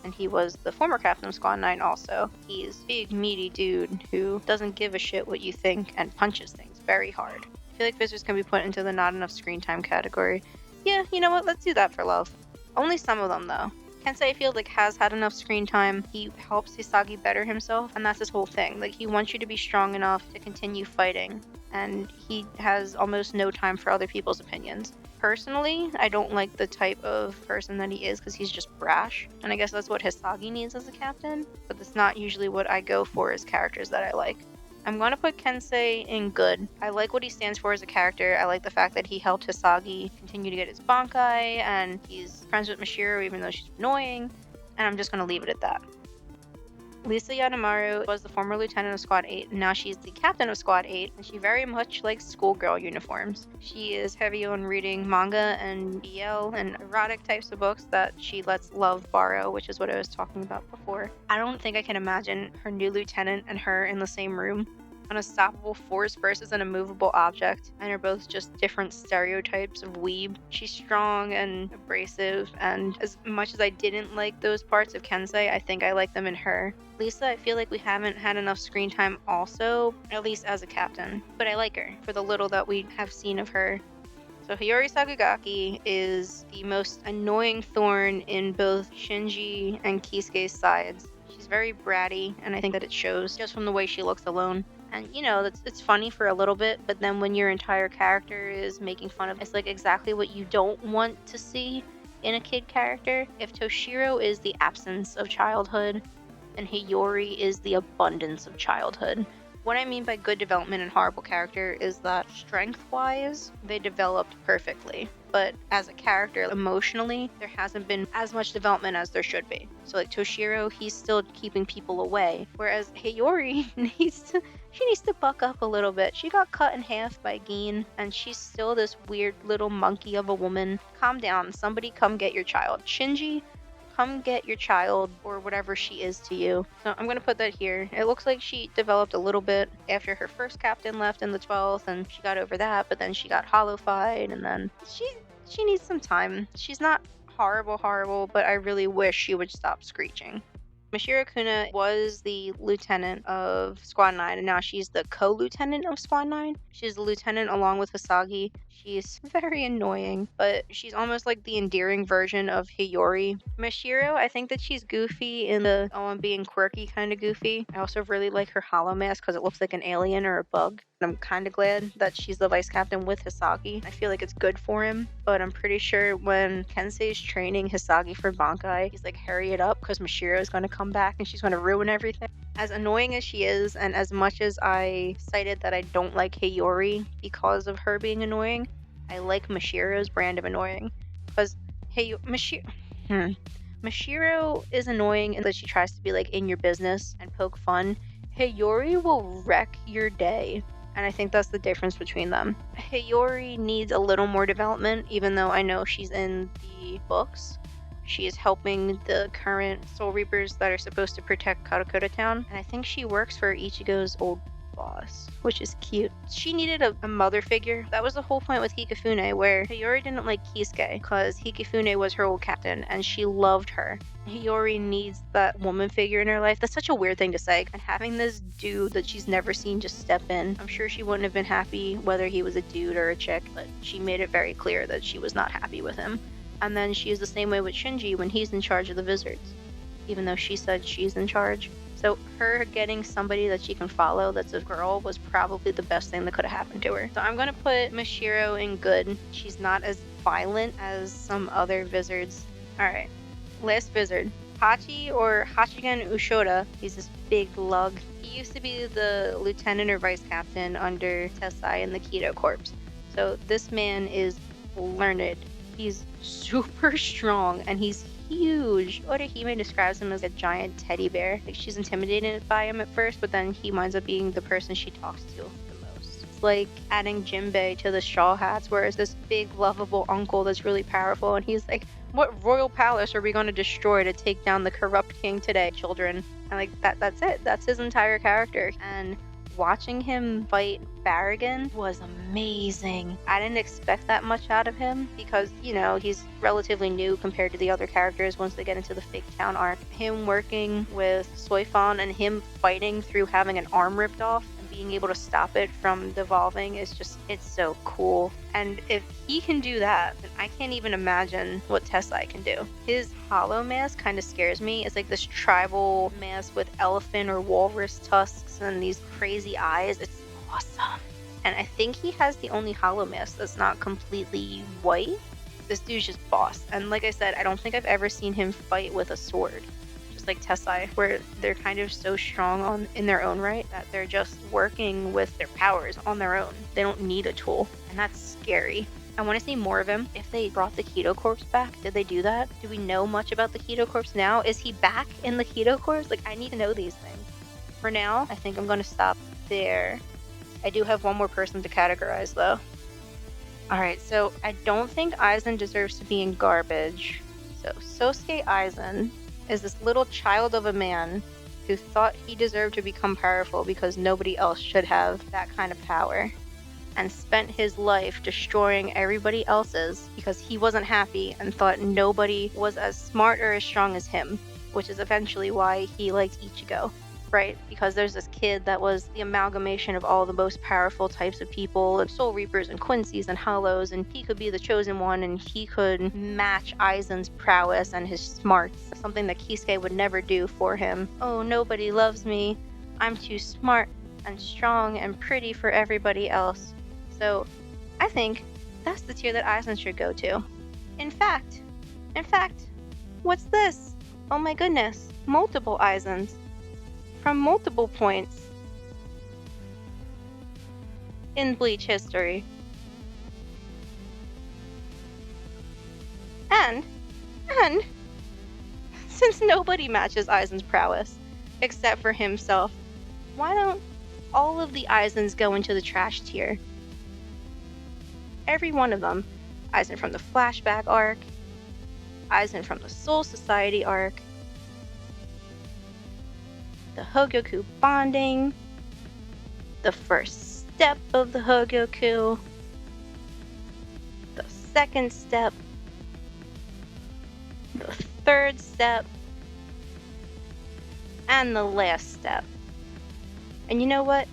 and he was the former captain of Squad 9 also. He's a big, meaty dude who doesn't give a shit what you think and punches things very hard. I feel like Wizards can be put into the not enough screen time category. Yeah, you know what? Let's do that for Love. Only some of them, though. Kensei, I feel like, has had enough screen time. He helps Hisagi better himself, and that's his whole thing. Like, he wants you to be strong enough to continue fighting, and he has almost no time for other people's opinions. Personally, I don't like the type of person that he is, because he's just brash, and I guess that's what Hisagi needs as a captain, but that's not usually what I go for as characters that I like. I'm going to put Kensei in good. I like what he stands for as a character. I like the fact that he helped Hisagi continue to get his Bankai, and he's friends with Mashiro even though she's annoying, and I'm just going to leave it at that. Lisa Yanamaru was the former lieutenant of Squad 8, and now she's the captain of Squad 8, and she very much likes schoolgirl uniforms. She is heavy on reading manga and BL and erotic types of books that she lets Love borrow, which is what I was talking about before. I don't think I can imagine her new lieutenant and her in the same room. An unstoppable force versus an immovable object, and are both just different stereotypes of weeb. She's strong and abrasive, and as much as I didn't like those parts of Kensei, I think I like them in her. Lisa, I feel like we haven't had enough screen time also, at least as a captain, but I like her for the little that we have seen of her. So Hiyori Sakigaki is the most annoying thorn in both Shinji and Kisuke's sides. She's very bratty, and I think that it shows just from the way she looks alone. And you know, it's funny for a little bit, but then when your entire character is making fun of, it's like exactly what you don't want to see in a kid character. If Toshiro is the absence of childhood, and Hiyori is the abundance of childhood. What I mean by good development and horrible character is that strength-wise, they developed perfectly. But as a character, emotionally, there hasn't been as much development as there should be. So like Toshiro, he's still keeping people away. Whereas Hiyori she needs to buck up a little bit. She got cut in half by Gin, and she's still this weird little monkey of a woman. Calm down. Somebody come get your child. Shinji, come get your child, or whatever she is to you. So I'm going to put that here. It looks like she developed a little bit after her first captain left in the 12th, and she got over that, but then she got hollow-fied, and then she needs some time. She's not horrible, but I really wish she would stop screeching. Mashiro Kuna was the lieutenant of Squad 9, and now she's the co-lieutenant of Squad 9. She's the lieutenant along with Hisagi. She's very annoying, but she's almost like the endearing version of Hiyori. Mashiro, I think that she's goofy in the I'm being quirky kind of goofy. I also really like her hollow mask because it looks like an alien or a bug. And I'm kind of glad that she's the vice captain with Hisagi. I feel like it's good for him, but I'm pretty sure when Kensei's training Hisagi for Bankai, he's like, hurry it up because Mashiro is going to come back and she's going to ruin everything. As annoying as she is, and as much as I cited that I don't like Hiyori because of her being annoying, I like Mashiro's brand of annoying. Because Mashiro is annoying in that she tries to be like in your business and poke fun. Hiyori will wreck your day. And I think that's the difference between them. Hiyori needs a little more development, even though I know she's in the books. She is helping the current Soul Reapers that are supposed to protect Katakota Town. And I think she works for Ichigo's old boss, which is cute. She needed a mother figure. That was the whole point with Hikifune, where Hiyori didn't like Kisuke because Hikifune was her old captain and she loved her. Hiyori needs that woman figure in her life. That's such a weird thing to say. And having this dude that she's never seen just step in, I'm sure she wouldn't have been happy whether he was a dude or a chick, but she made it very clear that she was not happy with him. And then she is the same way with Shinji when he's in charge of the Wizards, even though she said she's in charge. So her getting somebody that she can follow that's a girl was probably the best thing that could have happened to her. So I'm going to put Mashiro in good. She's not as violent as some other Wizards. Alright, last Wizard. Hachi, or Hachigen Ushoda, he's this big lug. He used to be the lieutenant or vice captain under Tessai in the Keto Corps. So this man is learned. He's super strong and he's huge. Orihime describes him as a giant teddy bear. Like, she's intimidated by him at first, but then he winds up being the person she talks to the most. It's like adding Jinbei to the Straw Hats, where it's this big, lovable uncle that's really powerful, and he's like, what royal palace are we going to destroy to take down the corrupt king today, children? And like, that's it. That's his entire character. And watching him fight Farragon was amazing. I didn't expect that much out of him because, you know, he's relatively new compared to the other characters once they get into the Fake Town arc. Him working with Soifon and him fighting through having an arm ripped off and being able to stop it from devolving is just, it's so cool. And if he can do that, then I can't even imagine what Tessai can do. His hollow mask kind of scares me. It's like this tribal mask with elephant or walrus tusks and these crazy eyes. It's awesome. And I think he has the only hollow mask that's not completely white. This dude's just boss. And like I said, I don't think I've ever seen him fight with a sword. Just like Tessai, where they're kind of so strong in their own right that they're just working with their powers on their own. They don't need a tool. And that's scary. I want to see more of him. If they brought the Keto Corps back, did they do that? Do we know much about the Keto Corps now? Is he back in the Keto Corps? Like, I need to know these things. For now, I think I'm going to stop there. I do have one more person to categorize, though. Alright, so I don't think Aizen deserves to be in garbage. So Sosuke Aizen is this little child of a man who thought he deserved to become powerful because nobody else should have that kind of power, and spent his life destroying everybody else's because he wasn't happy and thought nobody was as smart or as strong as him, which is eventually why he liked Ichigo, right? Because there's this kid that was the amalgamation of all the most powerful types of people, and Soul Reapers and Quincy's and Hollows, and he could be the chosen one, and he could match Aizen's prowess and his smarts, something that Kisuke would never do for him. Oh, nobody loves me. I'm too smart and strong and pretty for everybody else. So I think that's the tier that Aizen should go to. In fact, what's this? Oh my goodness, multiple Aizens from multiple points in Bleach history. And since nobody matches Aizen's prowess except for himself, why don't all of the Aizens go into the trash tier? Every one of them. Aizen from the flashback arc, Aizen from the Soul Society arc, the Hogyoku bonding, the first step of the Hogyoku, the second step, the third step, and the last step. And you know what?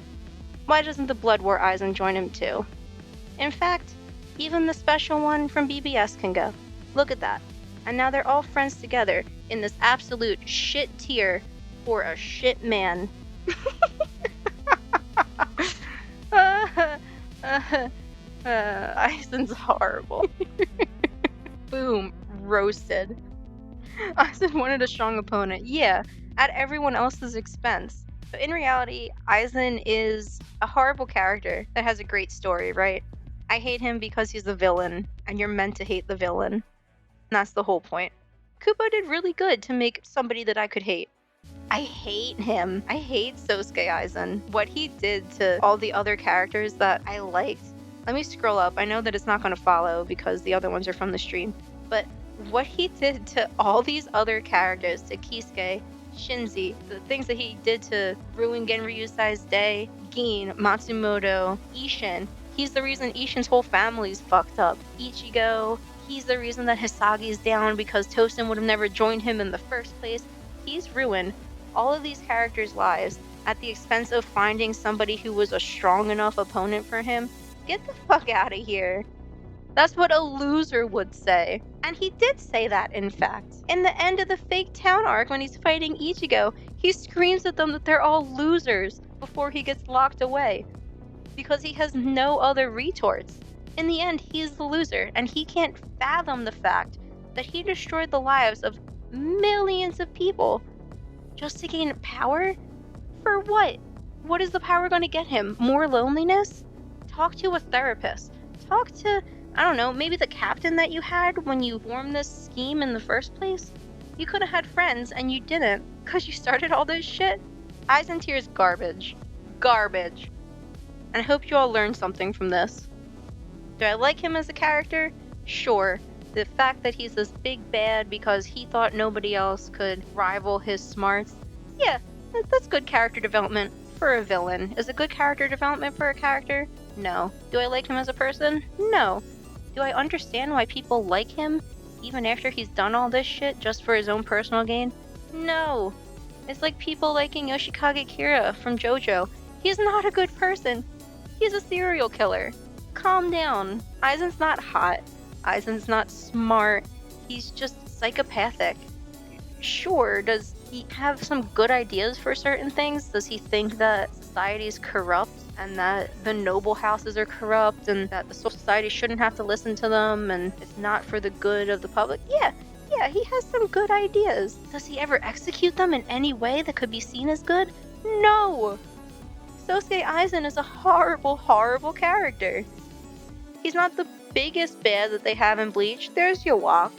Why doesn't the Blood War Aizen join him too? In fact, even the special one from BBS can go. Look at that. And now they're all friends together in this absolute shit tier for a shit man. Aizen's horrible. Boom. Roasted. Aizen wanted a strong opponent. Yeah, at everyone else's expense. But in reality, Aizen is a horrible character that has a great story, right? I hate him because he's the villain, and you're meant to hate the villain. And that's the whole point. Kupo did really good to make somebody that I could hate. I hate him. I hate Sosuke Aizen. What he did to all the other characters that I liked. Let me scroll up. I know that it's not going to follow because the other ones are from the stream. But what he did to all these other characters, to Kisuke, Shinji, the things that he did to ruin Genryusai's day, Gin, Matsumoto, Ishin. He's the reason Ishin's whole family's fucked up. Ichigo, he's the reason that Hisagi's down because Tosen would have never joined him in the first place. He's ruined all of these characters' lives at the expense of finding somebody who was a strong enough opponent for him. Get the fuck out of here. That's what a loser would say. And he did say that, in fact. In the end of the Fake Town arc, when he's fighting Ichigo, he screams at them that they're all losers before he gets locked away. Because he has no other retorts. In the end, he's the loser, and he can't fathom the fact that he destroyed the lives of millions of people just to gain power? For what? What is the power going to get him? More loneliness? Talk to a therapist. Talk to, I don't know, maybe the captain that you had when you formed this scheme in the first place? You could have had friends and you didn't because you started all this shit. Eyes and Tears garbage. Garbage. And I hope you all learned something from this. Do I like him as a character? Sure. The fact that he's this big bad because he thought nobody else could rival his smarts? Yeah, that's good character development for a villain. Is it good character development for a character? No. Do I like him as a person? No. Do I understand why people like him even after he's done all this shit just for his own personal gain? No. It's like people liking Yoshikage Kira from JoJo. He's not a good person. He's a serial killer. Calm down. Aizen's not hot. Aizen's not smart. He's just psychopathic. Sure, does he have some good ideas for certain things? Does he think that society is corrupt and that the noble houses are corrupt and that the society shouldn't have to listen to them and it's not for the good of the public? Yeah, he has some good ideas. Does he ever execute them in any way that could be seen as good? No! Sosuke Aizen is a horrible, horrible character. He's not the biggest bad that they have in Bleach. There's Yawak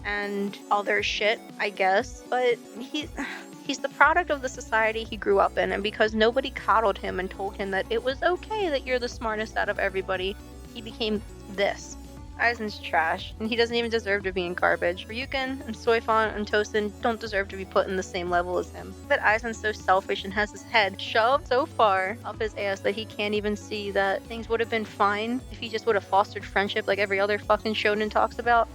and other shit, I guess, but he's the product of the society he grew up in, and because nobody coddled him and told him that it was okay that you're the smartest out of everybody, he became this. Aizen's trash, and he doesn't even deserve to be in garbage. Ryuken and Soifon and Tosin don't deserve to be put in the same level as him. That Aizen's so selfish and has his head shoved so far up his ass that he can't even see that things would have been fine if he just would have fostered friendship like every other fucking shonen talks about.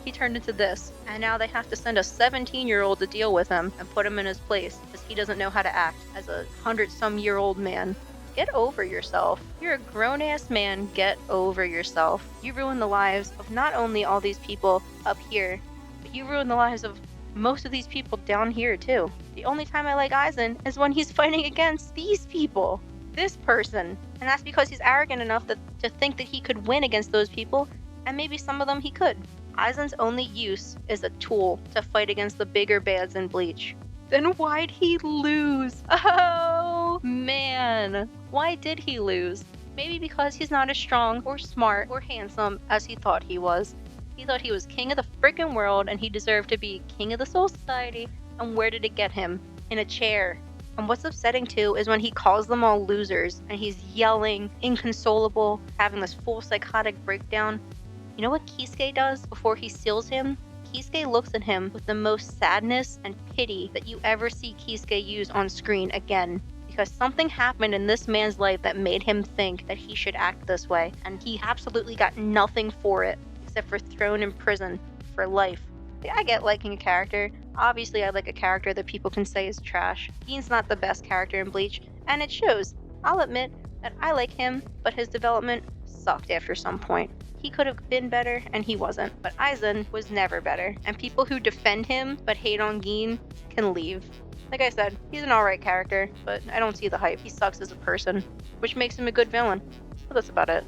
He turned into this, and now they have to send a 17-year-old to deal with him and put him in his place because he doesn't know how to act as a 100-some-year-old man. Get over yourself. You're a grown-ass man. Get over yourself. You ruined the lives of not only all these people up here, but you ruined the lives of most of these people down here too. The only time I like Aizen is when he's fighting against these people. This person. And that's because he's arrogant enough to think that he could win against those people, and maybe some of them he could. Aizen's only use is a tool to fight against the bigger bads in Bleach. Then why'd he lose? Oh, man. Why did he lose? Maybe because he's not as strong or smart or handsome as he thought he was. He thought he was king of the freaking world and he deserved to be king of the Soul Society. And where did it get him? In a chair. And what's upsetting too is when he calls them all losers and he's yelling, inconsolable, having this full psychotic breakdown. You know what Kisuke does before he steals him? Kisuke looks at him with the most sadness and pity that you ever see Kisuke use on screen again. Because something happened in this man's life that made him think that he should act this way. And he absolutely got nothing for it, except for thrown in prison for life. I get liking a character. Obviously I like a character that people can say is trash. Gin's not the best character in Bleach, and it shows. I'll admit that I like him, but his development sucked after some point. He could have been better, and he wasn't. But Aizen was never better, and people who defend him but hate on Gin can leave. Like I said, he's an alright character, but I don't see the hype. He sucks as a person, which makes him a good villain. But that's about it.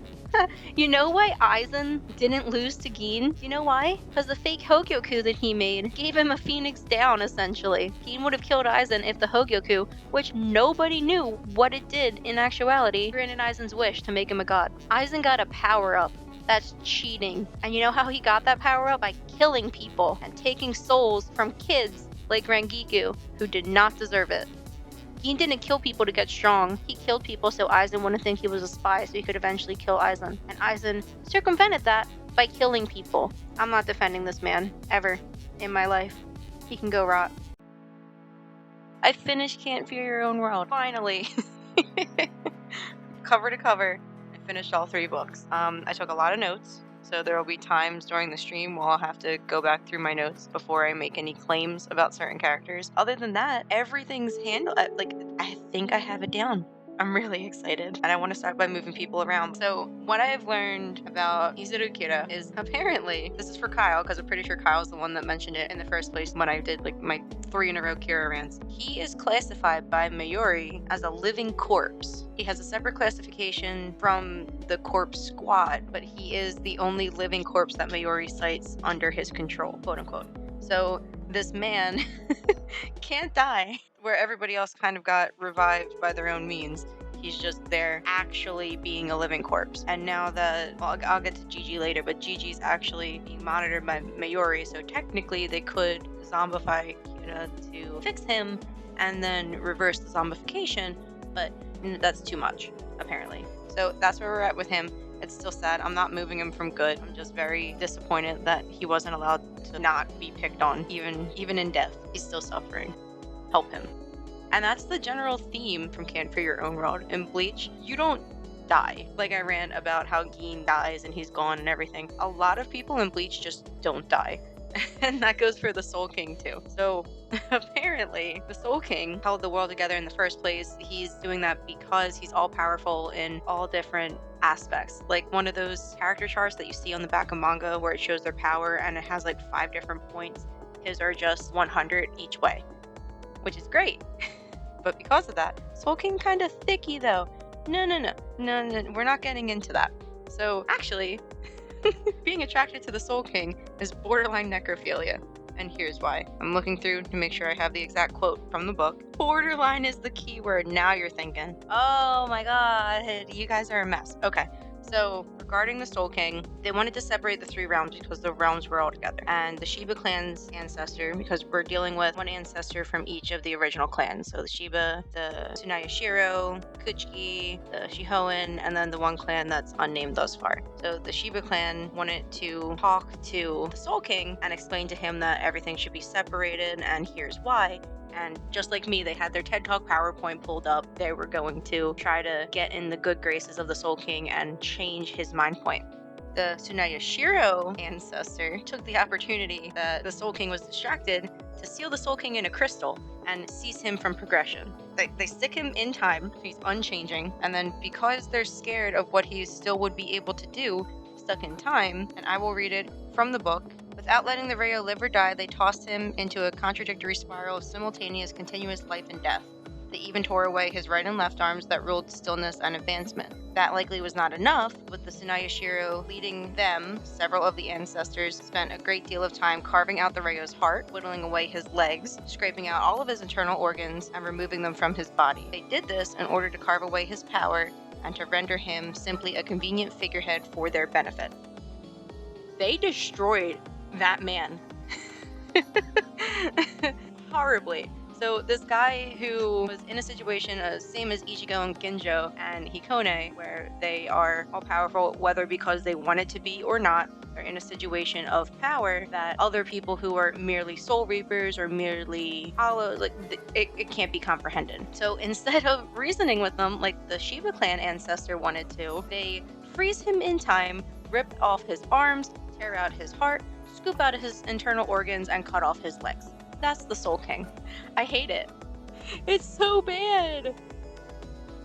You know why Aizen didn't lose to Gin? You know why? Because the fake Hogyoku that he made gave him a phoenix down, essentially. Gin would have killed Aizen if the Hogyoku, which nobody knew what it did in actuality, granted Aizen's wish to make him a god. Aizen got a power-up. That's cheating. And you know how he got that power up? By killing people and taking souls from kids like Rangiku, who did not deserve it. Gin didn't kill people to get strong. He killed people so Aizen wouldn't think he was a spy, so he could eventually kill Aizen. And Aizen circumvented that by killing people. I'm not defending this man, ever, in my life. He can go rot. I finished Can't Fear Your Own World, finally. Cover to cover. Finished all 3 books. I took a lot of notes, so there will be times during the stream where I'll have to go back through my notes before I make any claims about certain characters. Other than that, everything's handled. I think I have it down. I'm really excited, and I want to start by moving people around. So what I've learned about Izuru Kira is apparently, this is for Kyle, because I'm pretty sure Kyle's the one that mentioned it in the first place when I did like my 3 in a row Kira rants. He is classified by Mayuri as a living corpse. He has a separate classification from the corpse squad, but he is the only living corpse that Mayuri cites under his control, quote unquote. So this man can't die, where everybody else kind of got revived by their own means. He's just there actually being a living corpse. And now that, well, I'll get to Gigi later, but Gigi's actually being monitored by Mayuri, so technically they could zombify Kira to fix him and then reverse the zombification, but that's too much, apparently. So that's where we're at with him. It's still sad. I'm not moving him from good. I'm just very disappointed that he wasn't allowed to not be picked on, even in death. He's still suffering. Help him. And that's the general theme from Can't For Your Own World. In Bleach, you don't die. Like I rant about how Gin dies and he's gone and everything. A lot of people in Bleach just don't die. And that goes for the Soul King too. So apparently the Soul King held the world together in the first place. He's doing that because he's all powerful in all different aspects. Like one of those character charts that you see on the back of manga where it shows their power and it has like 5 different points. His are just 100 each way, which is great. But because of that, Soul King kind of thicky though. No, we're not getting into that. So actually, being attracted to the Soul King is borderline necrophilia. And here's why. I'm looking through to make sure I have the exact quote from the book. Borderline is the key word. Now you're thinking, oh my god, you guys are a mess. Okay, so regarding the Soul King, they wanted to separate the 3 realms because the realms were all together. And the Shiba clan's ancestor, because we're dealing with one ancestor from each of the original clans. So the Shiba, the Tsunaya Shiro, Kuchiki, the Shihoan, and then the one clan that's unnamed thus far. So the Shiba clan wanted to talk to the Soul King and explain to him that everything should be separated, and here's why. And just like me, they had their TED Talk PowerPoint pulled up. They were going to try to get in the good graces of the Soul King and change his mind point. The Tsunaya Shiro ancestor took the opportunity that the Soul King was distracted to seal the Soul King in a crystal and cease him from progression. They stick him in time, he's unchanging, and then because they're scared of what he still would be able to do stuck in time, and I will read it from the book, without letting the Rayo live or die, they tossed him into a contradictory spiral of simultaneous continuous life and death. They even tore away his right and left arms that ruled stillness and advancement. That likely was not enough, with the Tsunaya Shiro leading them. Several of the ancestors spent a great deal of time carving out the Rayo's heart, whittling away his legs, scraping out all of his internal organs, and removing them from his body. They did this in order to carve away his power and to render him simply a convenient figurehead for their benefit. They destroyed that man. Horribly. So this guy who was in a situation same as Ichigo and Ginjo and Hikone, where they are all powerful whether because they want it to be or not. They're in a situation of power that other people who are merely soul reapers or merely hollows, like it can't be comprehended. So instead of reasoning with them like the Shiba clan ancestor wanted to, they freeze him in time, rip off his arms, tear out his heart, scoop out his internal organs, and cut off his legs. That's the Soul King. I hate it. It's so bad.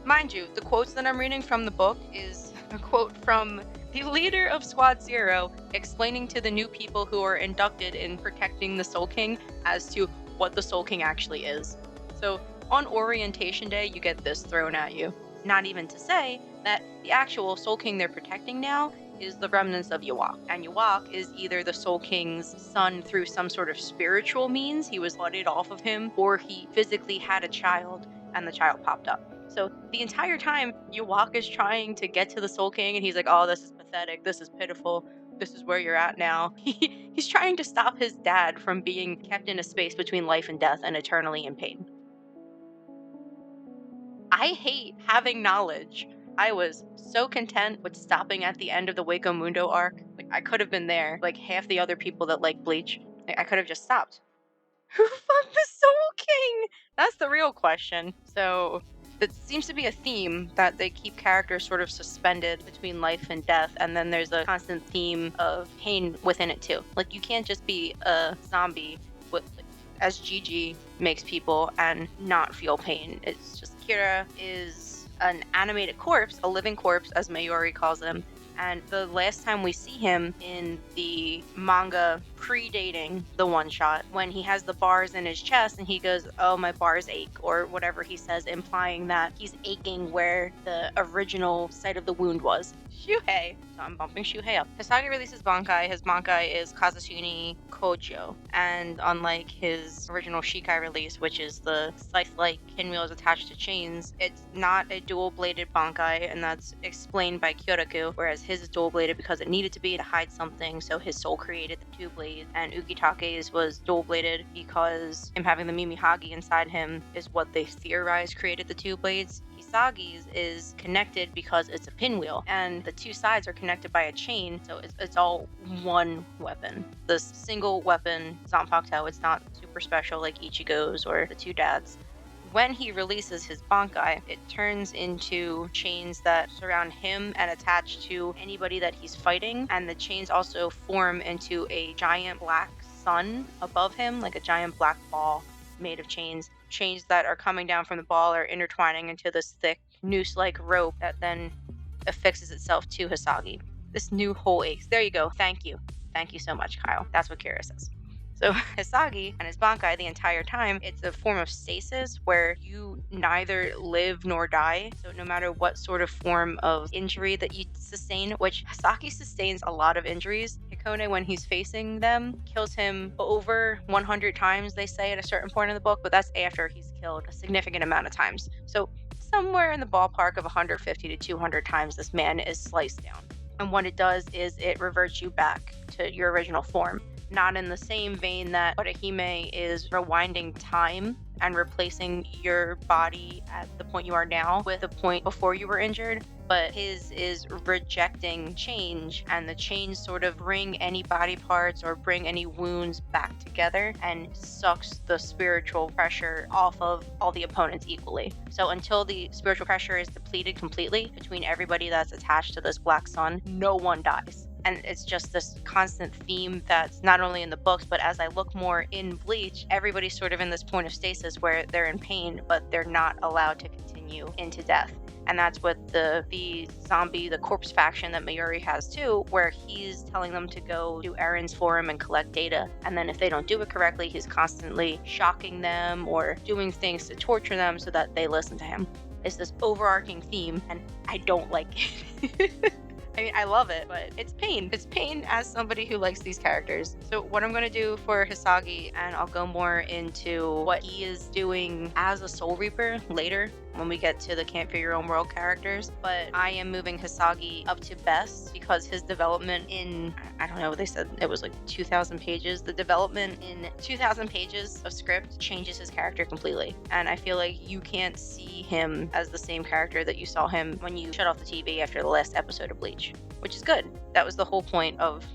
Mind you, the quotes that I'm reading from the book is a quote from the leader of Squad Zero explaining to the new people who are inducted in protecting the Soul King as to what the Soul King actually is. So on orientation day, you get this thrown at you. Not even to say that the actual Soul King they're protecting now is the remnants of Yawak. And Yawak is either the Soul King's son through some sort of spiritual means, he was blooded off of him, or he physically had a child and the child popped up. So the entire time, Yawak is trying to get to the Soul King and he's like, oh, this is pathetic, this is pitiful, this is where you're at now. He's trying to stop his dad from being kept in a space between life and death and eternally in pain. I hate having knowledge. I was so content with stopping at the end of the Waco Mundo arc. Like, I could have been there, like half the other people that like Bleach. I could have just stopped. Who fucked the Soul King? That's the real question. So, it seems to be a theme that they keep characters sort of suspended between life and death, and then there's a constant theme of pain within it too. Like, you can't just be a zombie with, as Gigi makes people, and not feel pain. It's just Kira is an animated corpse, a living corpse, as Mayuri calls him. And the last time we see him in the manga predating the one-shot, when he has the bars in his chest and he goes, "Oh, my bars ache," or whatever he says, implying that he's aching where the original site of the wound was. Shuhei. So I'm bumping Shuhei up. Hisagi releases Bankai. His Bankai is Kazashuni Kojo. And unlike his original Shikai release, which is the scythe-like pinwheels attached to chains, it's not a dual-bladed Bankai, and that's explained by Kyoraku, whereas his is dual-bladed because it needed to be to hide something, so his soul created the two blades, and Ukitake's was dual-bladed because him having the Mimihagi inside him is what they theorized created the two blades. Hisagi's is connected because it's a pinwheel, and the two sides are connected by a chain, so it's all one weapon. This single weapon, Zanpakuto, it's not super special like Ichigo's or the two dads. When he releases his Bankai, it turns into chains that surround him and attach to anybody that he's fighting, and the chains also form into a giant black sun above him, like a giant black ball made of chains. Chains that are coming down from the ball are intertwining into this thick noose-like rope that then affixes itself to Hisagi. This new hole aches. There you go. Thank you. Thank you so much, Kyle. That's what Kira says. So Hisagi and his Bankai the entire time, it's a form of stasis where you neither live nor die. So no matter what sort of form of injury that you sustain, which Hisagi sustains a lot of injuries. Hikone, when he's facing them, kills him over 100 times, they say, at a certain point in the book, but that's after he's killed a significant amount of times. So somewhere in the ballpark of 150 to 200 times this man is sliced down. And what it does is it reverts you back to your original form. Not in the same vein that Orihime is rewinding time and replacing your body at the point you are now with the point before you were injured, but his is rejecting change, and the chains sort of bring any body parts or bring any wounds back together and sucks the spiritual pressure off of all the opponents equally. So until the spiritual pressure is depleted completely between everybody that's attached to this black sun, no one dies. And it's just this constant theme that's not only in the books, but as I look more in Bleach, everybody's sort of in this point of stasis where they're in pain, but they're not allowed to continue into death. And that's what the zombie, the corpse faction that Mayuri has too, where he's telling them to go do errands for him and collect data. And then if they don't do it correctly, he's constantly shocking them or doing things to torture them so that they listen to him. It's this overarching theme, and I don't like it. I mean, I love it, but it's pain. It's pain as somebody who likes these characters. So what I'm going to do for Hisagi, and I'll go more into what he is doing as a Soul Reaper later when we get to the Can't Fear Your Own World characters, but I am moving Hisagi up to best because his development in, I don't know, they said it was like 2,000 pages. The development in 2,000 pages of script changes his character completely. And I feel like you can't see him as the same character that you saw him when you shut off the TV after the last episode of Bleach, which is good. That was the whole point of,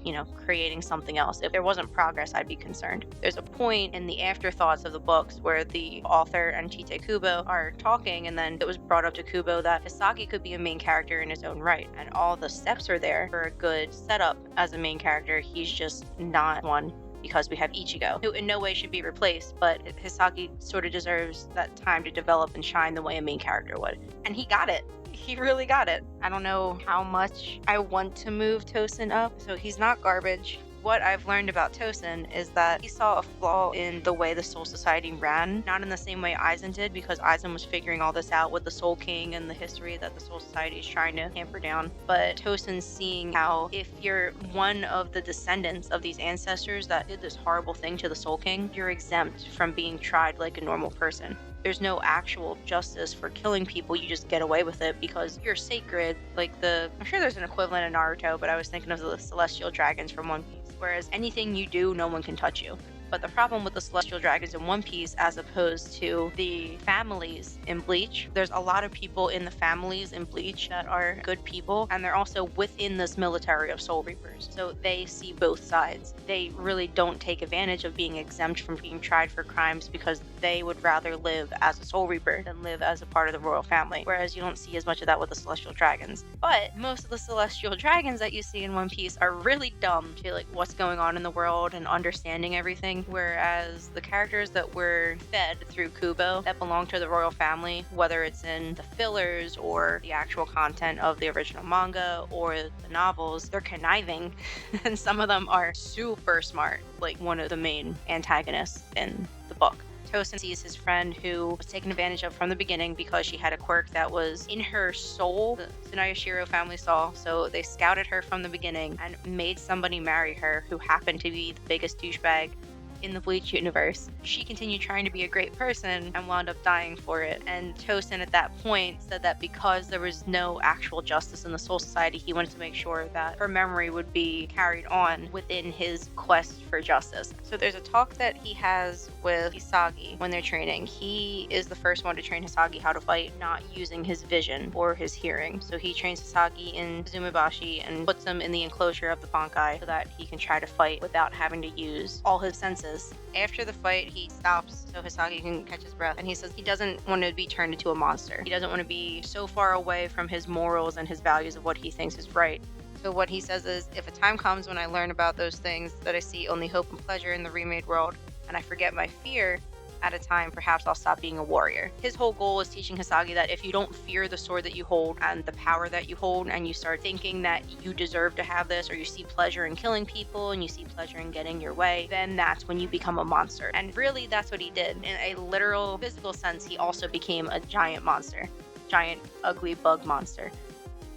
creating something else. If there wasn't progress, I'd be concerned. There's a point in the afterthoughts of the books where the author and Tite Kubo are talking, and then it was brought up to Kubo that Hisagi could be a main character in his own right, and all the steps are there for a good setup as a main character. He's just not one because we have Ichigo, who in no way should be replaced, but Hisagi sort of deserves that time to develop and shine the way a main character would. And he got it. He really got it. I don't know how much I want to move Tosin up, so he's not garbage. What I've learned about Tosin is that he saw a flaw in the way the Soul Society ran, not in the same way Aizen did, because Aizen was figuring all this out with the Soul King and the history that the Soul Society is trying to hamper down. But Tosin's seeing how if you're one of the descendants of these ancestors that did this horrible thing to the Soul King, you're exempt from being tried like a normal person. There's no actual justice for killing people, you just get away with it because you're sacred. I'm sure there's an equivalent in Naruto, but I was thinking of the celestial dragons from One Piece, whereas anything you do, no one can touch you. But the problem with the celestial dragons in One Piece, as opposed to the families in Bleach, there's a lot of people in the families in Bleach that are good people, and they're also within this military of Soul Reapers. So they see both sides. They really don't take advantage of being exempt from being tried for crimes because they would rather live as a Soul Reaper than live as a part of the royal family. Whereas you don't see as much of that with the celestial dragons. But most of the celestial dragons that you see in One Piece are really dumb to what's going on in the world and understanding everything. training, whereas the characters that were fed through Kubo that belong to the royal family, whether it's in the fillers or the actual content of the original manga or the novels, they're conniving and some of them are super smart, like one of the main antagonists in the book. Tosin sees his friend who was taken advantage of from the beginning because she had a quirk that was in her soul. The Tsunayashiro family saw, so they scouted her from the beginning and made somebody marry her who happened to be the biggest douchebag in the Bleach universe. She continued trying to be a great person and wound up dying for it. And Tosin at that point said that because there was no actual justice in the Soul Society, he wanted to make sure that her memory would be carried on within his quest for justice. So there's a talk that he has with Hisagi when they're training. He is the first one to train Hisagi how to fight, not using his vision or his hearing. So he trains Hisagi in Suzumibashi and puts him in the enclosure of the Bankai so that he can try to fight without having to use all his senses. After the fight, he stops so Hisagi can catch his breath, and he says he doesn't want to be turned into a monster. He doesn't want to be so far away from his morals and his values of what he thinks is right. So what he says is, if a time comes when I learn about those things that I see only hope and pleasure in the remade world, and I forget my fear at a time, perhaps I'll stop being a warrior. His whole goal is teaching Hisagi that if you don't fear the sword that you hold and the power that you hold, and you start thinking that you deserve to have this, or you see pleasure in killing people and you see pleasure in getting your way, then that's when you become a monster. And really, that's what he did. In a literal physical sense, he also became a giant monster. Giant, ugly bug monster.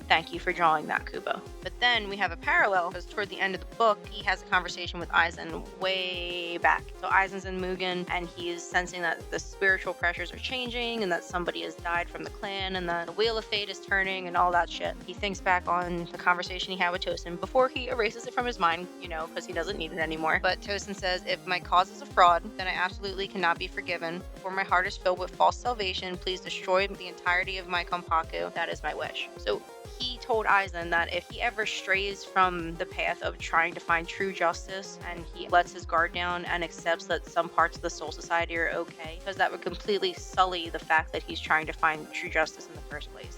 Thank you for drawing that, Kubo. But then we have a parallel, because toward the end of the book, he has a conversation with Aizen way back. So Aizen's in Mugen, and he is sensing that the spiritual pressures are changing, and that somebody has died from the clan, and that the wheel of fate is turning, and all that shit. He thinks back on the conversation he had with Tosin before he erases it from his mind, because he doesn't need it anymore. But Tosin says, if my cause is a fraud, then I absolutely cannot be forgiven. For my heart is filled with false salvation, please destroy the entirety of my Kompaku. That is my wish. So he told Aizen that if he ever strays from the path of trying to find true justice, and he lets his guard down and accepts that some parts of the Soul Society are okay, because that would completely sully the fact that he's trying to find true justice in the first place.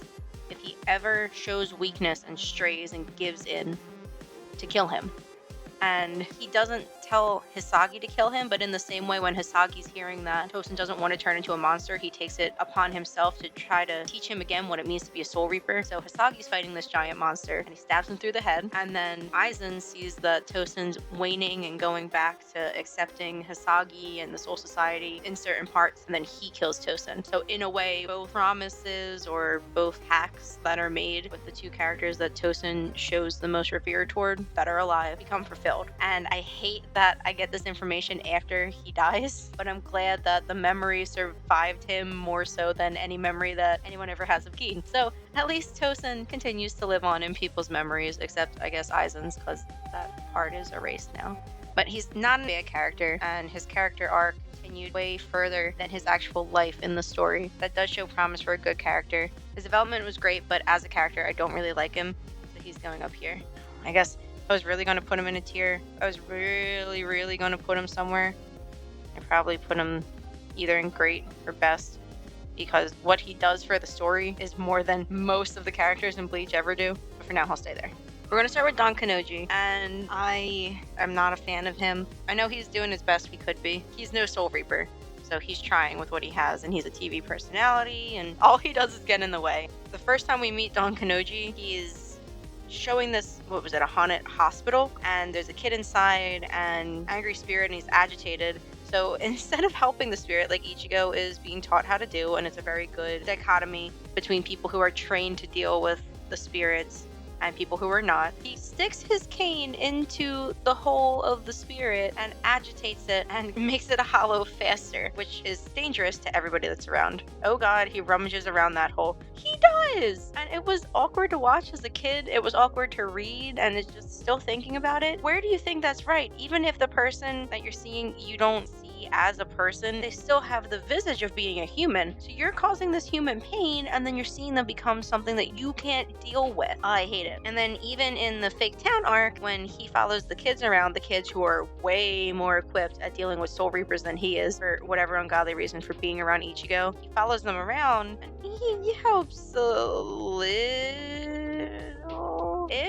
If he ever shows weakness and strays and gives in, to kill him. And he doesn't tell Hisagi to kill him, but in the same way, when Hisagi's hearing that Tosin doesn't want to turn into a monster, he takes it upon himself to try to teach him again what it means to be a Soul Reaper. So Hisagi's fighting this giant monster, and he stabs him through the head, and then Aizen sees that Tosin's waning and going back to accepting Hisagi and the Soul Society in certain parts, and then he kills Tosin. So in a way, both promises or both pacts that are made with the two characters that Tosin shows the most revere toward that are alive become fulfilled. And I hate that I get this information after he dies, but I'm glad that the memory survived him more so than any memory that anyone ever has of Geen. So at least Tosin continues to live on in people's memories, except I guess Aizen's, because that part is erased now. But he's not a bad character, and his character arc continued way further than his actual life in the story. That does show promise for a good character. His development was great, but as a character, I don't really like him, so he's going up here. I guess I was really going to put him in a tier. I was really going to put him somewhere. I probably put him either in great or best, because what he does for the story is more than most of the characters in Bleach ever do. But for now, I'll stay there. We're going to start with Don Kanoji, and I am not a fan of him. I know he's doing his best he could be. He's no Soul Reaper, so he's trying with what he has, and he's a TV personality, and all he does is get in the way. The first time we meet Don Kanoji, he is showing this, a haunted hospital, and there's a kid inside, and angry spirit, and he's agitated. So instead of helping the spirit like Ichigo is being taught how to do, and it's a very good dichotomy between people who are trained to deal with the spirits and people who are not, he sticks his cane into the hole of the spirit and agitates it and makes it a hollow faster, which is dangerous to everybody that's around. Oh god, he rummages around that hole. He does! And it was awkward to watch as a kid. It was awkward to read, and it's just still thinking about it. Where do you think that's right? Even if the person that you're seeing you don't see as a person, they still have the visage of being a human. So you're causing this human pain, and then you're seeing them become something that you can't deal with. I hate it. And then even in the Fake Town arc, when he follows the kids around, the kids who are way more equipped at dealing with Soul Reapers than he is, for whatever ungodly reason for being around Ichigo, he follows them around, and he helps a little-ish.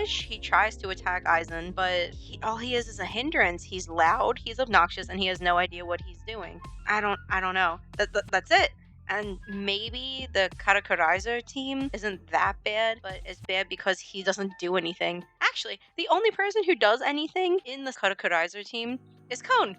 skirmish, he tries to attack Aizen, but all he is a hindrance. He's loud, he's obnoxious, and he has no idea what he's doing. I don't know. That's it. And maybe the Karakurizer team isn't that bad, but it's bad because he doesn't do anything. Actually, the only person who does anything in the Karakurizer team is Kon.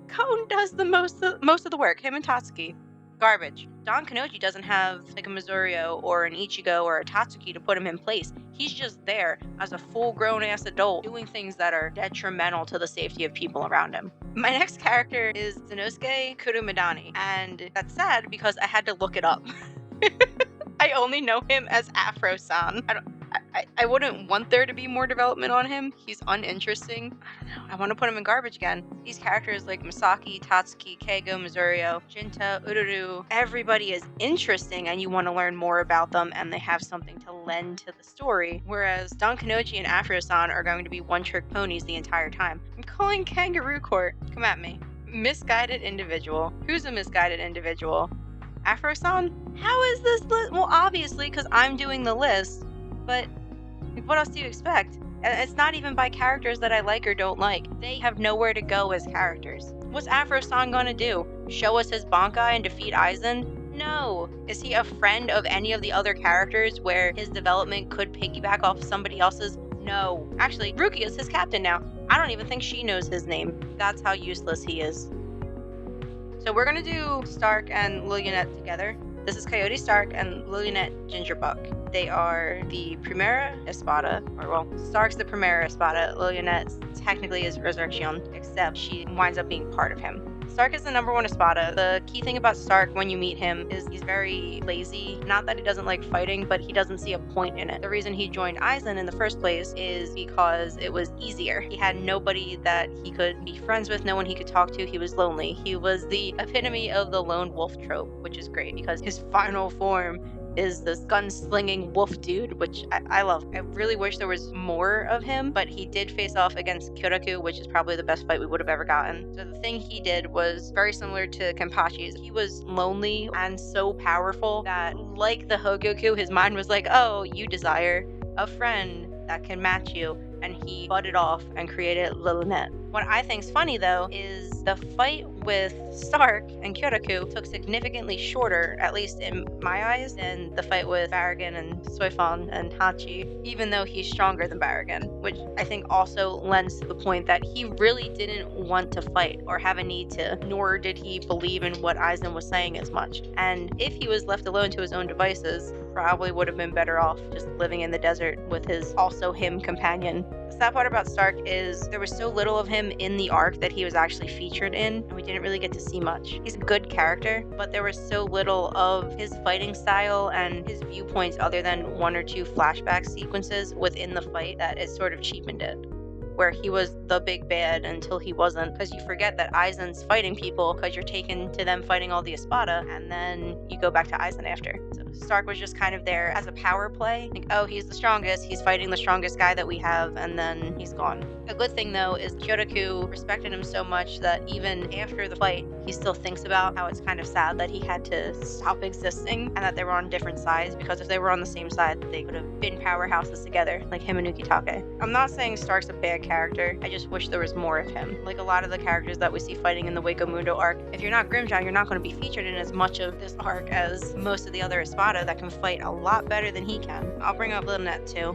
Kon does the most of the work, him and Tatsuki. Garbage. Don Kanoji doesn't have like a Mizurio or an Ichigo or a Tatsuki to put him in place. He's just there as a full-grown ass adult doing things that are detrimental to the safety of people around him. My next character is Zenosuke Kurumadani, and that's sad because I had to look it up. I only know him as Afro-san. I wouldn't want there to be more development on him. He's uninteresting. I don't know. I want to put him in garbage again. These characters like Masaki, Tatsuki, Keigo, Mizurio, Jinta, Ururu, everybody is interesting and you want to learn more about them and they have something to lend to the story. Whereas Don Kanoji and Afro-san are going to be one-trick ponies the entire time. I'm calling Kangaroo Court. Come at me. Misguided individual. Who's a misguided individual? Afro-san? How is this list? Well, obviously, because I'm doing the list. But what else do you expect? And it's not even by characters that I like or don't like. They have nowhere to go as characters. What's Afro-san gonna do? Show us his Bankai and defeat Aizen? No. Is he a friend of any of the other characters where his development could piggyback off somebody else's? No. Actually, Rukia is his captain now. I don't even think she knows his name. That's how useless he is. So we're gonna do Stark and Lillianet together. This is Coyote Stark and Lillianet Gingerbuck. They are the Primera Espada, or well, Stark's the Primera Espada. Lillianet technically is Resurrection, except she winds up being part of him. Stark is the number one Espada. The key thing about Stark when you meet him is he's very lazy. Not that he doesn't like fighting, but he doesn't see a point in it. The reason he joined Aizen in the first place is because it was easier. He had nobody that he could be friends with, no one he could talk to. He was lonely. He was the epitome of the lone wolf trope, which is great because his final form is this gunslinging wolf dude, which I love. I really wish there was more of him, but he did face off against Kyoraku, which is probably the best fight we would have ever gotten. So the thing he did was very similar to Kenpachi's. He was lonely and so powerful that, like the Hogoku, his mind was like, oh, you desire a friend that can match you, and he butted off and created Lillianet. What I think's funny though is the fight with Stark and Kyoraku took significantly shorter, at least in my eyes, than the fight with Barragan and Soifon and Hachi, even though he's stronger than Barragan, which I think also lends to the point that he really didn't want to fight or have a need to, nor did he believe in what Aizen was saying as much. And if he was left alone to his own devices, probably would have been better off just living in the desert with his also him companion. The sad part about Stark is there was so little of him in the arc that he was actually featured in, and we didn't really get to see much. He's a good character, but there was so little of his fighting style and his viewpoints other than one or two flashback sequences within the fight that it sort of cheapened it. Where he was the big bad until he wasn't, because you forget that Aizen's fighting people because you're taken to them fighting all the Espada, and then you go back to Aizen after. So Stark was just kind of there as a power play, like, oh, he's the strongest, he's fighting the strongest guy that we have, and then he's gone. A good thing though is Kyoraku respected him so much that even after the fight, he still thinks about how it's kind of sad that he had to stop existing and that they were on different sides, because if they were on the same side, they could have been powerhouses together, like him and Ukitake. I'm not saying Stark's a bad character, I just wish there was more of him. Like a lot of the characters that we see fighting in the Wako Mundo arc, if you're not Grimmjow, you're not going to be featured in as much of this arc as most of the other Espada that can fight a lot better than he can. I'll bring up Lillianet too.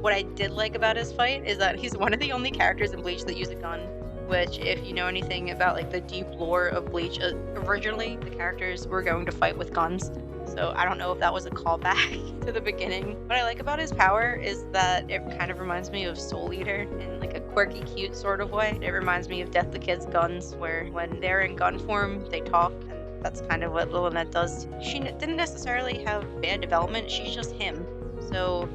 What I did like about his fight is that he's one of the only characters in Bleach that use a gun, which if you know anything about like the deep lore of Bleach, originally the characters were going to fight with guns. So I don't know if that was a callback to the beginning. What I like about his power is that it kind of reminds me of Soul Eater in like a quirky, cute sort of way. It reminds me of Death the Kid's guns, where when they're in gun form, they talk, and that's kind of what Lillianet does. She didn't necessarily have bad development, she's just him. So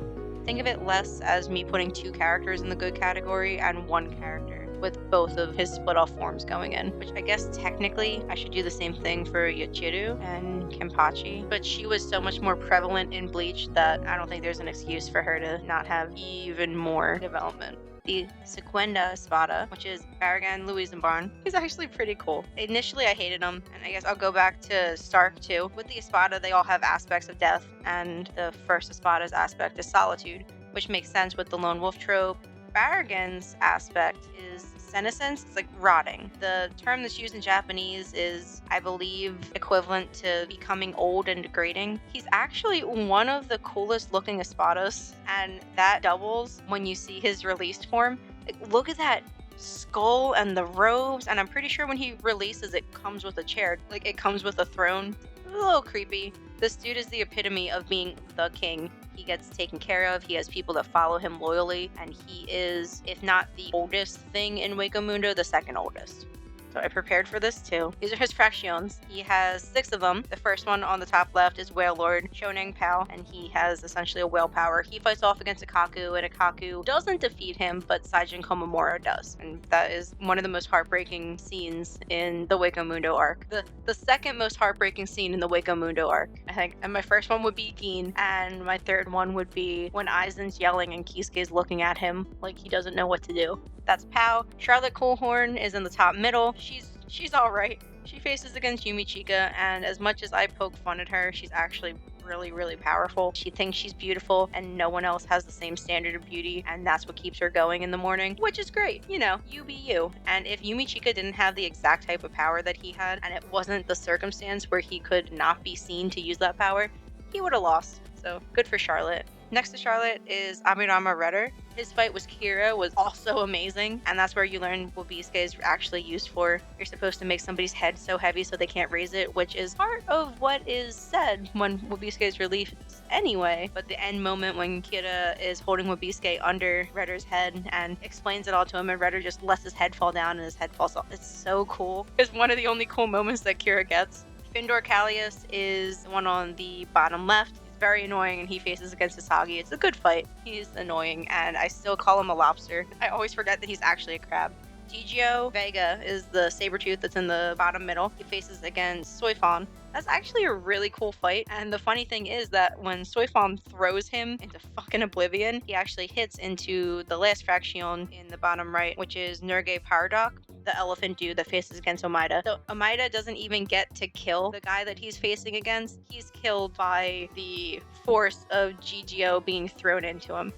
think of it less as me putting two characters in the good category and one character with both of his split off forms going in, which I guess technically I should do the same thing for Yachiru and Kenpachi, but she was so much more prevalent in Bleach that I don't think there's an excuse for her to not have even more development. The Sequenda Espada, which is Barragan Luisenbarn, he's actually pretty cool. Initially I hated him, and I guess I'll go back to Stark too. With the Espada, they all have aspects of death, and the first Espada's aspect is solitude, which makes sense with the lone wolf trope. Barragan's aspect is senescence. It's like rotting. The term that's used in Japanese is, I believe, equivalent to becoming old and degrading. He's actually one of the coolest looking espadas, and that doubles when you see his released form. Like, look at that skull and the robes, and I'm pretty sure when he releases it comes with a chair. Like, it comes with a throne. A little creepy. This dude is the epitome of being the king. He gets taken care of, he has people that follow him loyally, and he is, if not the oldest thing in Wako Mundo, the second oldest. So I prepared for this too. These are his fractions. He has 6 of them. The first one on the top left is Whale Lord Shoneng Pao, and he has essentially a whale power. He fights off against Akaku, and Akaku doesn't defeat him, but Saijin Komamura does. And that is one of the most heartbreaking scenes in the Wako Mundo arc. The second most heartbreaking scene in the Wako Mundo arc, I think. And my first one would be Gin, and my third one would be when Aizen's yelling and Kisuke's looking at him like he doesn't know what to do. That's Pao. Charlotte Coolhorn is in the top middle. She's alright. She faces against Yumi Chika, and as much as I poke fun at her, she's actually really, really powerful. She thinks she's beautiful, and no one else has the same standard of beauty, and that's what keeps her going in the morning, which is great. You know, you be you. And if Yumi Chika didn't have the exact type of power that he had, and it wasn't the circumstance where he could not be seen to use that power, he would have lost. So good for Charlotte. Next to Charlotte is Amirama Redder. His fight with Kira was also amazing, and that's where you learn what Bisuke is actually used for. You're supposed to make somebody's head so heavy so they can't raise it, which is part of what is said when Wabisuke is released anyway. But the end moment when Kira is holding Wabisuke under Redder's head and explains it all to him, and Redder just lets his head fall down and his head falls off. It's so cool. It's one of the only cool moments that Kira gets. Findor Callius is the one on the bottom left. Very annoying, and he faces against Asagi. It's a good fight. He's annoying, and I still call him a lobster. I always forget that he's actually a crab. Gigio Vega is the saber tooth that's in the bottom middle. He faces against Soifon. That's actually a really cool fight, and the funny thing is that when Soifon throws him into fucking oblivion, he actually hits into the last fraction in the bottom right, which is Nerge Paradox, the elephant dude that faces against Omaida. So Omaida doesn't even get to kill the guy that he's facing against. He's killed by the force of Gigio being thrown into him.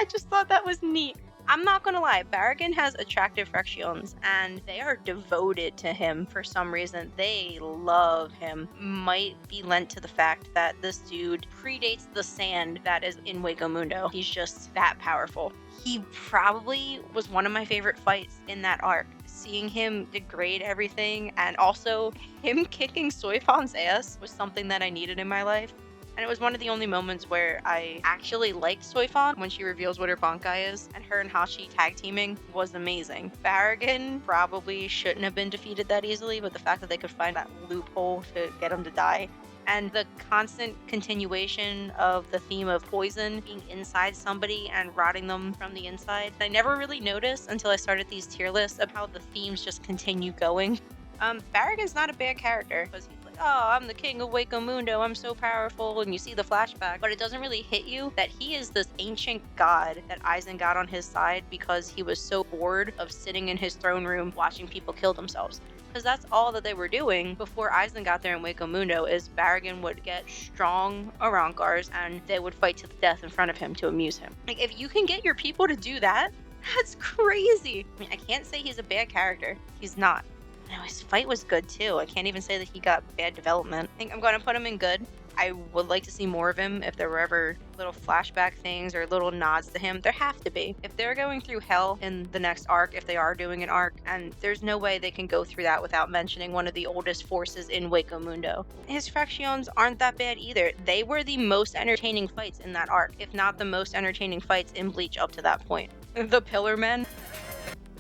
I just thought that was neat. I'm not gonna lie, Barragan has attractive fractions, and they are devoted to him for some reason. They love him. Might be lent to the fact that this dude predates the sand that is in Wako Mundo. He's just that powerful. He probably was one of my favorite fights in that arc. Seeing him degrade everything, and also him kicking Soifon's ass was something that I needed in my life. And it was one of the only moments where I actually liked Soifon when she reveals what her Bankai is, and her and Hashi tag teaming was amazing. Barragan probably shouldn't have been defeated that easily, but the fact that they could find that loophole to get him to die, and the constant continuation of the theme of poison being inside somebody and rotting them from the inside. I never really noticed until I started these tier lists of how the themes just continue going. Barragan's not a bad character, because he's like, oh, I'm the king of Wako Mundo, I'm so powerful, and you see the flashback, but it doesn't really hit you that he is this ancient god that Aizen got on his side because he was so bored of sitting in his throne room watching people kill themselves. Because that's all that they were doing before Aizen got there in Wako Mundo, is Barragan would get strong Arankars and they would fight to the death in front of him to amuse him. Like, if you can get your people to do that, that's crazy. I mean, I can't say he's a bad character. He's not. No, his fight was good too. I can't even say that he got bad development. I think I'm going to put him in good. I would like to see more of him if there were ever little flashback things or little nods to him. There have to be. If they're going through hell in the next arc, if they are doing an arc, and there's no way they can go through that without mentioning one of the oldest forces in Wako Mundo. His fractions aren't that bad either. They were the most entertaining fights in that arc, if not the most entertaining fights in Bleach up to that point. The Pillar Men.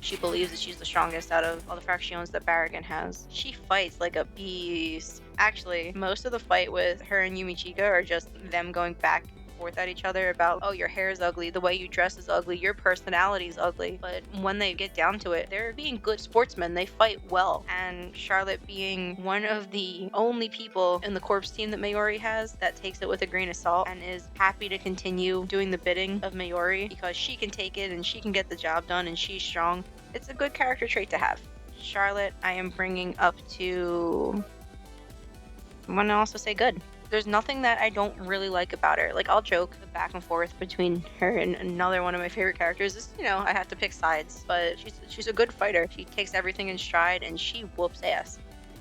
She believes that she's the strongest out of all the fractions that Barragan has. She fights like a beast. Actually, most of the fight with her and Yumi Chika are just them going back and forth at each other about, oh, your hair is ugly, the way you dress is ugly, your personality is ugly. But when they get down to it, they're being good sportsmen. They fight well. And Charlotte being one of the only people in the corpse team that Mayuri has that takes it with a grain of salt and is happy to continue doing the bidding of Mayuri because she can take it and she can get the job done and she's strong. It's a good character trait to have. Charlotte, I am bringing up to... I want to also say good. There's nothing that I don't really like about her. Like, I'll joke the back and forth between her and another one of my favorite characters is, I have to pick sides, but she's a good fighter. She takes everything in stride and she whoops ass.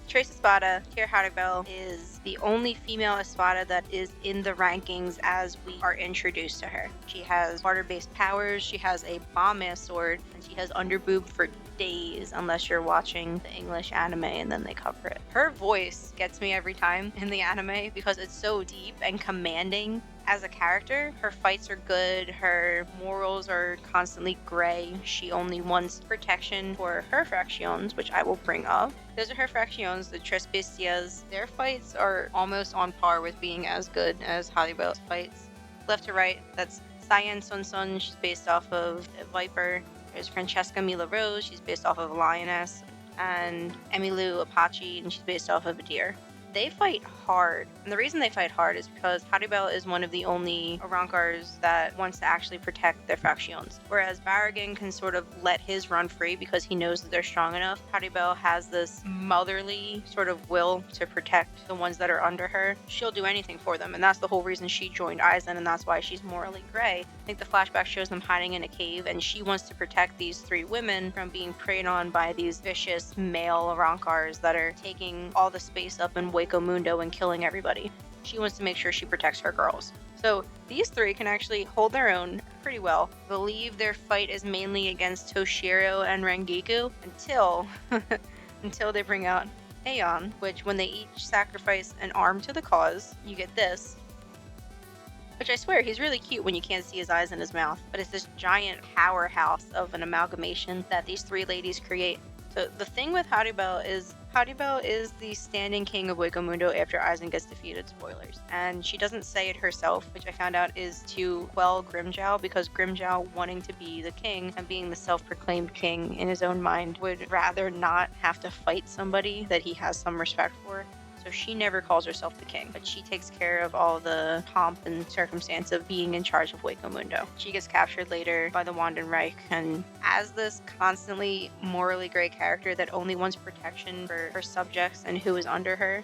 Trace Espada, Tier Haribel, is the only female Espada that is in the rankings as we are introduced to her. She has water-based powers, she has a bomb-ass sword, and she has underboob for days unless you're watching the English anime and then they cover it. Her voice gets me every time in the anime because it's so deep and commanding. As a character, her fights are good, her morals are constantly gray. She only wants protection for her fractions, which I will bring up. Those are her fractions, the Tres Bestias. Their fights are almost on par with being as good as Haribel's fights. Left to right, that's Cyan Sun Sun, she's based off of a Viper. There's Francesca Mila Rose, she's based off of a Lioness. And Emilu Apache, and she's based off of a deer. They fight hard, and the reason they fight hard is because Haribel is one of the only Arankars that wants to actually protect their fractions, whereas Baragan can sort of let his run free because he knows that they're strong enough. Haribel has this motherly sort of will to protect the ones that are under her. She'll do anything for them, and that's the whole reason she joined Aizen, and that's why she's morally gray. I think the flashback shows them hiding in a cave, and she wants to protect these 3 women from being preyed on by these vicious male Arankars that are taking all the space up in Waco Mundo and killing everybody. She wants to make sure she protects her girls. So these 3 can actually hold their own pretty well. I believe their fight is mainly against Toshiro and Rengiku until they bring out Aeon, which when they each sacrifice an arm to the cause, you get this. Which I swear, he's really cute when you can't see his eyes and his mouth, but it's this giant powerhouse of an amalgamation that these 3 ladies create. So the thing with Haribel is the standing king of Waco Mundo after Aizen gets defeated, spoilers. And she doesn't say it herself, which I found out is to quell Grimmjow, because Grimmjow, wanting to be the king and being the self-proclaimed king in his own mind, would rather not have to fight somebody that he has some respect for. So she never calls herself the king, but she takes care of all the pomp and circumstance of being in charge of Waco Mundo. She gets captured later by the Wandenreich, and as this constantly morally gray character that only wants protection for her subjects and who is under her,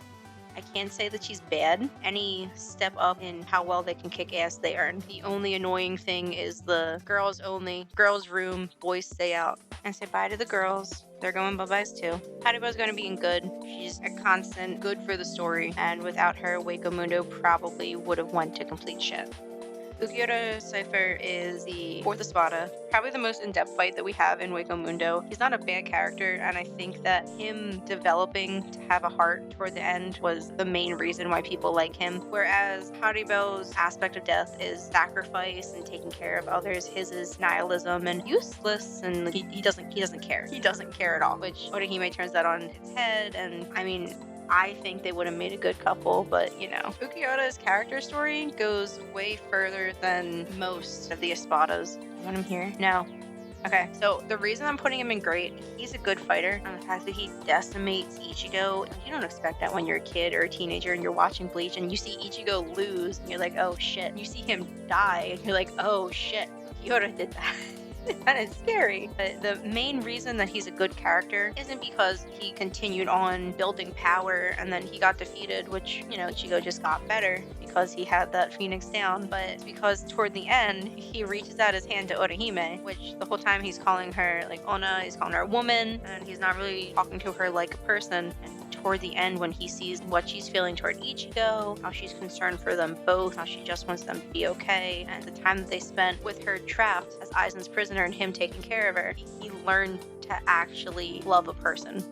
I can't say that she's bad. Any step up in how well they can kick ass, they earn. The only annoying thing is the girls only, girls room, boys stay out. And say bye to the girls. They're going bye-byes too. Haribel's gonna be in good. She's a constant good for the story, and without her, Waco Mundo probably would have went to complete shit. Ukiura Cypher is the 4th Espada, probably the most in-depth fight that we have in Waco Mundo. He's not a bad character, and I think that him developing to have a heart toward the end was the main reason why people like him. Whereas Haribel's aspect of death is sacrifice and taking care of others. His is nihilism and useless, and he doesn't care. He doesn't care at all, which Orihime turns that on its head, and I mean, I think they would have made a good couple, but Ukiura's character story goes way further than most of the Espadas. You want him here? No. Okay, so the reason I'm putting him in great, he's a good fighter, and the fact that he decimates Ichigo, you don't expect that when you're a kid or a teenager and you're watching Bleach and you see Ichigo lose, and you're like, oh shit. And you see him die, and you're like, oh shit, Ukiura did that. And it's scary. But the main reason that he's a good character isn't because he continued on building power and then he got defeated, which, Ichigo just got better because he had that Phoenix down, but it's because toward the end, he reaches out his hand to Orihime, which the whole time he's calling her like Ona, he's calling her a woman, and he's not really talking to her like a person. And toward the end, when he sees what she's feeling toward Ichigo, how she's concerned for them both, how she just wants them to be okay, and the time that they spent with her trapped as Aizen's prisoner and him taking care of her, he learned to actually love a person.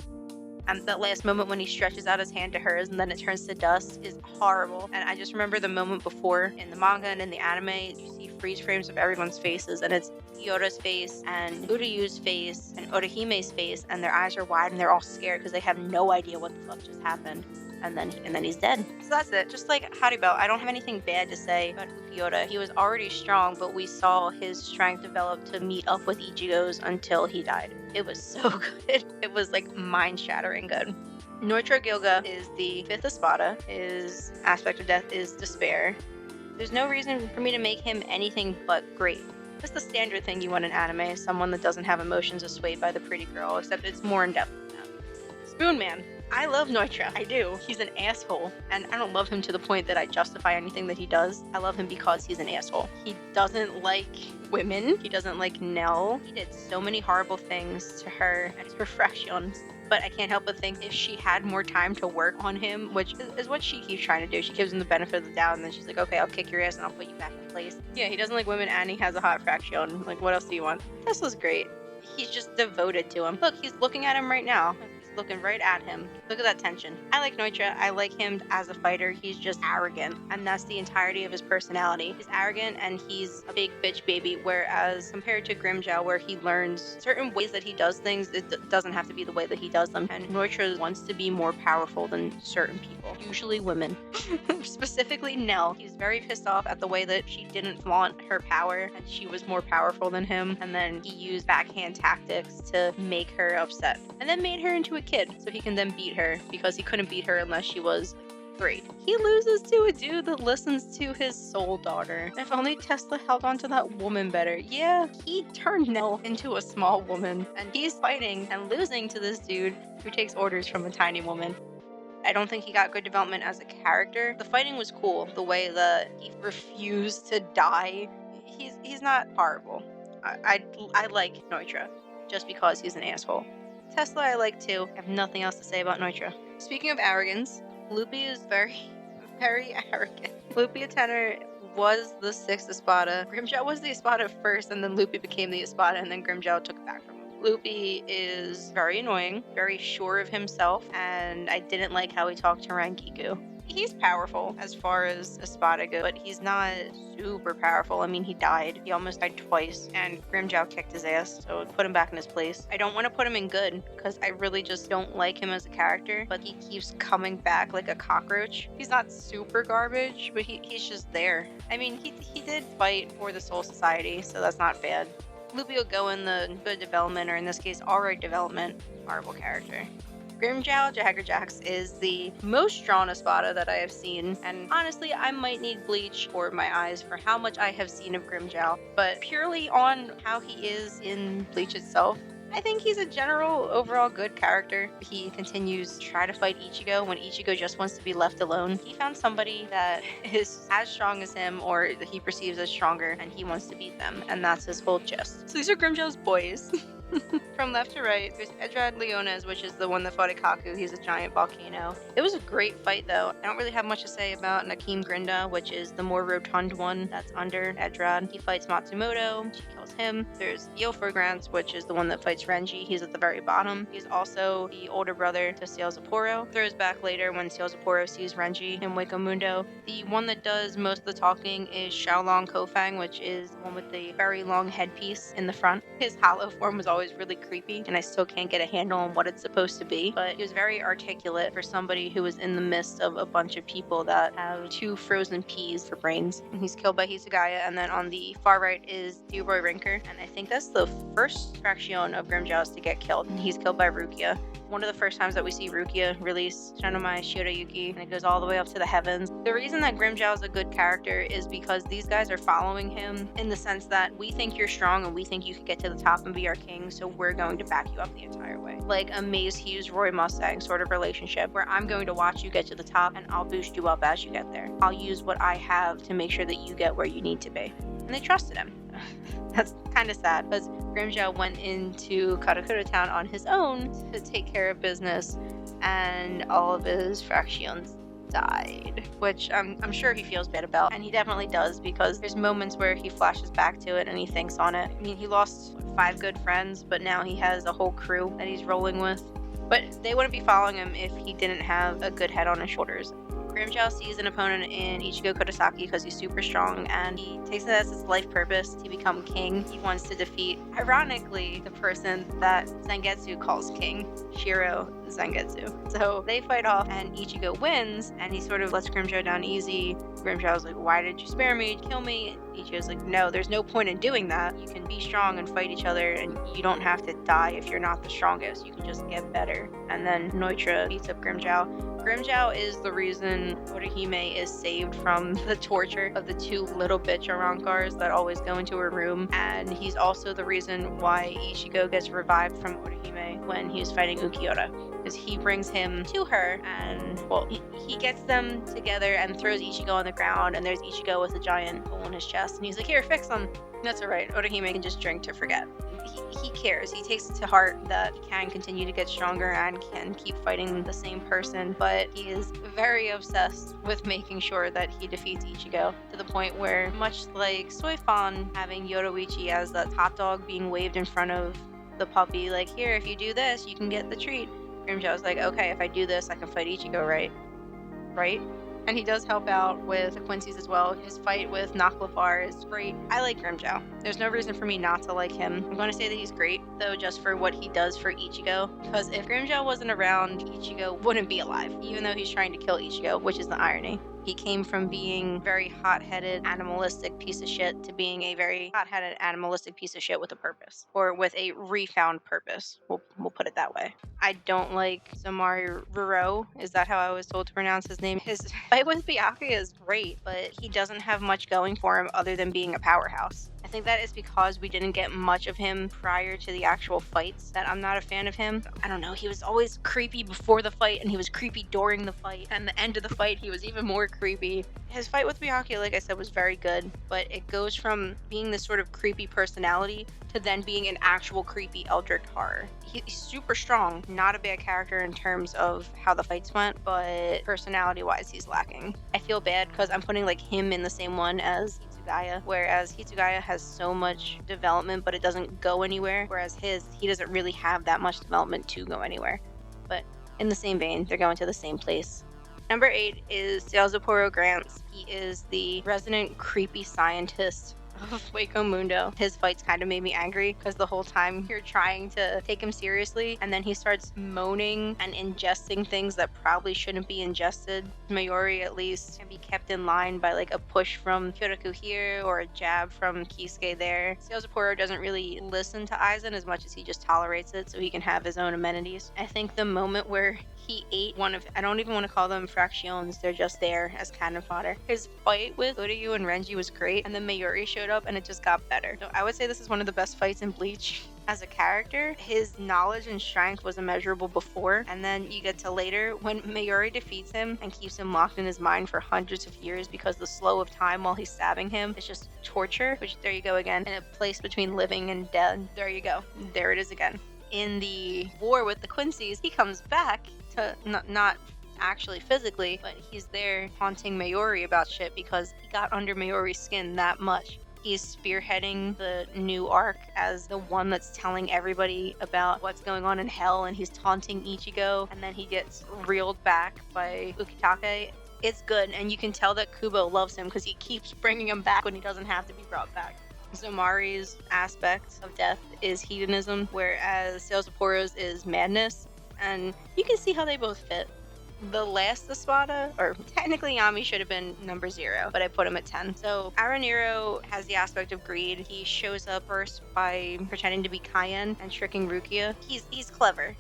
And that last moment when he stretches out his hand to hers and then it turns to dust is horrible. And I just remember the moment before in the manga and in the anime, you see freeze frames of everyone's faces, and it's Iora's face and Uryu's face and Orihime's face, and their eyes are wide and they're all scared because they have no idea what the fuck just happened. And then he's dead. So that's it. Just like Haribel, I don't have anything bad to say about Ukiura. He was already strong, but we saw his strength develop to meet up with Ichigo's until he died. It was so good. It was like mind-shattering good. Noitro Gilga is the 5th Espada. His aspect of death is despair. There's no reason for me to make him anything but great. That's the standard thing you want in anime, someone that doesn't have emotions or swayed by the pretty girl, except it's more in depth than that. Spoon Man. I love Neutra. I do. He's an asshole. And I don't love him to the point that I justify anything that he does. I love him because he's an asshole. He doesn't like women. He doesn't like Nell. He did so many horrible things to her and her fractions. But I can't help but think if she had more time to work on him, which is what she keeps trying to do. She gives him the benefit of the doubt, and then she's like, okay, I'll kick your ass and I'll put you back in place. Yeah, he doesn't like women and he has a hot fraction. Like, what else do you want? Tesla's great. He's just devoted to him. Look, he's looking at him right now. He's looking right at him. Look at that tension. I like Neutra. I like him as a fighter. He's just arrogant. And that's the entirety of his personality. He's arrogant and he's a big bitch baby. Whereas compared to Grimmjow, where he learns certain ways that he does things, it doesn't have to be the way that he does them. And Neutra wants to be more powerful than certain people, usually women. Specifically Nell. He's very pissed off at the way that she didn't flaunt her power and she was more powerful than him. And then he used backhand tactics to make her upset. And then made her into a kid so he can then beat her because he couldn't beat her unless she was 3. He loses to a dude that listens to his soul daughter. If only Tesla held on to that woman better. Yeah, he turned Nell into a small woman and he's fighting and losing to this dude who takes orders from a tiny woman. I don't think he got good development as a character. The fighting was cool. The way that he refused to die. He's not horrible. I like Neutra just because he's an asshole. Tesla I like too. I have nothing else to say about Neutra. Speaking of arrogance, Loopy is very, very arrogant. Loopy Tenor was the 6th Espada. Grimmjow was the Espada first, and then Loopy became the Espada, and then Grimmjow took it back from him. Loopy is very annoying, very sure of himself, and I didn't like how he talked to Rangiku. He's powerful as far as Espada goes, but he's not super powerful. I mean, he died. He almost died twice, and Grimmjow kicked his ass, so put him back in his place. I don't want to put him in good, because I really just don't like him as a character, but he keeps coming back like a cockroach. He's not super garbage, but he's just there. I mean, he did fight for the Soul Society, so that's not bad. Loopy will go in the good development, or in this case, alright development. Horrible character. Grimmjow Jaggerjax is the most drawn Espada that I have seen, and honestly, I might need Bleach for my eyes for how much I have seen of Grimmjow, but purely on how he is in Bleach itself, I think he's a general, overall good character. He continues to try to fight Ichigo when Ichigo just wants to be left alone. He found somebody that is as strong as him, or that he perceives as stronger, and he wants to beat them, and that's his whole gist. So these are Grimmjow's boys. From left to right, there's Edrad Leones, which is the one that fought Ikaku. He's a giant volcano. It was a great fight, though. I don't really have much to say about Nakim Grinda, which is the more rotund one that's under Edrad. He fights Matsumoto. She kills him. There's Ioforgrants, which is the one that fights Renji. He's at the very bottom. He's also the older brother to Sail Sapporo. Throws back later when Sail Sapporo sees Renji in Wako Mundo. The one that does most of the talking is Xiaolong Kofang, which is the one with the very long headpiece in the front. His hollow form was always really creepy, and I still can't get a handle on what it's supposed to be, but he was very articulate for somebody who was in the midst of a bunch of people that have 2 frozen peas for brains. And he's killed by Hisagaya, and then on the far right is Duroy Rinker, and I think that's the first fraction of Grimmjow's to get killed, and he's killed by Rukia. One of the first times that we see Rukia release Shinomai Shirayuki, and it goes all the way up to the heavens. The reason that Grimmjow is a good character is because these guys are following him in the sense that we think you're strong and we think you could get to the top and be our king, so we're going to back you up the entire way. Like a Maze Hughes Roy Mustang sort of relationship, where I'm going to watch you get to the top and I'll boost you up as you get there. I'll use what I have to make sure that you get where you need to be. And they trusted him. That's kind of sad, because Grimmjow went into Karakura Town on his own to take care of business, and all of his fractions died, which I'm sure he feels bad about, and he definitely does, because there's moments where he flashes back to it and he thinks on it. I mean, he lost 5 good friends, but now he has a whole crew that he's rolling with, but they wouldn't be following him if he didn't have a good head on his shoulders. Grimmjow sees an opponent in Ichigo Kurosaki because he's super strong, and he takes it as his life purpose to become king. He wants to defeat, ironically, the person that Zangetsu calls king, Shiro Zangetsu. So they fight off, and Ichigo wins, and he sort of lets Grimmjow down easy. Grimmjow's like, why did you spare me? Kill me? Ichigo's like, no, there's no point in doing that. You can be strong and fight each other, and you don't have to die if you're not the strongest. You can just get better. And then Neutra beats up Grimmjow. Grimmjow is the reason Orihime is saved from the torture of the 2 little bitch Arankars that always go into her room, and he's also the reason why Ichigo gets revived from Orihime when he was fighting Ukiura. is he brings him to her, and well, he gets them together and throws Ichigo on the ground, and there's Ichigo with a giant hole in his chest, and he's like, here, fix him. That's all right. Orihime can just drink to forget. He cares. He takes it to heart that he can continue to get stronger and can keep fighting the same person, but he is very obsessed with making sure that he defeats Ichigo, to the point where, much like Soifon having Yoruichi as that hot dog being waved in front of the puppy, like, here, if you do this, you can get the treat. Grimjow's like, okay, if I do this, I can fight Ichigo, right? Right? And he does help out with the Quincy's as well. His fight with Naklafar is great. I like Grimjow. There's no reason for me not to like him. I'm going to say that he's great, though, just for what he does for Ichigo. Because if Grimjow wasn't around, Ichigo wouldn't be alive, even though he's trying to kill Ichigo, which is the irony. He came from being very hot-headed, animalistic piece of shit to being a very hot-headed, animalistic piece of shit with a purpose. Or with a refound purpose. We'll put it that way. I don't like Samari Ruro. Is that how I was told to pronounce his name? His fight with Byakuya is great, but he doesn't have much going for him other than being a powerhouse. I think that is because we didn't get much of him prior to the actual fights, that I'm not a fan of him. I don't know, he was always creepy before the fight, and he was creepy during the fight, and the end of the fight he was even more creepy. His fight with Byakuya, like I said, was very good, but it goes from being this sort of creepy personality to then being an actual creepy eldritch horror. He's super strong, not a bad character in terms of how the fights went, but personality-wise he's lacking. I feel bad because I'm putting like him in the same one as Hitsugaya, whereas Hitsugaya has so much development but it doesn't go anywhere, whereas he doesn't really have that much development to go anywhere. But in the same vein, they're going to the same place. Number 8 is Seozaporo Grants. He is the resident creepy scientist of Hueco Mundo. His fights kind of made me angry because the whole time you're trying to take him seriously and then he starts moaning and ingesting things that probably shouldn't be ingested. Mayuri at least can be kept in line by like a push from Kyoraku here or a jab from Kisuke there. Seozaporo doesn't really listen to Aizen as much as he just tolerates it so he can have his own amenities. I think the moment where he ate one of, I don't even want to call them fractions, they're just there as cannon fodder. His fight with Uryu and Renji was great, and then Mayuri showed up and it just got better. So I would say this is one of the best fights in Bleach. As a character, his knowledge and strength was immeasurable before, and then you get to later when Mayuri defeats him and keeps him locked in his mind for hundreds of years because the slow of time while he's stabbing him is just torture, which there you go again, in a place between living and dead. There you go. There it is again. In the war with the Quincy's, he comes back to not actually physically, but he's there haunting Mayuri about shit because he got under Mayuri's skin that much. He's spearheading the new arc as the one that's telling everybody about what's going on in hell, and he's taunting Ichigo, and then he gets reeled back by Ukitake. It's good, and you can tell that Kubo loves him because he keeps bringing him back when he doesn't have to be brought back. Zomari's aspect of death is hedonism, whereas Seozaporo's is madness, and you can see how they both fit. The last Espada, or technically Yami should have been number 0, but I put him at 10. So Araniro has the aspect of greed. He shows up first by pretending to be Kaien and tricking Rukia. He's clever.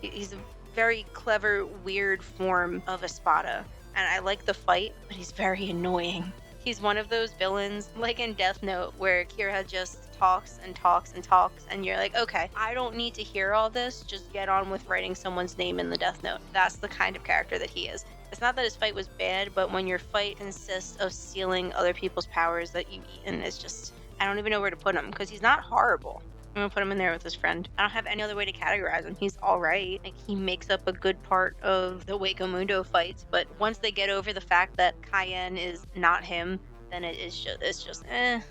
He's a very clever, weird form of Espada, and I like the fight, but he's very annoying. He's one of those villains, like in Death Note, where Kira just talks and talks and talks, and you're like, okay, I don't need to hear all this, just get on with writing someone's name in the Death Note. That's the kind of character that he is. It's not that his fight was bad, but when your fight consists of stealing other people's powers that you've eaten, it's just, I don't even know where to put him, because he's not horrible. I'm gonna put him in there with his friend. I don't have any other way to categorize him. He's alright. Like, he makes up a good part of the Hueco Mundo fights, but once they get over the fact that Kaien is not him, then it's just eh.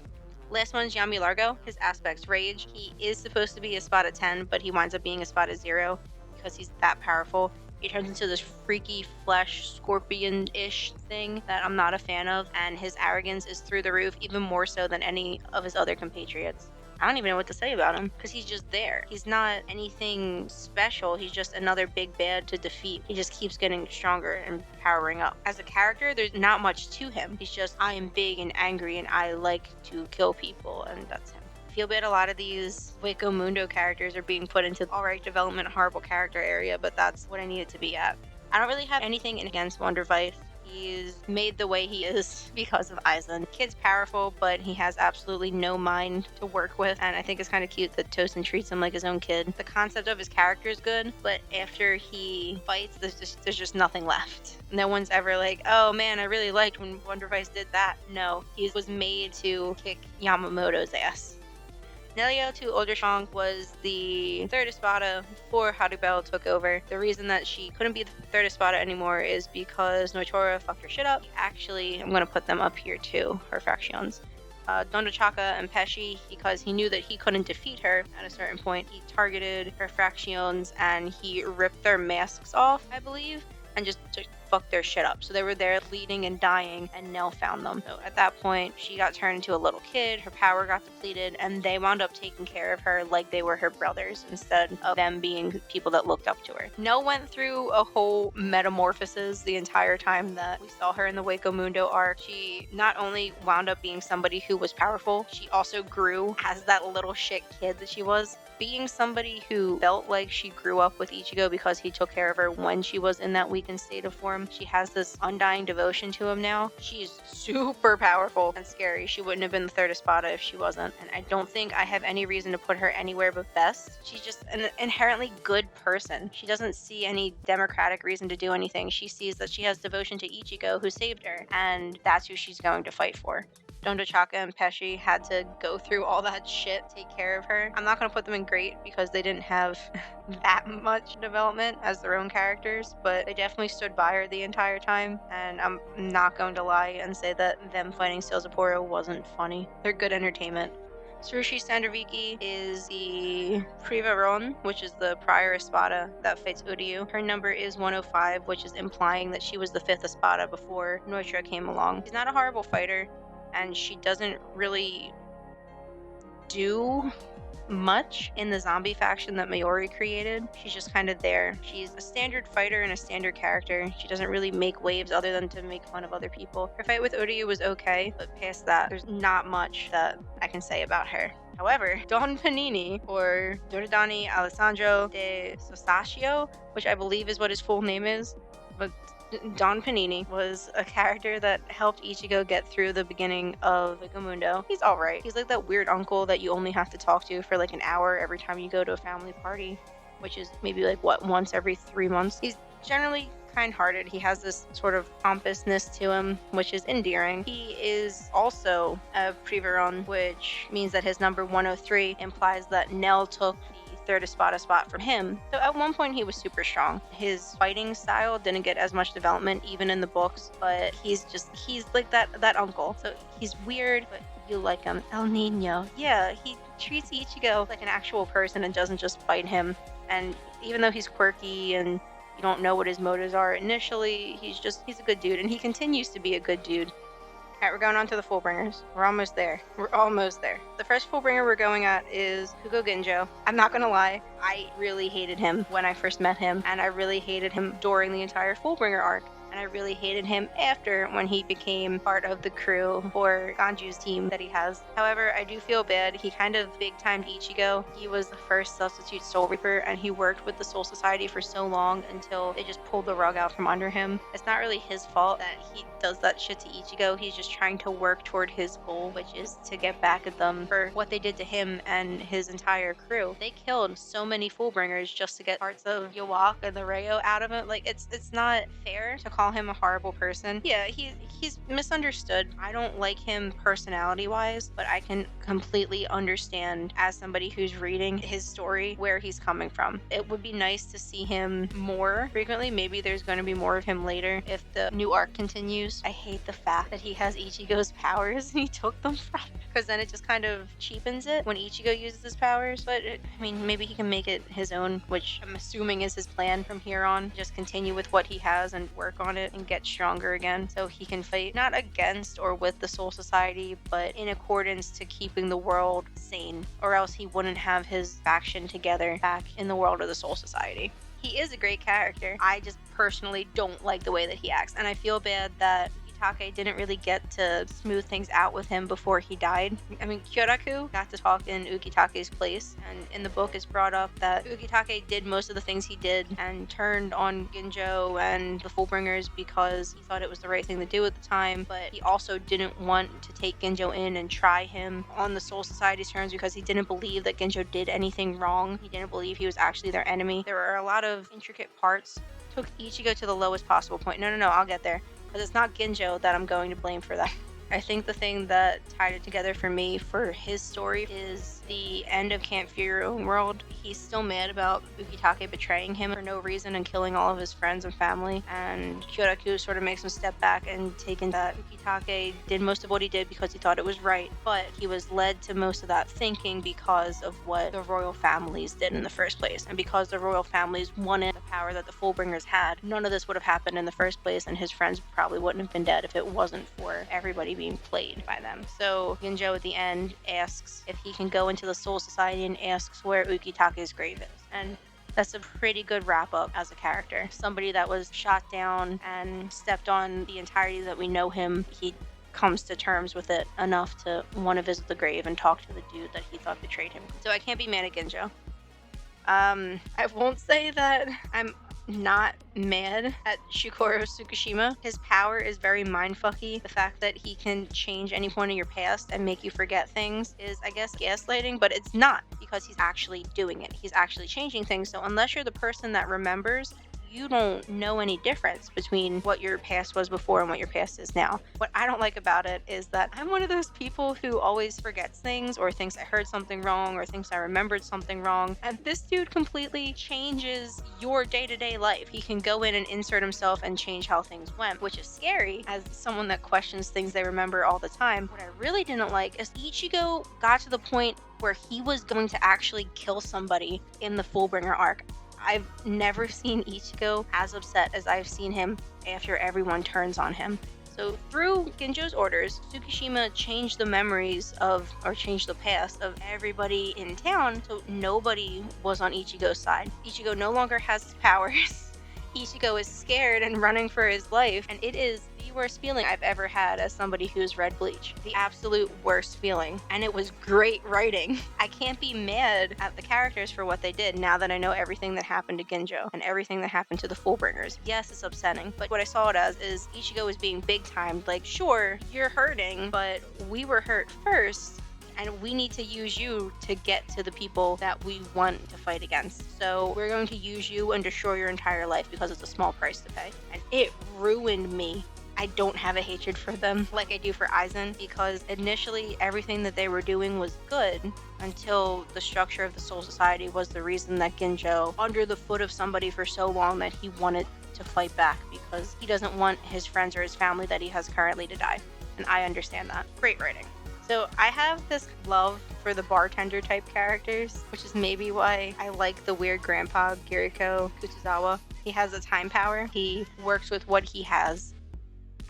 Last one's Yami Largo. His aspect's rage. He is supposed to be a Espada 10, but he winds up being a Espada 0 because he's that powerful. He turns into this freaky flesh scorpion-ish thing that I'm not a fan of, and his arrogance is through the roof, even more so than any of his other compatriots. I don't even know what to say about him because he's just there. He's not anything special. He's just another big bad to defeat. He just keeps getting stronger and powering up. As a character, there's not much to him. He's just, I am big and angry and I like to kill people, and that's him. I feel bad a lot of these Hueco Mundo characters are being put into alright development, horrible character area, but that's what I need it to be at. I don't really have anything against Wonder Vice. He's made the way he is because of Aizen. Kid's powerful, but he has absolutely no mind to work with, and I think it's kind of cute that Tosin treats him like his own kid. The concept of his character is good, but after he fights, there's just nothing left. No one's ever like, oh man, I really liked when Wonder Vice did that. No, he was made to kick Yamamoto's ass. Nelio to Oldershank was the third Espada before Haribel took over. The reason that she couldn't be the third Espada anymore is because Noitora fucked her shit up. Actually, I'm going to put them up here too, her factions. Dondo Chaka and Pesci, because he knew that he couldn't defeat her at a certain point, he targeted her factions and he ripped their masks off, I believe, and just fucked their shit up. So they were there bleeding and dying, and Nell found them. So at that point, she got turned into a little kid, her power got depleted, and they wound up taking care of her like they were her brothers instead of them being people that looked up to her. Nell went through a whole metamorphosis the entire time that we saw her in the Waco Mundo arc. She not only wound up being somebody who was powerful, she also grew as that little shit kid that she was. Being somebody who felt like she grew up with Ichigo because he took care of her when she was in that weakened state of form. She has this undying devotion to him now. She's super powerful and scary. She wouldn't have been the third Espada if she wasn't. And I don't think I have any reason to put her anywhere but best. She's just an inherently good person. She doesn't see any democratic reason to do anything. She sees that she has devotion to Ichigo who saved her, and that's who she's going to fight for. Dondo Chaka and Pesci had to go through all that shit, take care of her. I'm not going to put them in great because they didn't have that much development as their own characters, but they definitely stood by her the entire time, and I'm not going to lie and say that them fighting Sapporo wasn't funny. They're good entertainment. Tsurushi Sanderviki is the Privaron, which is the prior Espada that fights Uryu. Her number is 105, which is implying that she was the fifth Espada before Neutra came along. She's not a horrible fighter, and she doesn't really do much in the zombie faction that Mayuri created. She's just kind of there. She's a standard fighter and a standard character. She doesn't really make waves other than to make fun of other people. Her fight with Uryu was okay, but past that, there's not much that I can say about her. However, Don Panini, or Giordani Alessandro de Sosaccio, which I believe is what his full name is, but Don Panini was a character that helped Ichigo get through the beginning of Mundo. He's alright. He's like that weird uncle that you only have to talk to for like an hour every time you go to a family party, which is maybe like once every 3 months. He's generally kind-hearted. He has this sort of pompousness to him, which is endearing. He is also a Privaron, which means that his number 103 implies that Nell took third Espada spot from him. So at one point he was super strong. His fighting style didn't get as much development even in the books, but he's like that uncle. So he's weird, but you like him. El Nino. Yeah, he treats Ichigo like an actual person and doesn't just fight him. And even though he's quirky and you don't know what his motives are initially, he's a good dude, and he continues to be a good dude. Alright, we're going on to the Fullbringers. We're almost there. The first Fullbringer we're going at is Kugo Ginjo. I'm not gonna lie, I really hated him when I first met him, and I really hated him during the entire Fullbringer arc. And I really hated him after when he became part of the crew for Ganju's team that he has. However, I do feel bad. He kind of big-timed Ichigo. He was the first substitute Soul Reaper, and he worked with the Soul Society for so long until they just pulled the rug out from under him. It's not really his fault that he does that shit to Ichigo. He's just trying to work toward his goal, which is to get back at them for what they did to him and his entire crew. They killed so many Fullbringers just to get parts of Yawak and the Rayo out of it. Like, it's not fair to call him a horrible person. Yeah, he's misunderstood. I don't like him personality-wise, but I can completely understand as somebody who's reading his story where he's coming from. It would be nice to see him more frequently. Maybe there's going to be more of him later if the new arc continues. I hate the fact that he has Ichigo's powers and he took them from him, because then it just kind of cheapens it when Ichigo uses his powers. But maybe he can make it his own, which I'm assuming is his plan from here on. Just continue with what he has and work on it and get stronger again, so he can fight not against or with the Soul Society, but in accordance to keeping the world sane, or else he wouldn't have his faction together back in the world of the Soul Society. He is a great character. I just personally don't like the way that he acts, and I feel bad that Ukitake didn't really get to smooth things out with him before he died. I mean, Kyoraku got to talk in Ukitake's place, and in the book it's brought up that Ukitake did most of the things he did and turned on Ginjo and the Fullbringers because he thought it was the right thing to do at the time, but he also didn't want to take Ginjo in and try him on the Soul Society's terms because he didn't believe that Ginjo did anything wrong. He didn't believe he was actually their enemy. There are a lot of intricate parts. Took Ichigo to the lowest possible point. No, I'll get there. Because it's not Ginjo that I'm going to blame for that. I think the thing that tied it together for me for his story is the end of Can't Fear Your Own World. He's still mad about Ukitake betraying him for no reason and killing all of his friends and family. And Kyoraku sort of makes him step back and take in that Ukitake did most of what he did because he thought it was right. But he was led to most of that thinking because of what the royal families did in the first place. And because the royal families wanted the power that the Fullbringers had, none of this would have happened in the first place, and his friends probably wouldn't have been dead if it wasn't for everybody being played by them. So Ginjo at the end asks if he can go into the Soul Society and asks where Ukitake's grave is. And that's a pretty good wrap up as a character. Somebody that was shot down and stepped on the entirety that we know him, he comes to terms with it enough to want to visit the grave and talk to the dude that he thought betrayed him. So I can't be mad at Ginjo. I won't say that I'm not mad at Shikoro Tsukushima. His power is very mindfucky. The fact that he can change any point of your past and make you forget things is, I guess, gaslighting, but it's not because he's actually doing it. He's actually changing things. So unless you're the person that remembers, you don't know any difference between what your past was before and what your past is now. What I don't like about it is that I'm one of those people who always forgets things or thinks I heard something wrong or thinks I remembered something wrong. And this dude completely changes your day-to-day life. He can go in and insert himself and change how things went, which is scary as someone that questions things they remember all the time. What I really didn't like is Ichigo got to the point where he was going to actually kill somebody in the Fullbringer arc. I've never seen Ichigo as upset as I've seen him after everyone turns on him. So through Ginjo's orders, Tsukushima changed the memories of, or changed the past of everybody in town, so nobody was on Ichigo's side. Ichigo no longer has his powers. Ichigo is scared and running for his life, and it is the worst feeling I've ever had as somebody who's read Bleach. The absolute worst feeling. And it was great writing. I can't be mad at the characters for what they did now that I know everything that happened to Ginjo and everything that happened to the Fullbringers. Yes, it's upsetting, but what I saw it as is Ichigo was being big timed. Like, sure, you're hurting, but we were hurt first, and we need to use you to get to the people that we want to fight against. So we're going to use you and destroy your entire life because it's a small price to pay. And it ruined me. I don't have a hatred for them like I do for Aizen, because initially everything that they were doing was good until the structure of the Soul Society was the reason that Ginjo under the foot of somebody for so long that he wanted to fight back because he doesn't want his friends or his family that he has currently to die. And I understand that. Great writing. So I have this love for the bartender type characters, which is maybe why I like the weird grandpa Giriko Kutuzawa. He has a time power. He works with what he has.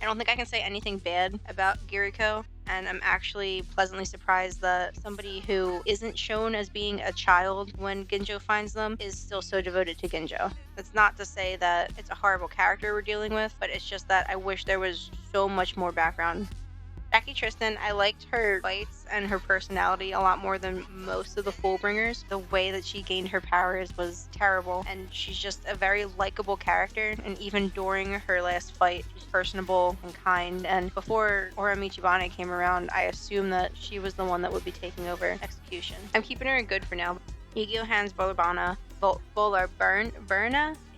I don't think I can say anything bad about Giriko, and I'm actually pleasantly surprised that somebody who isn't shown as being a child when Ginjo finds them is still so devoted to Ginjo. That's not to say that it's a horrible character we're dealing with, but it's just that I wish there was so much more background. Jackie Tristan, I liked her fights and her personality a lot more than most of the Fullbringers. The way that she gained her powers was terrible, and she's just a very likable character, and even during her last fight, she's personable and kind, and before Ora Michibane came around, I assumed that she was the one that would be taking over execution. I'm keeping her in good for now. Yu-Gi-Oh! Hans Berna,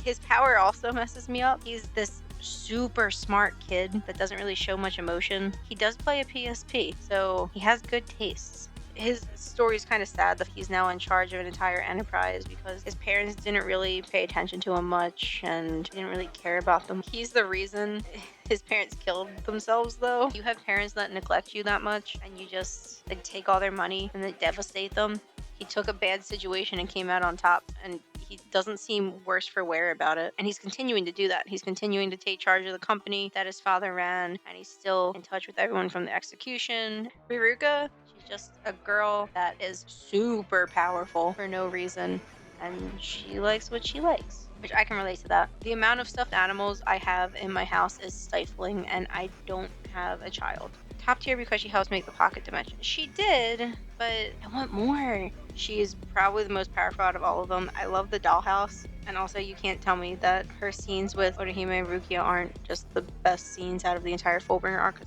his power also messes me up. He's this super smart kid that doesn't really show much emotion. He does play a PSP, so he has good tastes. His story is kind of sad that he's now in charge of an entire enterprise because his parents didn't really pay attention to him much and didn't really care about them. He's the reason his parents killed themselves, though. You have parents that neglect you that much and you just like take all their money and then devastate them. He took a bad situation and came out on top, and he doesn't seem worse for wear about it. And he's continuing to do that. He's continuing to take charge of the company that his father ran, and he's still in touch with everyone from the execution. Riruka, she's just a girl that is super powerful for no reason. and she likes what she likes, which I can relate to that. The amount of stuffed animals I have in my house is stifling, and I don't have a child. Top tier because she helps make the pocket dimension. She did, but I want more. She is probably the most powerful out of all of them. I love the dollhouse, and also you can't tell me that her scenes with Orihime and Rukia aren't just the best scenes out of the entire Fullbringer arc.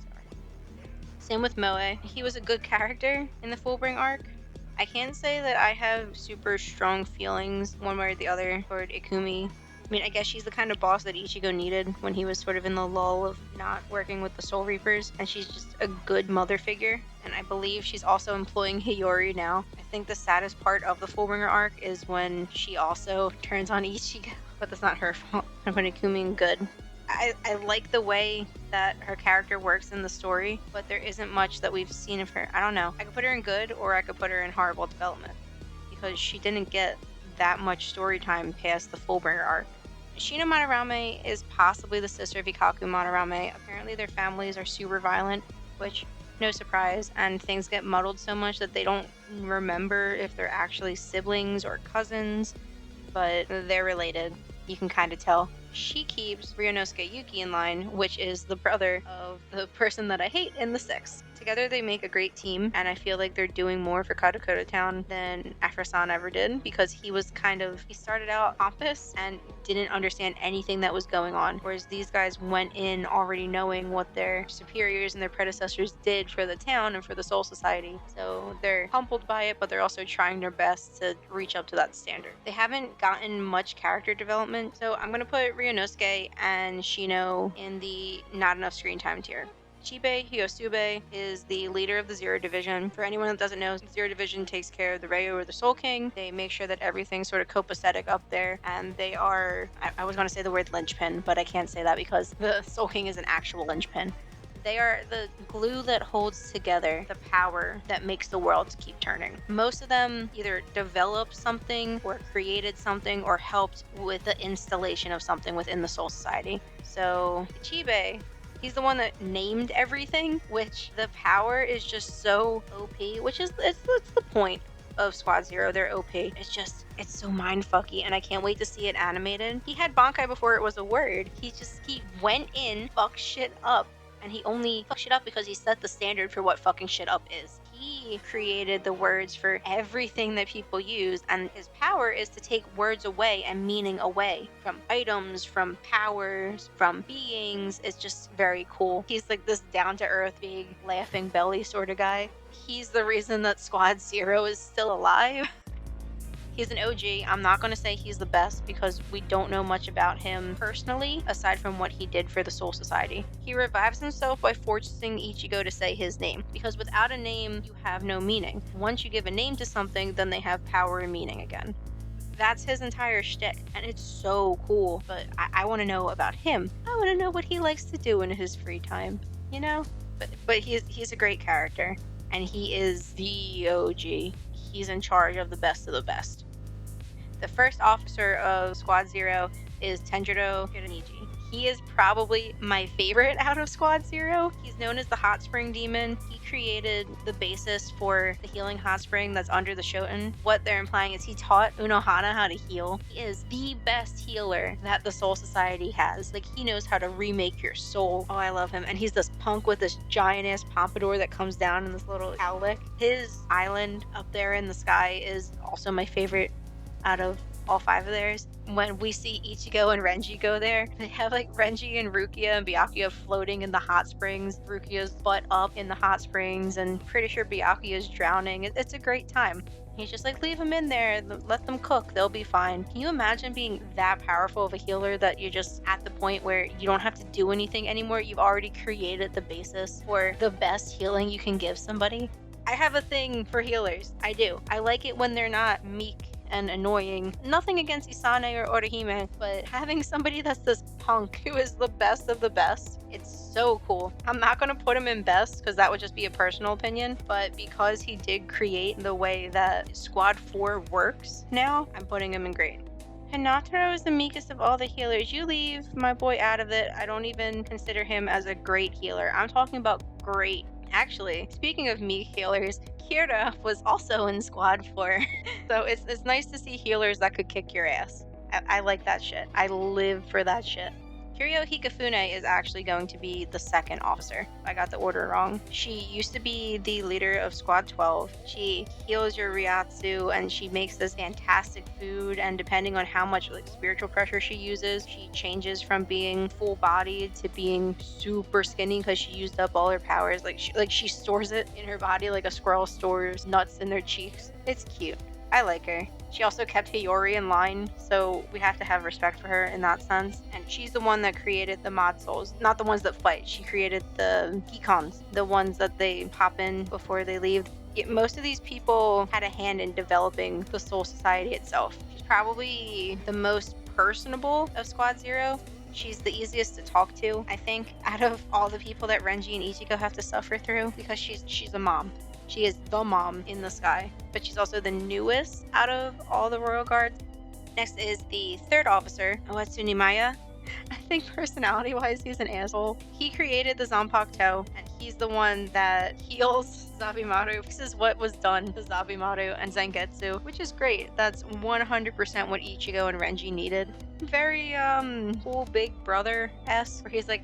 Same with Moe. He was a good character in the Fullbring arc. I can't say that I have super strong feelings one way or the other toward Ikumi. I mean, I guess she's the kind of boss that Ichigo needed when he was sort of in the lull of not working with the Soul Reapers, and she's just a good mother figure. And I believe she's also employing Hiyori now. I think the saddest part of the Fullbringer arc is when she also turns on Ichigo, but that's not her fault. I'm putting Ikumi in good. I like the way that her character works in the story, but there isn't much that we've seen of her. I don't know. I could put her in good, or I could put her in horrible development, because she didn't get that much story time past the Fullbringer arc. Shino Madarame is possibly the sister of Ikaku Madarame. Apparently their families are super violent, which, no surprise, and things get muddled so much that they don't remember if they're actually siblings or cousins, but they're related. You can kind of tell. She keeps Ryunosuke Yuki in line, which is the brother of the person that I hate in the 6. Together they make a great team, and I feel like they're doing more for Katakota Town than Afro-san ever did, because he started out pompous and didn't understand anything that was going on, whereas these guys went in already knowing what their superiors and their predecessors did for the town and for the Soul Society. So they're humbled by it, but they're also trying their best to reach up to that standard. They haven't gotten much character development, so I'm going to put Ryunosuke and Shino in the not enough screen time tier. Chibe Hyosube is the leader of the Zero Division. For anyone that doesn't know, Zero Division takes care of the Ryu or the Soul King. They make sure that everything's sort of copacetic up there, and they are, I was going to say the word linchpin, but I can't say that because the Soul King is an actual linchpin. They are the glue that holds together the power that makes the world keep turning. Most of them either developed something or created something or helped with the installation of something within the Soul Society. So Chibe, he's the one that named everything, which the power is just so OP, which is it's the point of Squad Zero. They're OP. It's so mindfucky, and I can't wait to see it animated. He had Bankai before it was a word. He went in, fucked shit up. And he only fucked shit up because he set the standard for what fucking shit up is. He created the words for everything that people use, and his power is to take words away and meaning away from items, from powers, from beings. It's just very cool. He's like this down-to-earth, big, laughing belly sort of guy. He's the reason that Squad Zero is still alive. He's an OG. I'm not going to say he's the best because we don't know much about him personally, aside from what he did for the Soul Society. He revives himself by forcing Ichigo to say his name, because without a name, you have no meaning. Once you give a name to something, then they have power and meaning again. That's his entire shtick, and it's so cool, but I want to know about him. I want to know what he likes to do in his free time, you know? But he's a great character, and he is the OG. He's in charge of the best of the best. The first officer of Squad Zero is Tenjiro Hironiji. He is probably my favorite out of Squad Zero. He's known as the Hot Spring Demon. He created the basis for the healing hot spring that's under the Shoten. What they're implying is he taught Unohana how to heal. He is the best healer that the Soul Society has. Like, he knows how to remake your soul. Oh, I love him. And he's this punk with this giant-ass pompadour that comes down in this little cowlick. His island up there in the sky is also my favorite out of all 5 of theirs. When we see Ichigo and Renji go there, they have like Renji and Rukia and Byakuya floating in the hot springs, Rukia's butt up in the hot springs, and pretty sure Byakuya's drowning. It's a great time. He's just like, leave them in there, let them cook, they'll be fine. Can you imagine being that powerful of a healer that you're just at the point where you don't have to do anything anymore? You've already created the basis for the best healing you can give somebody. I have a thing for healers. I do. I like it when they're not meek and annoying. Nothing against Isane or Orihime, but having somebody that's this punk who is the best of the best, it's so cool. I'm not going to put him in best because that would just be a personal opinion, but because he did create the way that Squad 4 works now, I'm putting him in great. Hinataro is the meekest of all the healers. You leave my boy out of it. I don't even consider him as a great healer. I'm talking about great Actually, speaking of me healers, Kira was also in Squad 4. So it's nice to see healers that could kick your ass. I like that shit. I live for that shit. Kiryo Hikafune is actually going to be the second officer. I got the order wrong. She used to be the leader of Squad 12. She heals your Ryatsu and she makes this fantastic food, and depending on how much like spiritual pressure she uses, she changes from being full-bodied to being super skinny because she used up all her powers. Like she stores it in her body like a squirrel stores nuts in their cheeks. It's cute. I like her. She also kept Hiyori in line, so we have to have respect for her in that sense. And she's the one that created the mod souls, not the ones that fight. She created the Geekons, the ones that they pop in before they leave. Most of these people had a hand in developing the Soul Society itself. She's probably the most personable of Squad Zero. She's the easiest to talk to, I think, out of all the people that Renji and Ichigo have to suffer through, because she's a mom. She is the mom in the sky, but she's also the newest out of all the royal guards. Next is the third officer, Oetsuni Maya. I think personality-wise, he's an asshole. He created the Zanpakuto, and he's the one that heals Zabimaru. This is what was done to Zabimaru and Zangetsu, which is great. That's 100% what Ichigo and Renji needed. Very, cool big brother-esque, where he's like,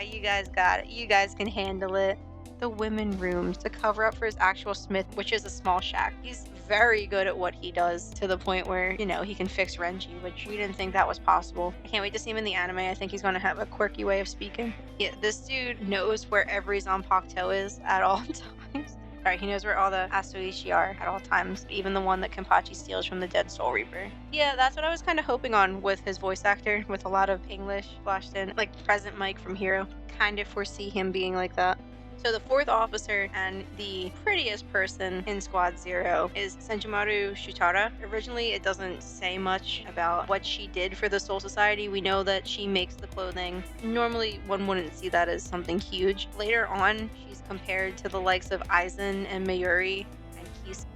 you guys got it. You guys can handle it. The women rooms to cover up for his actual smith, which is a small shack. He's very good at what he does, to the point where, he can fix Renji, which we didn't think that was possible. I can't wait to see him in the anime. I think he's going to have a quirky way of speaking. Yeah, this dude knows where every Zanpakuto is at all times. Sorry, he knows where all the Asuishi are at all times, even the one that Kenpachi steals from the dead Soul Reaper. Yeah, that's what I was kind of hoping on with his voice actor, with a lot of English flashed in, like present Mike from Hero. Kind of foresee him being like that. So the fourth officer and the prettiest person in Squad Zero is Senjumaru Shutara. Originally, it doesn't say much about what she did for the Soul Society. We know that she makes the clothing. Normally, one wouldn't see that as something huge. Later on, she's compared to the likes of Aizen and Mayuri and Kisa.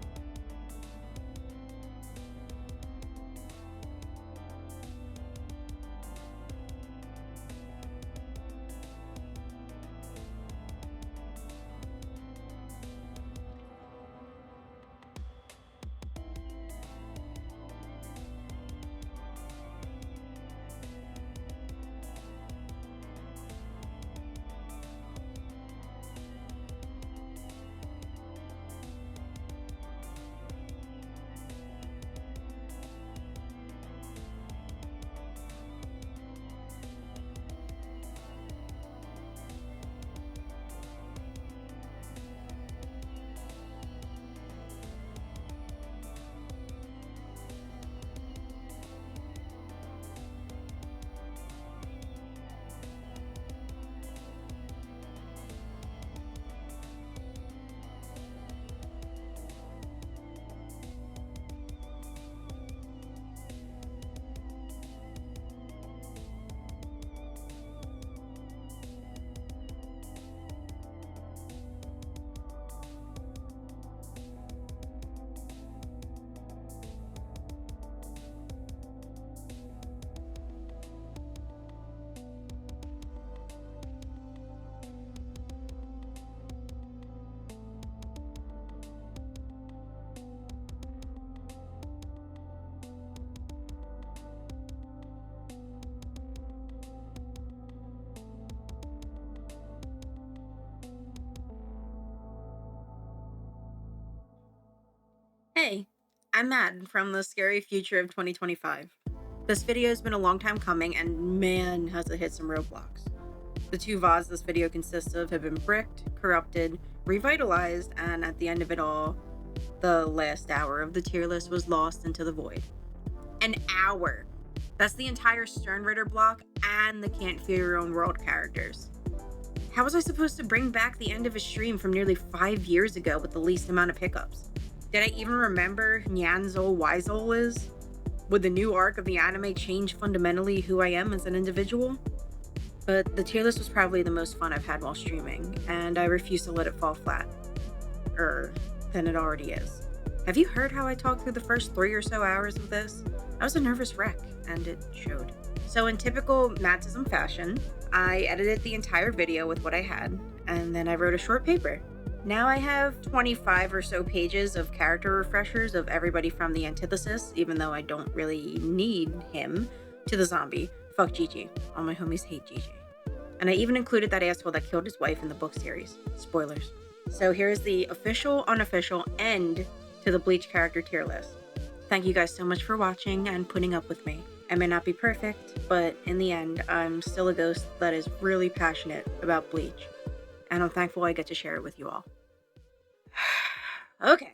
Hey, I'm Matt from the scary future of 2025. This video has been a long time coming, and man, has it hit some roadblocks. The two VODs this video consists of have been bricked, corrupted, revitalized, and at the end of it all, the last hour of the tier list was lost into the void. An hour! That's the entire Sternritter block and the Can't Fear Your Own World characters. How was I supposed to bring back the end of a stream from nearly 5 years ago with the least amount of hiccups? Did I even remember Nyanzol Wyzol is? Would the new arc of the anime change fundamentally who I am as an individual? But the tier list was probably the most fun I've had while streaming, and I refuse to let it fall flat. Than it already is. Have you heard how I talked through the first 3 or so hours of this? I was a nervous wreck, and it showed. So in typical Mattism fashion, I edited the entire video with what I had, and then I wrote a short paper. Now I have 25 or so pages of character refreshers of everybody from the antithesis, even though I don't really need him, to the zombie. Fuck Gigi. All my homies hate Gigi. And I even included that asshole that killed his wife in the book series. Spoilers. So here's the official, unofficial end to the Bleach character tier list. Thank you guys so much for watching and putting up with me. I may not be perfect, but in the end, I'm still a ghost that is really passionate about Bleach. And I'm thankful I get to share it with you all. Okay.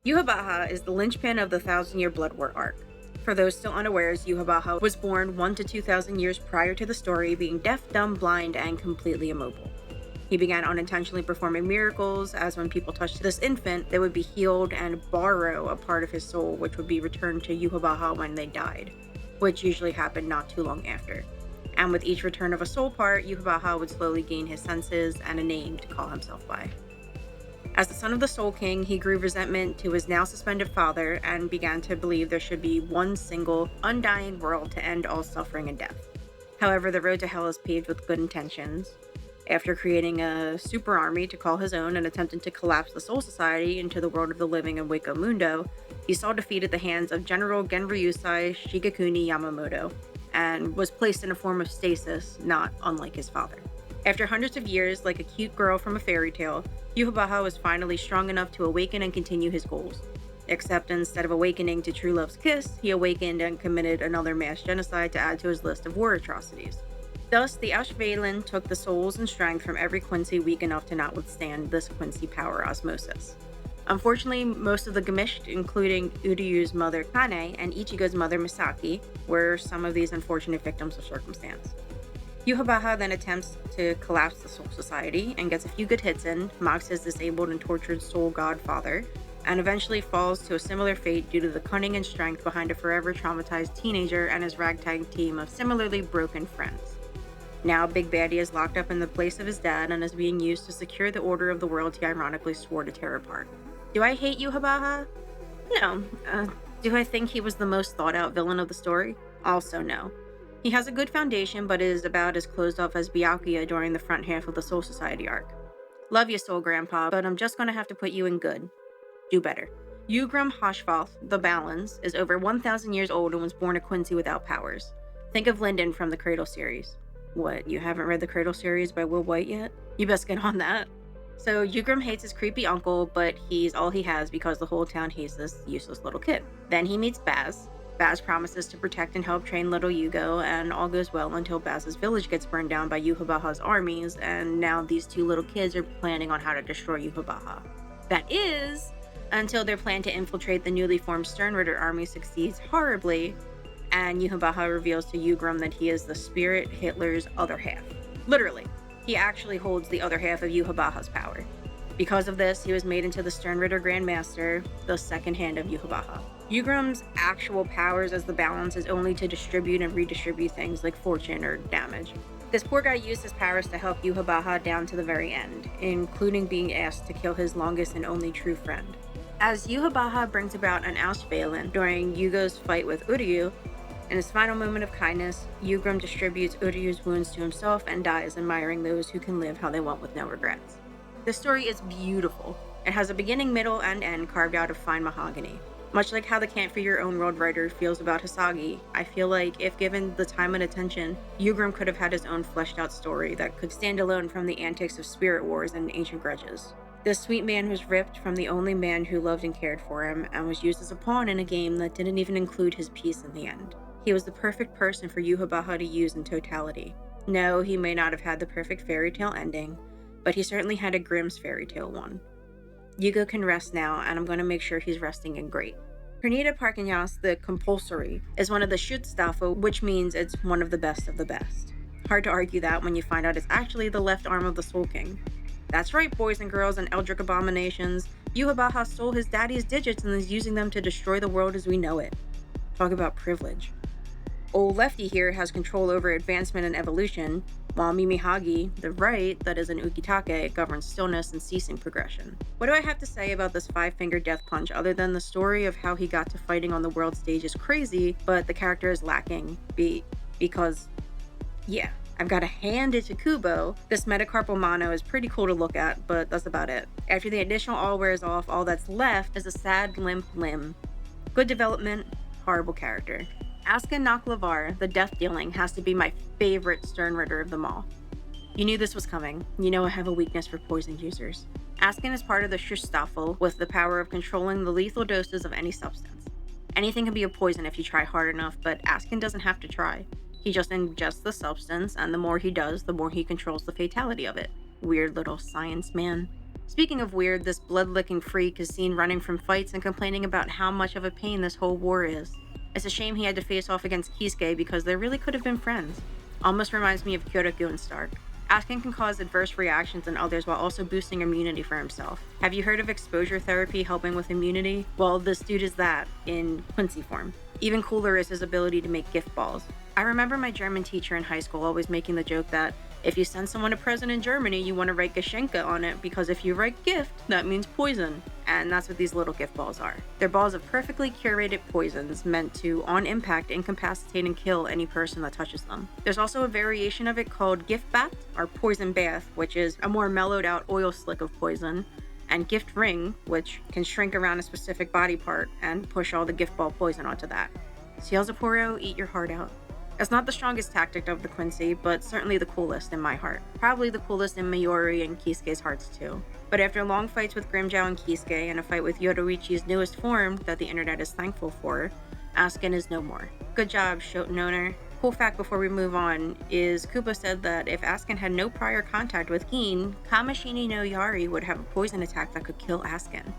Yhwach is the linchpin of the 1,000-Year Blood War arc. For those still unawares, Yhwach was born 1,000 to 2,000 years prior to the story, being deaf, dumb, blind, and completely immobile. He began unintentionally performing miracles, as when people touched this infant, they would be healed and borrow a part of his soul, which would be returned to Yhwach when they died, which usually happened not too long after. And with each return of a soul part, Yhwach would slowly gain his senses and a name to call himself by. As the son of the Soul King, he grew resentment to his now suspended father and began to believe there should be one single, undying world to end all suffering and death. However, the road to hell is paved with good intentions. After creating a super army to call his own and attempting to collapse the Soul Society into the world of the living in Wako Mundo, he saw defeat at the hands of General Genryusai Shigekuni Yamamoto, and was placed in a form of stasis, not unlike his father. After hundreds of years, like a cute girl from a fairy tale, Yhwach was finally strong enough to awaken and continue his goals. Except instead of awakening to true love's kiss, he awakened and committed another mass genocide to add to his list of war atrocities. Thus, the allllllll took the souls and strength from every Quincy weak enough to not withstand this Quincy power osmosis. Unfortunately, most of the Gamished, including Uryu's mother Kane and Ichigo's mother Misaki, were some of these unfortunate victims of circumstance. Yhwach then attempts to collapse the Soul Society and gets a few good hits in, mocks his disabled and tortured soul godfather, and eventually falls to a similar fate due to the cunning and strength behind a forever traumatized teenager and his ragtag team of similarly broken friends. Now Big Baddie is locked up in the place of his dad and is being used to secure the order of the world he ironically swore to tear apart. Do I hate Yhwach? No. Do I think he was the most thought out villain of the story? Also no. He has a good foundation, but is about as closed off as Byakuya during the front half of the Soul Society arc. Love you, Soul Grandpa, but I'm just gonna have to put you in good. Do better. Ygritte Hashvalth, the Balance, is over 1,000 years old and was born a Quincy without powers. Think of Lyndon from the Cradle series. What, you haven't read the Cradle series by Will White yet? You best get on that. So Ygritte hates his creepy uncle, but he's all he has because the whole town hates this useless little kid. Then he meets Baz. Baz promises to protect and help train little Yugo, and all goes well until Baz's village gets burned down by Yhwach's armies, and now these two little kids are planning on how to destroy Yhwach. That is, until their plan to infiltrate the newly formed Sternritter army succeeds horribly, and Yhwach reveals to Ygritte that he is the spirit Hitler's other half. Literally, he actually holds the other half of Yhwach's power. Because of this, he was made into the Sternritter Grand Master, the second hand of Yhwach. Ygritte's actual powers as the Balance is only to distribute and redistribute things like fortune or damage. This poor guy used his powers to help Yhwach down to the very end, including being asked to kill his longest and only true friend. As Yhwach brings about an allllllll during Yugo's fight with Uryu, in his final moment of kindness, Ygritte distributes Uryu's wounds to himself and dies admiring those who can live how they want with no regrets. This story is beautiful. It has a beginning, middle, and end carved out of fine mahogany. Much like how the Can't For Your Own World writer feels about Hisagi, I feel like if given the time and attention, Ygritte could have had his own fleshed out story that could stand alone from the antics of spirit wars and ancient grudges. This sweet man was ripped from the only man who loved and cared for him, and was used as a pawn in a game that didn't even include his peace in the end. He was the perfect person for Yhwach to use in totality. No, he may not have had the perfect fairy tale ending, but he certainly had a Grimm's fairy tale one. Yugo can rest now, and I'm going to make sure he's resting in great. Pernita Parkenyas, the compulsory, is one of the Schutzstaffel, which means it's one of the best of the best. Hard to argue that when you find out it's actually the left arm of the Soul King. That's right, boys and girls and eldritch abominations. Yhwach stole his daddy's digits and is using them to destroy the world as we know it. Talk about privilege. Old Lefty here has control over advancement and evolution, while Mimihagi, the right, that is an Ukitake, governs stillness and ceasing progression. What do I have to say about this five-finger death punch other than the story of how he got to fighting on the world stage is crazy, but the character is lacking because, yeah. I've got to hand it to Kubo. This metacarpal mono is pretty cool to look at, but that's about it. After the initial all wears off, all that's left is a sad, limp limb. Good development, horrible character. Askin Naklavar, the death dealing, has to be my favorite Sternritter of them all. You knew this was coming. You know I have a weakness for poison users. Askin is part of the Schustaffel with the power of controlling the lethal doses of any substance. Anything can be a poison if you try hard enough, but Askin doesn't have to try. He just ingests the substance, and the more he does, the more he controls the fatality of it. Weird little science man. Speaking of weird, this blood-licking freak is seen running from fights and complaining about how much of a pain this whole war is. It's a shame he had to face off against Kisuke because they really could have been friends. Almost reminds me of Kyoraku and Stark. Askin can cause adverse reactions in others while also boosting immunity for himself. Have you heard of exposure therapy helping with immunity? Well, this dude is that, in Quincy form. Even cooler is his ability to make gift balls. I remember my German teacher in high school always making the joke that if you send someone a present in Germany, you want to write Geschenke on it because if you write gift, that means poison. And that's what these little gift balls are. They're balls of perfectly curated poisons meant to, on impact, incapacitate and kill any person that touches them. There's also a variation of it called gift bath, or poison bath, which is a more mellowed out oil slick of poison, and gift ring, which can shrink around a specific body part and push all the gift ball poison onto that. Cielzaporo, eat your heart out. It's not the strongest tactic of the Quincy, but certainly the coolest in my heart. Probably the coolest in Mayuri and Kisuke's hearts too. But after long fights with Grimmjow and Kisuke, and a fight with Yoruichi's newest form that the internet is thankful for, Askin is no more. Good job, Shoten owner. Cool fact before we move on is Kubo said that if Askin had no prior contact with Gin, Kamishini no Yari would have a poison attack that could kill Askin.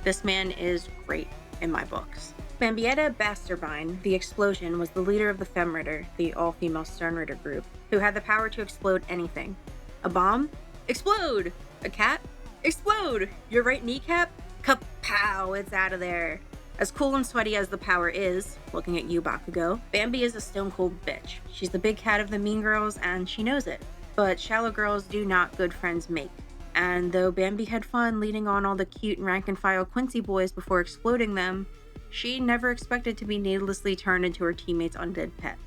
This man is great in my books. Bambietta Basterbine, the Explosion, was the leader of the Femritter, the all-female Sternritter group, who had the power to explode anything. A bomb? Explode! A cat? Explode! Your right kneecap? Kapow! It's out of there. As cool and sweaty as the power is, looking at you, Bakugo, Bambi is a stone-cold bitch. She's the big cat of the mean girls, and she knows it. But shallow girls do not good friends make. And though Bambi had fun leading on all the cute rank-and-file Quincy boys before exploding them, she never expected to be needlessly turned into her teammate's undead pet.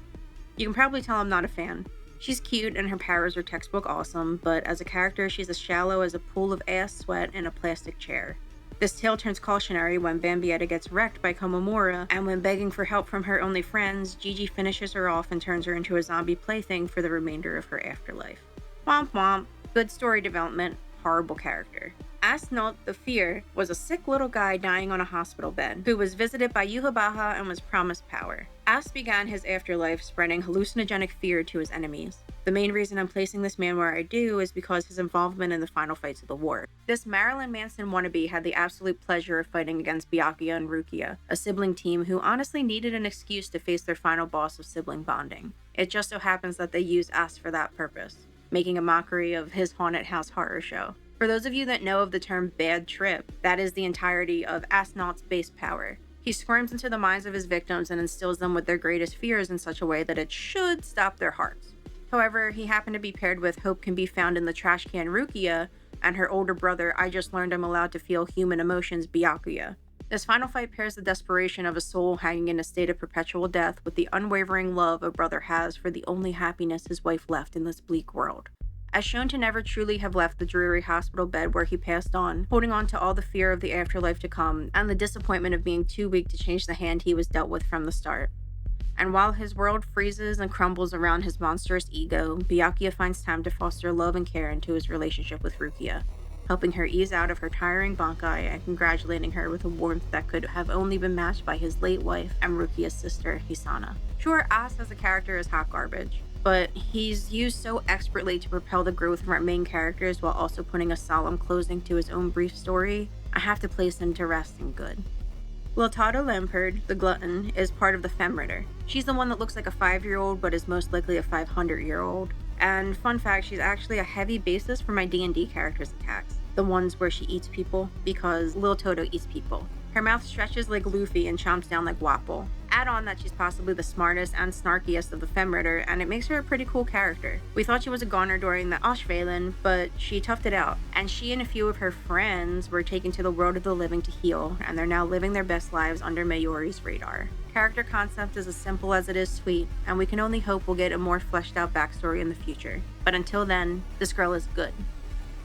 You can probably tell I'm not a fan. She's cute and her powers are textbook awesome, but as a character she's as shallow as a pool of ass sweat in a plastic chair. This tale turns cautionary when Bambietta gets wrecked by Komamura, and when begging for help from her only friends, Gigi finishes her off and turns her into a zombie plaything for the remainder of her afterlife. Womp womp. Good story development, horrible character. Asnot the Fear was a sick little guy dying on a hospital bed, who was visited by Yuhabaha and was promised power. As began his afterlife spreading hallucinogenic fear to his enemies. The main reason I'm placing this man where I do is because his involvement in the final fights of the war. This Marilyn Manson wannabe had the absolute pleasure of fighting against Byakuya and Rukia, a sibling team who honestly needed an excuse to face their final boss of sibling bonding. It just so happens that they use As for that purpose, making a mockery of his haunted house horror show. For those of you that know of the term bad trip, that is the entirety of Asnot's base power. He squirms into the minds of his victims and instills them with their greatest fears in such a way that it should stop their hearts. However, he happened to be paired with Hope Can Be Found in the Trash Can Rukia, and her older brother I Just Learned I'm Allowed to Feel Human Emotions Byakuya. This final fight pairs the desperation of a soul hanging in a state of perpetual death with the unwavering love a brother has for the only happiness his wife left in this bleak world. As shown to never truly have left the dreary hospital bed where he passed on, holding on to all the fear of the afterlife to come, and the disappointment of being too weak to change the hand he was dealt with from the start. And while his world freezes and crumbles around his monstrous ego, Byakuya finds time to foster love and care into his relationship with Rukia, helping her ease out of her tiring bankai and congratulating her with a warmth that could have only been matched by his late wife and Rukia's sister, Hisana. Sure, As as a character is hot garbage, but he's used so expertly to propel the growth of our main characters while also putting a solemn closing to his own brief story, I have to place him to rest in good. Lotato Lampard, the glutton, is part of the Femritter. She's the one that looks like a 5-year-old but is most likely a 500-year-old. And fun fact, she's actually a heavy basis for my D&D character's attacks. The ones where she eats people, because Lil Toto eats people. Her mouth stretches like Luffy and chomps down like Wapple. Add on that she's possibly the smartest and snarkiest of the Femritter, and it makes her a pretty cool character. We thought she was a goner during the allllllll, but she toughed it out, and she and a few of her friends were taken to the world of the living to heal, and they're now living their best lives under Mayuri's radar. Character concept is as simple as it is sweet, and we can only hope we'll get a more fleshed out backstory in the future. But until then, this girl is good.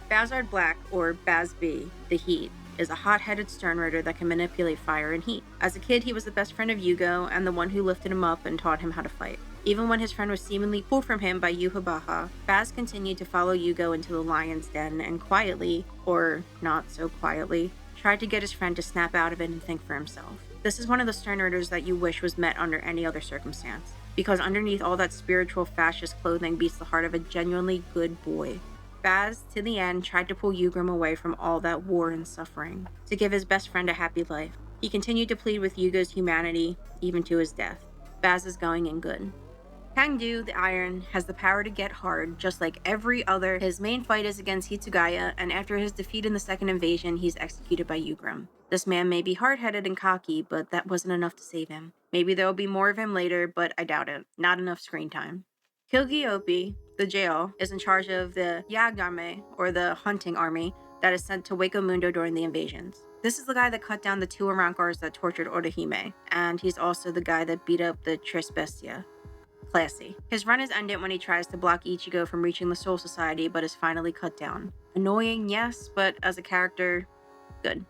Bazard Black, or Bazb, the Heat, is a hot-headed Sternritter that can manipulate fire and heat. As a kid, he was the best friend of Yugo and the one who lifted him up and taught him how to fight. Even when his friend was seemingly pulled from him by Yhwach, Baz continued to follow Yugo into the lion's den and quietly, or not so quietly, tried to get his friend to snap out of it and think for himself. This is one of the Sternritters that you wish was met under any other circumstance, because underneath all that spiritual fascist clothing beats the heart of a genuinely good boy. Baz, to the end, tried to pull Ygrimme away from all that war and suffering, to give his best friend a happy life. He continued to plead with Yugo's humanity, even to his death. Baz is going in good. Kangdu, the Iron, has the power to get hard, just like every other. His main fight is against Hitsugaya, and after his defeat in the second invasion, he's executed by Ygrimme. This man may be hard-headed and cocky, but that wasn't enough to save him. Maybe there will be more of him later, but I doubt it. Not enough screen time. Kilgiopi, the jail, is in charge of the Yagdame, or the hunting army, that is sent to Wako Mundo during the invasions. This is the guy that cut down the 2 Arankars that tortured Orihime, and he's also the guy that beat up the Trisbestia. Classy. His run is ended when he tries to block Ichigo from reaching the Soul Society, but is finally cut down. Annoying, yes, but as a character, good.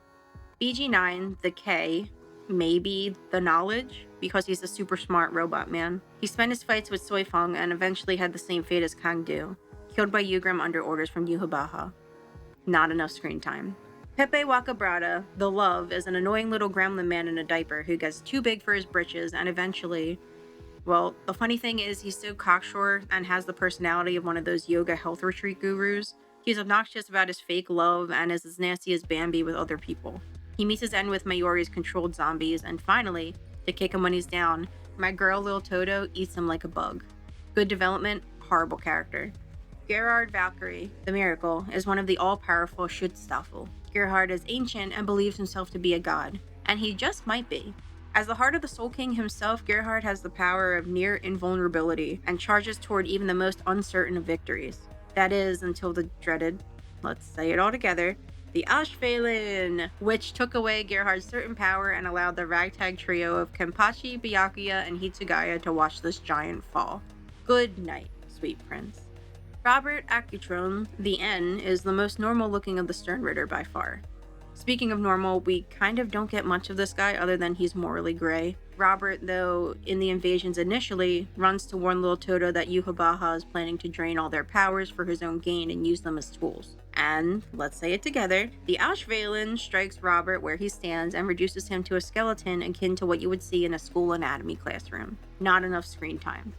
BG9, the K, maybe the Knowledge, because he's a super smart robot man. He spent his fights with Soifeng and eventually had the same fate as Kangdu, killed by Ygrimme under orders from Yhwach. Not enough screen time. Pepe Wakabrada, the Love, is an annoying little gremlin man in a diaper who gets too big for his britches and eventually... Well, the funny thing is he's so cocksure and has the personality of one of those yoga health retreat gurus. He's obnoxious about his fake love and is as nasty as Bambi with other people. He meets his end with Mayuri's controlled zombies, and finally, to kick him when he's down, my girl Lil Toto eats him like a bug. Good development, horrible character. Gerard Valkyrie, the Miracle, is one of the all-powerful Schutzstaffel. Gerhard is ancient and believes himself to be a god, and he just might be. As the heart of the Soul King himself, Gerhard has the power of near invulnerability and charges toward even the most uncertain of victories. That is, until the dreaded, let's say it all together, the allllllll, which took away Gerhard's certain power and allowed the ragtag trio of Kenpachi, Byakuya, and Hitsugaya to watch this giant fall. Good night, sweet prince. Robert Acutron, the N, is the most normal looking of the Sternritter by far. Speaking of normal, we kind of don't get much of this guy other than he's morally gray. Robert, though, in the invasions initially, runs to warn Lil Toto that Yhwach is planning to drain all their powers for his own gain and use them as tools. And, let's say it together, the allllllll strikes Robert where he stands and reduces him to a skeleton akin to what you would see in a school anatomy classroom. Not enough screen time.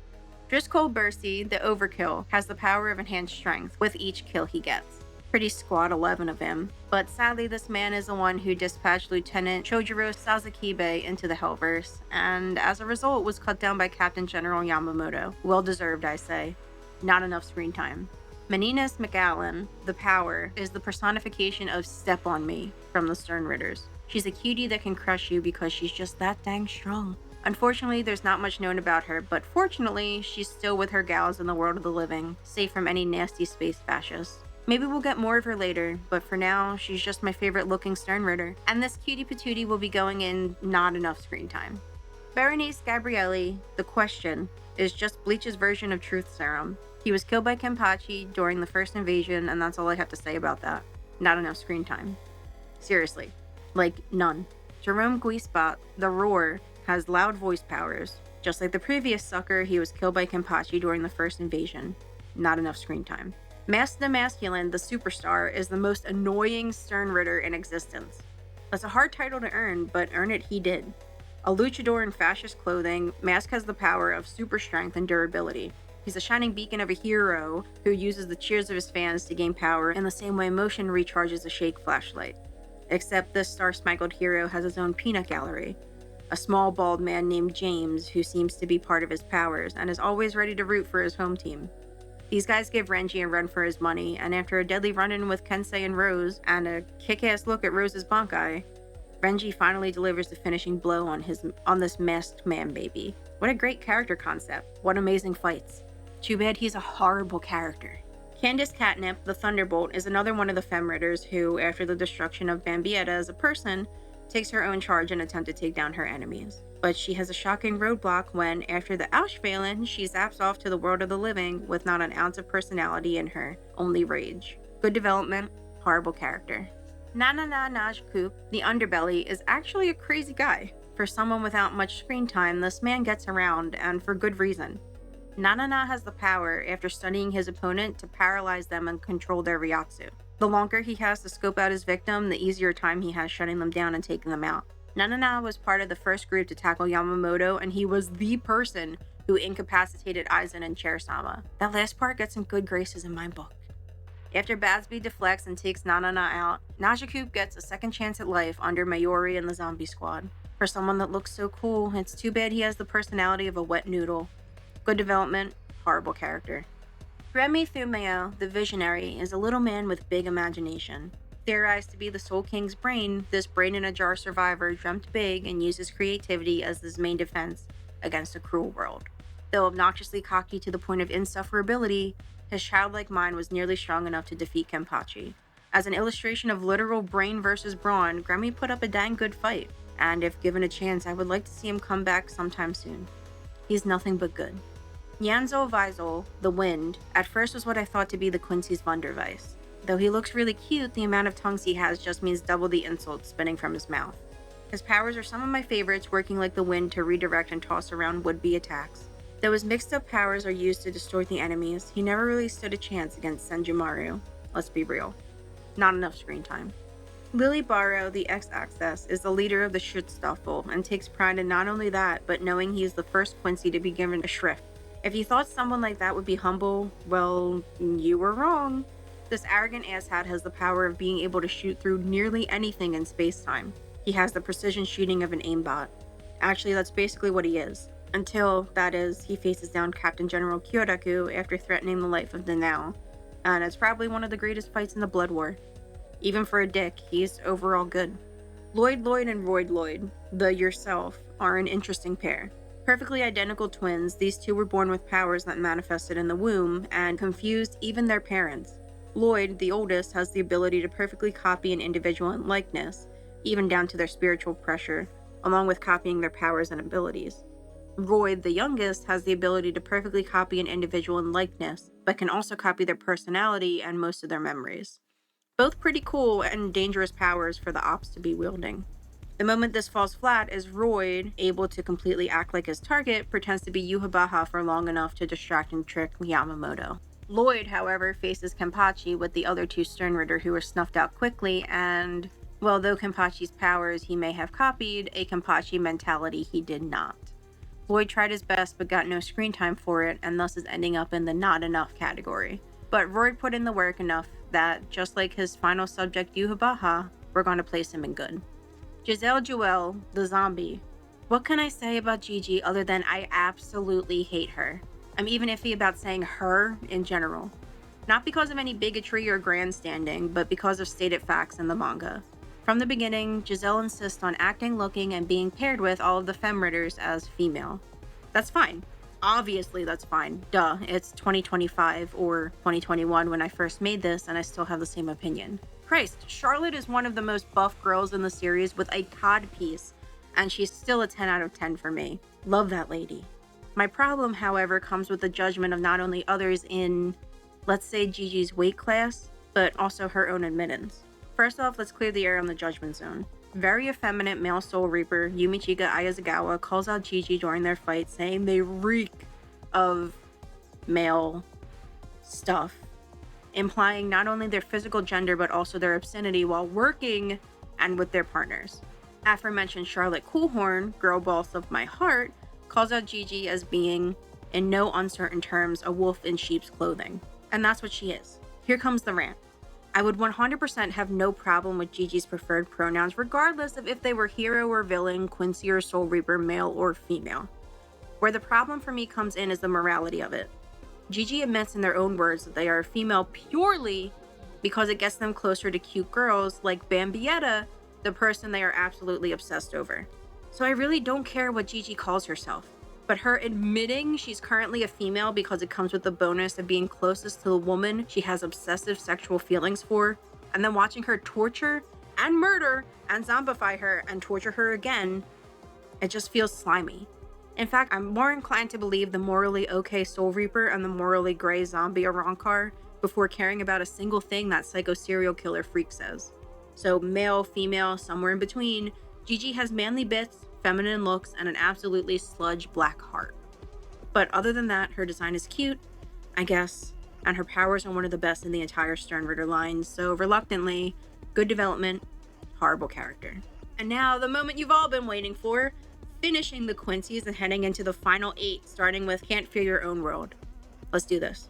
Driscoll Bercy, the Overkill, has the power of enhanced strength with each kill he gets. Pretty squad 11 of him, but sadly this man is the one who dispatched Lieutenant Chojuro Sazakibe into the Hellverse, and as a result was cut down by Captain General Yamamoto. Well deserved, I say. Not enough screen time. Meninas McAllen, the Power, is the personification of Step on Me from the Sternritters. She's a cutie that can crush you because she's just that dang strong. Unfortunately, there's not much known about her, but fortunately, she's still with her gals in the world of the living, safe from any nasty space fascists. Maybe we'll get more of her later, but for now, she's just my favorite looking Sternritter, and this cutie patootie will be going in not enough screen time. Berenice Gabrielli, the Question, is just Bleach's version of Truth Serum. He was killed by Kenpachi during the first invasion, and that's all I have to say about that. Not enough screen time. Seriously. Like, none. Jerome Guisbot, the Roar, has loud voice powers. Just like the previous sucker, he was killed by Kenpachi during the first invasion. Not enough screen time. Mask the Masculine, the Superstar, is the most annoying Sternritter in existence. That's a hard title to earn, but earn it he did. A luchador in fascist clothing, Mask has the power of super strength and durability. He's a shining beacon of a hero who uses the cheers of his fans to gain power in the same way motion recharges a shake flashlight. Except this star-spangled hero has his own peanut gallery. A small bald man named James who seems to be part of his powers and is always ready to root for his home team. These guys give Renji a run for his money, and after a deadly run-in with Kensei and Rose, and a kick-ass look at Rose's Bankai, Renji finally delivers the finishing blow on this masked man baby. What a great character concept. What amazing fights. Too bad he's a horrible character. Candace Catnip, the Thunderbolt, is another one of the Femridders who, after the destruction of Bambietta as a person, takes her own charge and attempt to take down her enemies. But she has a shocking roadblock when, after the Auschweilen, she zaps off to the world of the living with not an ounce of personality in her, only rage. Good development, horrible character. Nanana Najkoop, the Underbelly, is actually a crazy guy. For someone without much screen time, this man gets around, and for good reason. Nanana has the power, after studying his opponent, to paralyze them and control their Ryatsu. The longer he has to scope out his victim, the easier time he has shutting them down and taking them out. Nanana was part of the first group to tackle Yamamoto, and he was the person who incapacitated Aizen and Chair-sama. That last part gets some good graces in my book. After Badsby deflects and takes Nanana out, Najakoop gets a second chance at life under Mayuri and the zombie squad. For someone that looks so cool, it's too bad he has the personality of a wet noodle. Good development, horrible character. Remy Thumeo, the Visionary, is a little man with big imagination. Theorized to be the Soul King's brain, this brain-in-a-jar survivor dreamt big and uses creativity as his main defense against a cruel world. Though obnoxiously cocky to the point of insufferability, his childlike mind was nearly strong enough to defeat Kenpachi. As an illustration of literal brain versus brawn, Grammy put up a dang good fight, and if given a chance, I would like to see him come back sometime soon. He's nothing but good. Yanzo Weisel, the Wind, at first was what I thought to be the Quincy's Wunderweiss. Though he looks really cute, the amount of tongues he has just means double the insults spinning from his mouth. His powers are some of my favorites, working like the wind to redirect and toss around would-be attacks. Though his mixed-up powers are used to distort the enemies, he never really stood a chance against Senjumaru. Let's be real. Not enough screen time. Lily Barrow, the X-Axis, is the leader of the Schutzstaffel and takes pride in not only that, but knowing he is the first Quincy to be given a Schrift. If you thought someone like that would be humble, well, you were wrong. This arrogant asshat has the power of being able to shoot through nearly anything in space-time. He has the precision shooting of an aimbot. Actually, that's basically what he is. Until, that is, he faces down Captain General Kyoraku after threatening the life of Nanao. And it's probably one of the greatest fights in the Blood War. Even for a dick, he's overall good. Lloyd and Royd Lloyd, the Yourself, are an interesting pair. Perfectly identical twins, these two were born with powers that manifested in the womb and confused even their parents. Lloyd, the oldest, has the ability to perfectly copy an individual in likeness, even down to their spiritual pressure, along with copying their powers and abilities. Royd, the youngest, has the ability to perfectly copy an individual in likeness, but can also copy their personality and most of their memories. Both pretty cool and dangerous powers for the Ops to be wielding. The moment this falls flat is Royd, able to completely act like his target, pretends to be Yuhabaha for long enough to distract and trick Yamamoto. Lloyd, however, faces Kenpachi with the other two Sternritter who are snuffed out quickly, and, well, though Kenpachi's powers he may have copied, a Kenpachi mentality he did not. Lloyd tried his best but got no screen time for it, and thus is ending up in the not enough category. But Royd put in the work enough that, just like his final subject Yuhabaha, we're going to place him in good. Giselle Joel, the zombie. What can I say about Gigi other than I absolutely hate her? I'm even iffy about saying her in general. Not because of any bigotry or grandstanding, but because of stated facts in the manga. From the beginning, Giselle insists on acting, looking, and being paired with all of the Femridders as female. That's fine. Obviously that's fine. Duh, it's 2025 or 2021 when I first made this and I still have the same opinion. Christ, Charlotte is one of the most buff girls in the series with a codpiece, and she's still a 10 out of 10 for me. Love that lady. My problem, however, comes with the judgment of not only others in, let's say, Gigi's weight class, but also her own admittance. First off, let's clear the air on the judgment zone. Very effeminate male Soul Reaper Yumichika Ayazawa calls out Gigi during their fight, saying they reek of male stuff, implying not only their physical gender but also their obscenity while working and with their partners. Aforementioned Charlotte Coolhorn, girl boss of my heart, calls out Gigi as being, in no uncertain terms, a wolf in sheep's clothing. And that's what she is. Here comes the rant. I would 100% have no problem with Gigi's preferred pronouns regardless of if they were hero or villain, Quincy or Soul Reaper, male or female. Where the problem for me comes in is the morality of it. Gigi admits in their own words that they are female purely because it gets them closer to cute girls like Bambietta, the person they are absolutely obsessed over. So I really don't care what Gigi calls herself, but her admitting she's currently a female because it comes with the bonus of being closest to the woman she has obsessive sexual feelings for, and then watching her torture and murder and zombify her and torture her again, it just feels slimy. In fact, I'm more inclined to believe the morally okay Soul Reaper and the morally gray zombie Arrancar before caring about a single thing that psycho serial killer freak says. So male, female, somewhere in between, Gigi has manly bits, feminine looks, and an absolutely sludge black heart. But other than that, her design is cute, I guess, and her powers are one of the best in the entire Sternritter line, so reluctantly, good development, horrible character. And now, the moment you've all been waiting for, finishing the Quincy's and heading into the final 8, starting with Can't Fear Your Own World. Let's do this.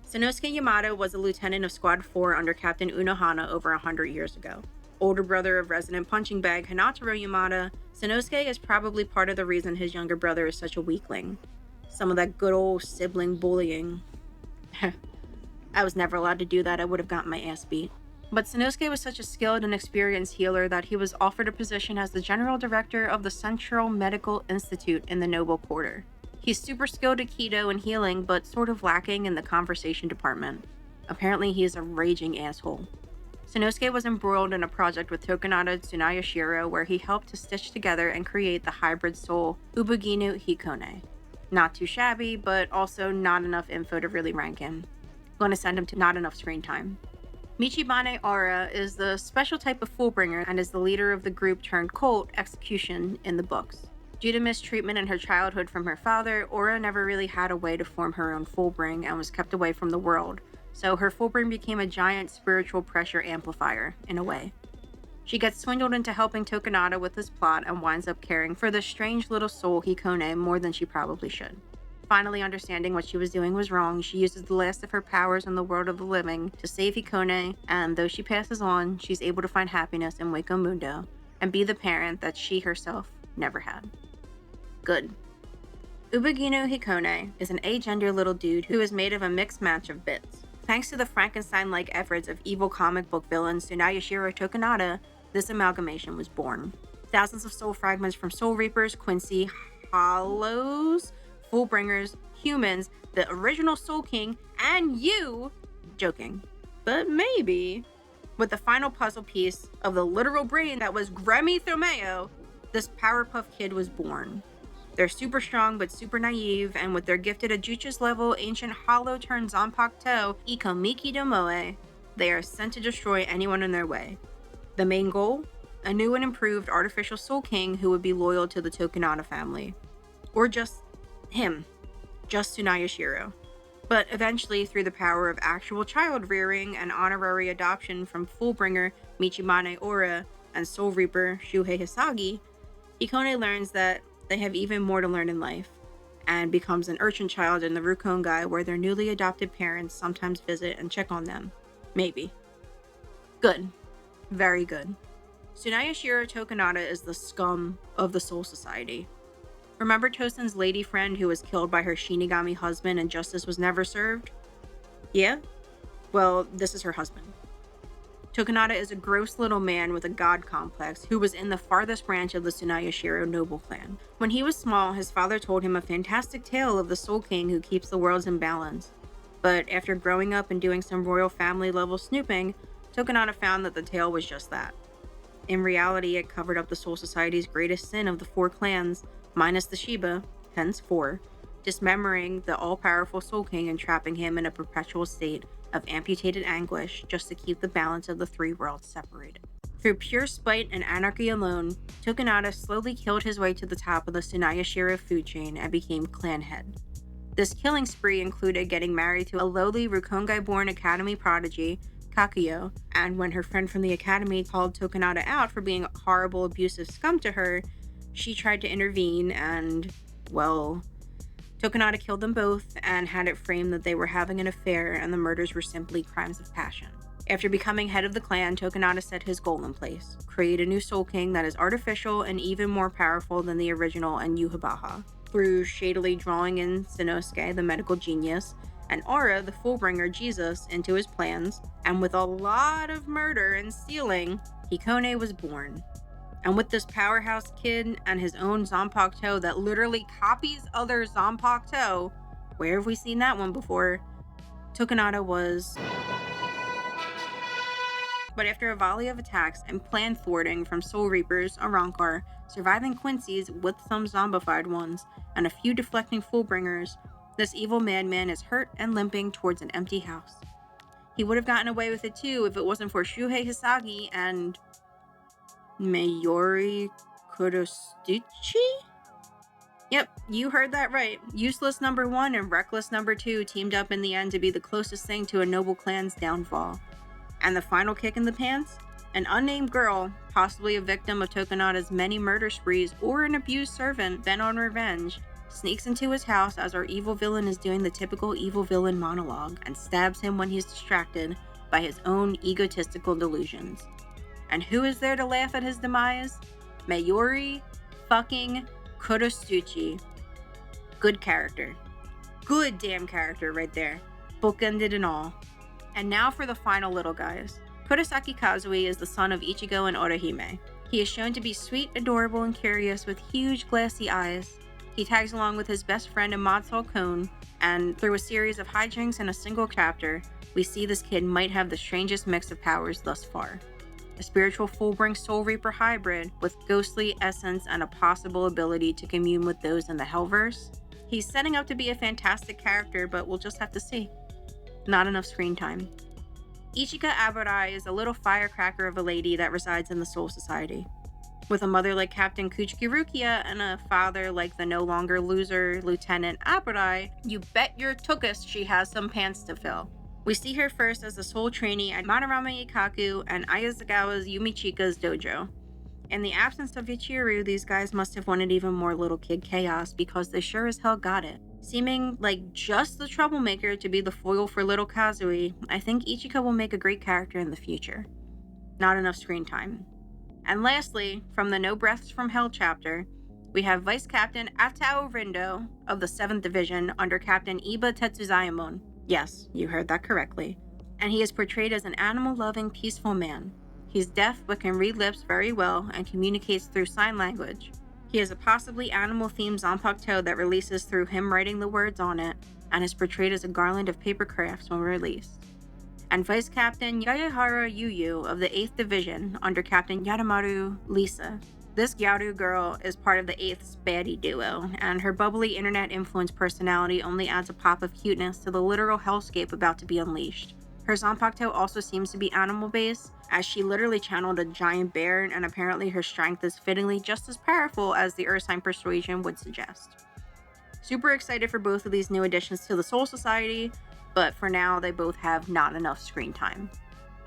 Sanosuke Yamada was a lieutenant of Squad 4 under Captain Unohana over 100 years ago. Older brother of resident punching bag Hanataro Yamada, Sanosuke is probably part of the reason his younger brother is such a weakling. Some of that good old sibling bullying. I was never allowed to do that, I would have gotten my ass beat. But Sanosuke was such a skilled and experienced healer that he was offered a position as the general director of the Central Medical Institute in the Noble Quarter. He's super skilled at Kido and healing, but sort of lacking in the conversation department. Apparently he is a raging asshole. Sanosuke was embroiled in a project with Tokunada Tsunaya Shiro where he helped to stitch together and create the hybrid soul Ubuginu Hikone. Not too shabby, but also not enough info to really rank him. Going to send him to not enough screen time. Michibane Aura is the special type of Fullbringer and is the leader of the group turned cult Execution in the books. Due to mistreatment in her childhood from her father, Aura never really had a way to form her own Fullbring and was kept away from the world, so her Fullbring became a giant spiritual pressure amplifier, in a way. She gets swindled into helping Tokunada with his plot and winds up caring for the strange little soul Hikone more than she probably should. Finally understanding what she was doing was wrong, she uses the last of her powers in the world of the living to save Hikone, and though she passes on, she's able to find happiness in Wako Mundo and be the parent that she herself never had. Good. Ubuginu Hikone is an agender little dude who is made of a mixed match of bits. Thanks to the Frankenstein-like efforts of evil comic book villain Tsunayashiro Tokunada, this amalgamation was born. Thousands of soul fragments from Soul Reapers, Quincy, Hollows, Fullbringers, humans, the original Soul King, and you, joking, but maybe, with the final puzzle piece of the literal brain that was Gremmy Thomeo, this Powerpuff Kid was born. They're super strong but super naive, and with their gifted Ajuchus level ancient hollow turned Zanpakuto Ikomiki Domoe, they are sent to destroy anyone in their way. The main goal? A new and improved artificial Soul King who would be loyal to the Tokunada family. Or just him. Just Tsunaya Shiro. But eventually, through the power of actual child rearing and honorary adoption from Fullbringer Michibane Aura and Soul Reaper Shuhei Hisagi, Hikone learns that they have even more to learn in life, and becomes an urchin child in the Rukongai where their newly adopted parents sometimes visit and check on them. Maybe. Good. Very good. Tsunaya Shiro Tokunada is the scum of the Soul Society. Remember Tosen's lady friend who was killed by her Shinigami husband and justice was never served? Yeah? Well, this is her husband. Tokunada is a gross little man with a god complex who was in the farthest branch of the Tsunaya Shiro noble clan. When he was small, his father told him a fantastic tale of the Soul King who keeps the worlds in balance. But after growing up and doing some royal family level snooping, Tokunada found that the tale was just that. In reality, it covered up the Soul Society's greatest sin of the 4 clans, minus the Shiba, hence 4, dismembering the all-powerful Soul King and trapping him in a perpetual state of amputated anguish just to keep the balance of the 3 worlds separated. Through pure spite and anarchy alone, Tokunada slowly killed his way to the top of the Tsunaya Shiro food chain and became clan head. This killing spree included getting married to a lowly Rukongai-born academy prodigy, Kakuyo, and when her friend from the academy called Tokunada out for being a horrible, abusive scum to her, she tried to intervene and, well, Tokunada killed them both and had it framed that they were having an affair and the murders were simply crimes of passion. After becoming head of the clan, Tokunada set his goal in place: create a new Soul King that is artificial and even more powerful than the original and Yuhabaha. Through shadily drawing in Sanosuke, the medical genius, and Aura, the Fullbringer Jesus, into his plans, and with a lot of murder and stealing, Hikone was born. And with this powerhouse kid and his own Zanpakuto that literally copies other Zanpakuto, where have we seen that one before? Tokunada was... But after a volley of attacks and planned thwarting from Soul Reapers, Arrancar, surviving Quincy's with some zombified ones, and a few deflecting Fullbringers, this evil madman is hurt and limping towards an empty house. He would have gotten away with it too if it wasn't for Shuhei Hisagi and... Mayuri Kurosuchi? Yep, you heard that right. Useless number 1 and reckless number 2 teamed up in the end to be the closest thing to a noble clan's downfall. And the final kick in the pants? An unnamed girl, possibly a victim of Tokunada's many murder sprees or an abused servant bent on revenge, sneaks into his house as our evil villain is doing the typical evil villain monologue and stabs him when he's distracted by his own egotistical delusions. And who is there to laugh at his demise? Mayuri fucking Kurosuchi. Good character. Good damn character right there. Bookended and all. And now for the final little guys. Kurosaki Kazui is the son of Ichigo and Orihime. He is shown to be sweet, adorable, and curious with huge glassy eyes. He tags along with his best friend Imatsal Kon, and through a series of hijinks in a single chapter, we see this kid might have the strangest mix of powers thus far. A spiritual Fullbring Soul Reaper hybrid with ghostly essence and a possible ability to commune with those in the Hellverse. He's setting up to be a fantastic character, but we'll just have to see. Not enough screen time. Ichika Aburai is a little firecracker of a lady that resides in the Soul Society. With a mother like Captain Kuchiki Rukia and a father like the no longer loser Lieutenant Aburai, you bet your tuchus she has some pants to fill. We see her first as a soul trainee at Madarama Ikaku and Ayazagawa Yumichika's dojo. In the absence of Ichiru, these guys must have wanted even more little kid chaos because they sure as hell got it. Seeming like just the troublemaker to be the foil for little Kazui, I think Ichika will make a great character in the future. Not enough screen time. And lastly, from the No Breaths from Hell chapter, we have Vice Captain Atao Rindo of the 7th Division under Captain Iba Tetsuzayamon. Yes, you heard that correctly. And he is portrayed as an animal-loving, peaceful man. He's deaf but can read lips very well and communicates through sign language. He has a possibly animal-themed Zanpakuto that releases through him writing the words on it, and is portrayed as a garland of paper crafts when released. And Vice Captain Yayahara Yuyu of the 8th Division under Captain Yadamaru Lisa. This Gyaru girl is part of the 8th's baddie duo, and her bubbly internet-influenced personality only adds a pop of cuteness to the literal hellscape about to be unleashed. Her Zanpakuto also seems to be animal-based, as she literally channeled a giant bear, and apparently her strength is fittingly just as powerful as the Earth Sign Persuasion would suggest. Super excited for both of these new additions to the Soul Society, but for now they both have not enough screen time.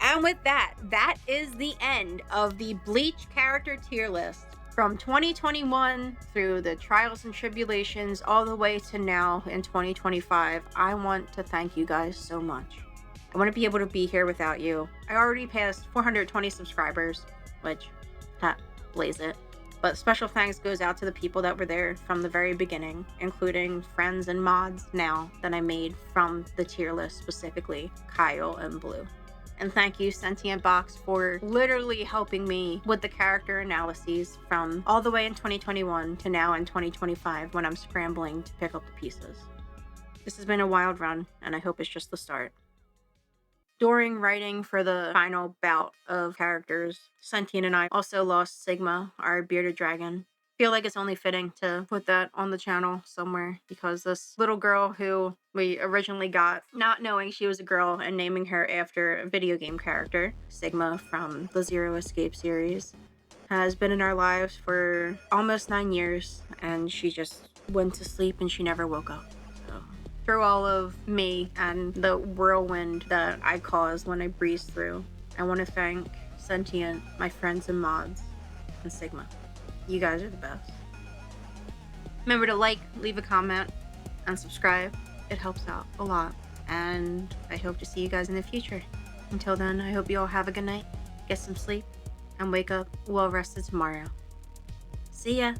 And with that, that is the end of the Bleach Character Tier List. From 2021 through the trials and tribulations all the way to now in 2025, I want to thank you guys so much. I wouldn't be able to be here without you. I already passed 420 subscribers, which, blaze it. But special thanks goes out to the people that were there from the very beginning, including friends and mods now that I made from the tier list, specifically Kyle and Blue. And thank you, Sentient Box, for literally helping me with the character analyses from all the way in 2021 to now in 2025 when I'm scrambling to pick up the pieces. This has been a wild run, and I hope it's just the start. During writing for the final bout of characters, Sentient and I also lost Sigma, our bearded dragon. Feel like it's only fitting to put that on the channel somewhere because this little girl who we originally got, not knowing she was a girl and naming her after a video game character, Sigma from the Zero Escape series, has been in our lives for almost 9 years, and she just went to sleep and she never woke up. Through all of me and the whirlwind that I caused when I breezed through, I want to thank Sentient, my friends and mods, and Sigma. You guys are the best. Remember to like, leave a comment, and subscribe. It helps out a lot. And I hope to see you guys in the future. Until then, I hope you all have a good night, get some sleep, and wake up well rested tomorrow. See ya!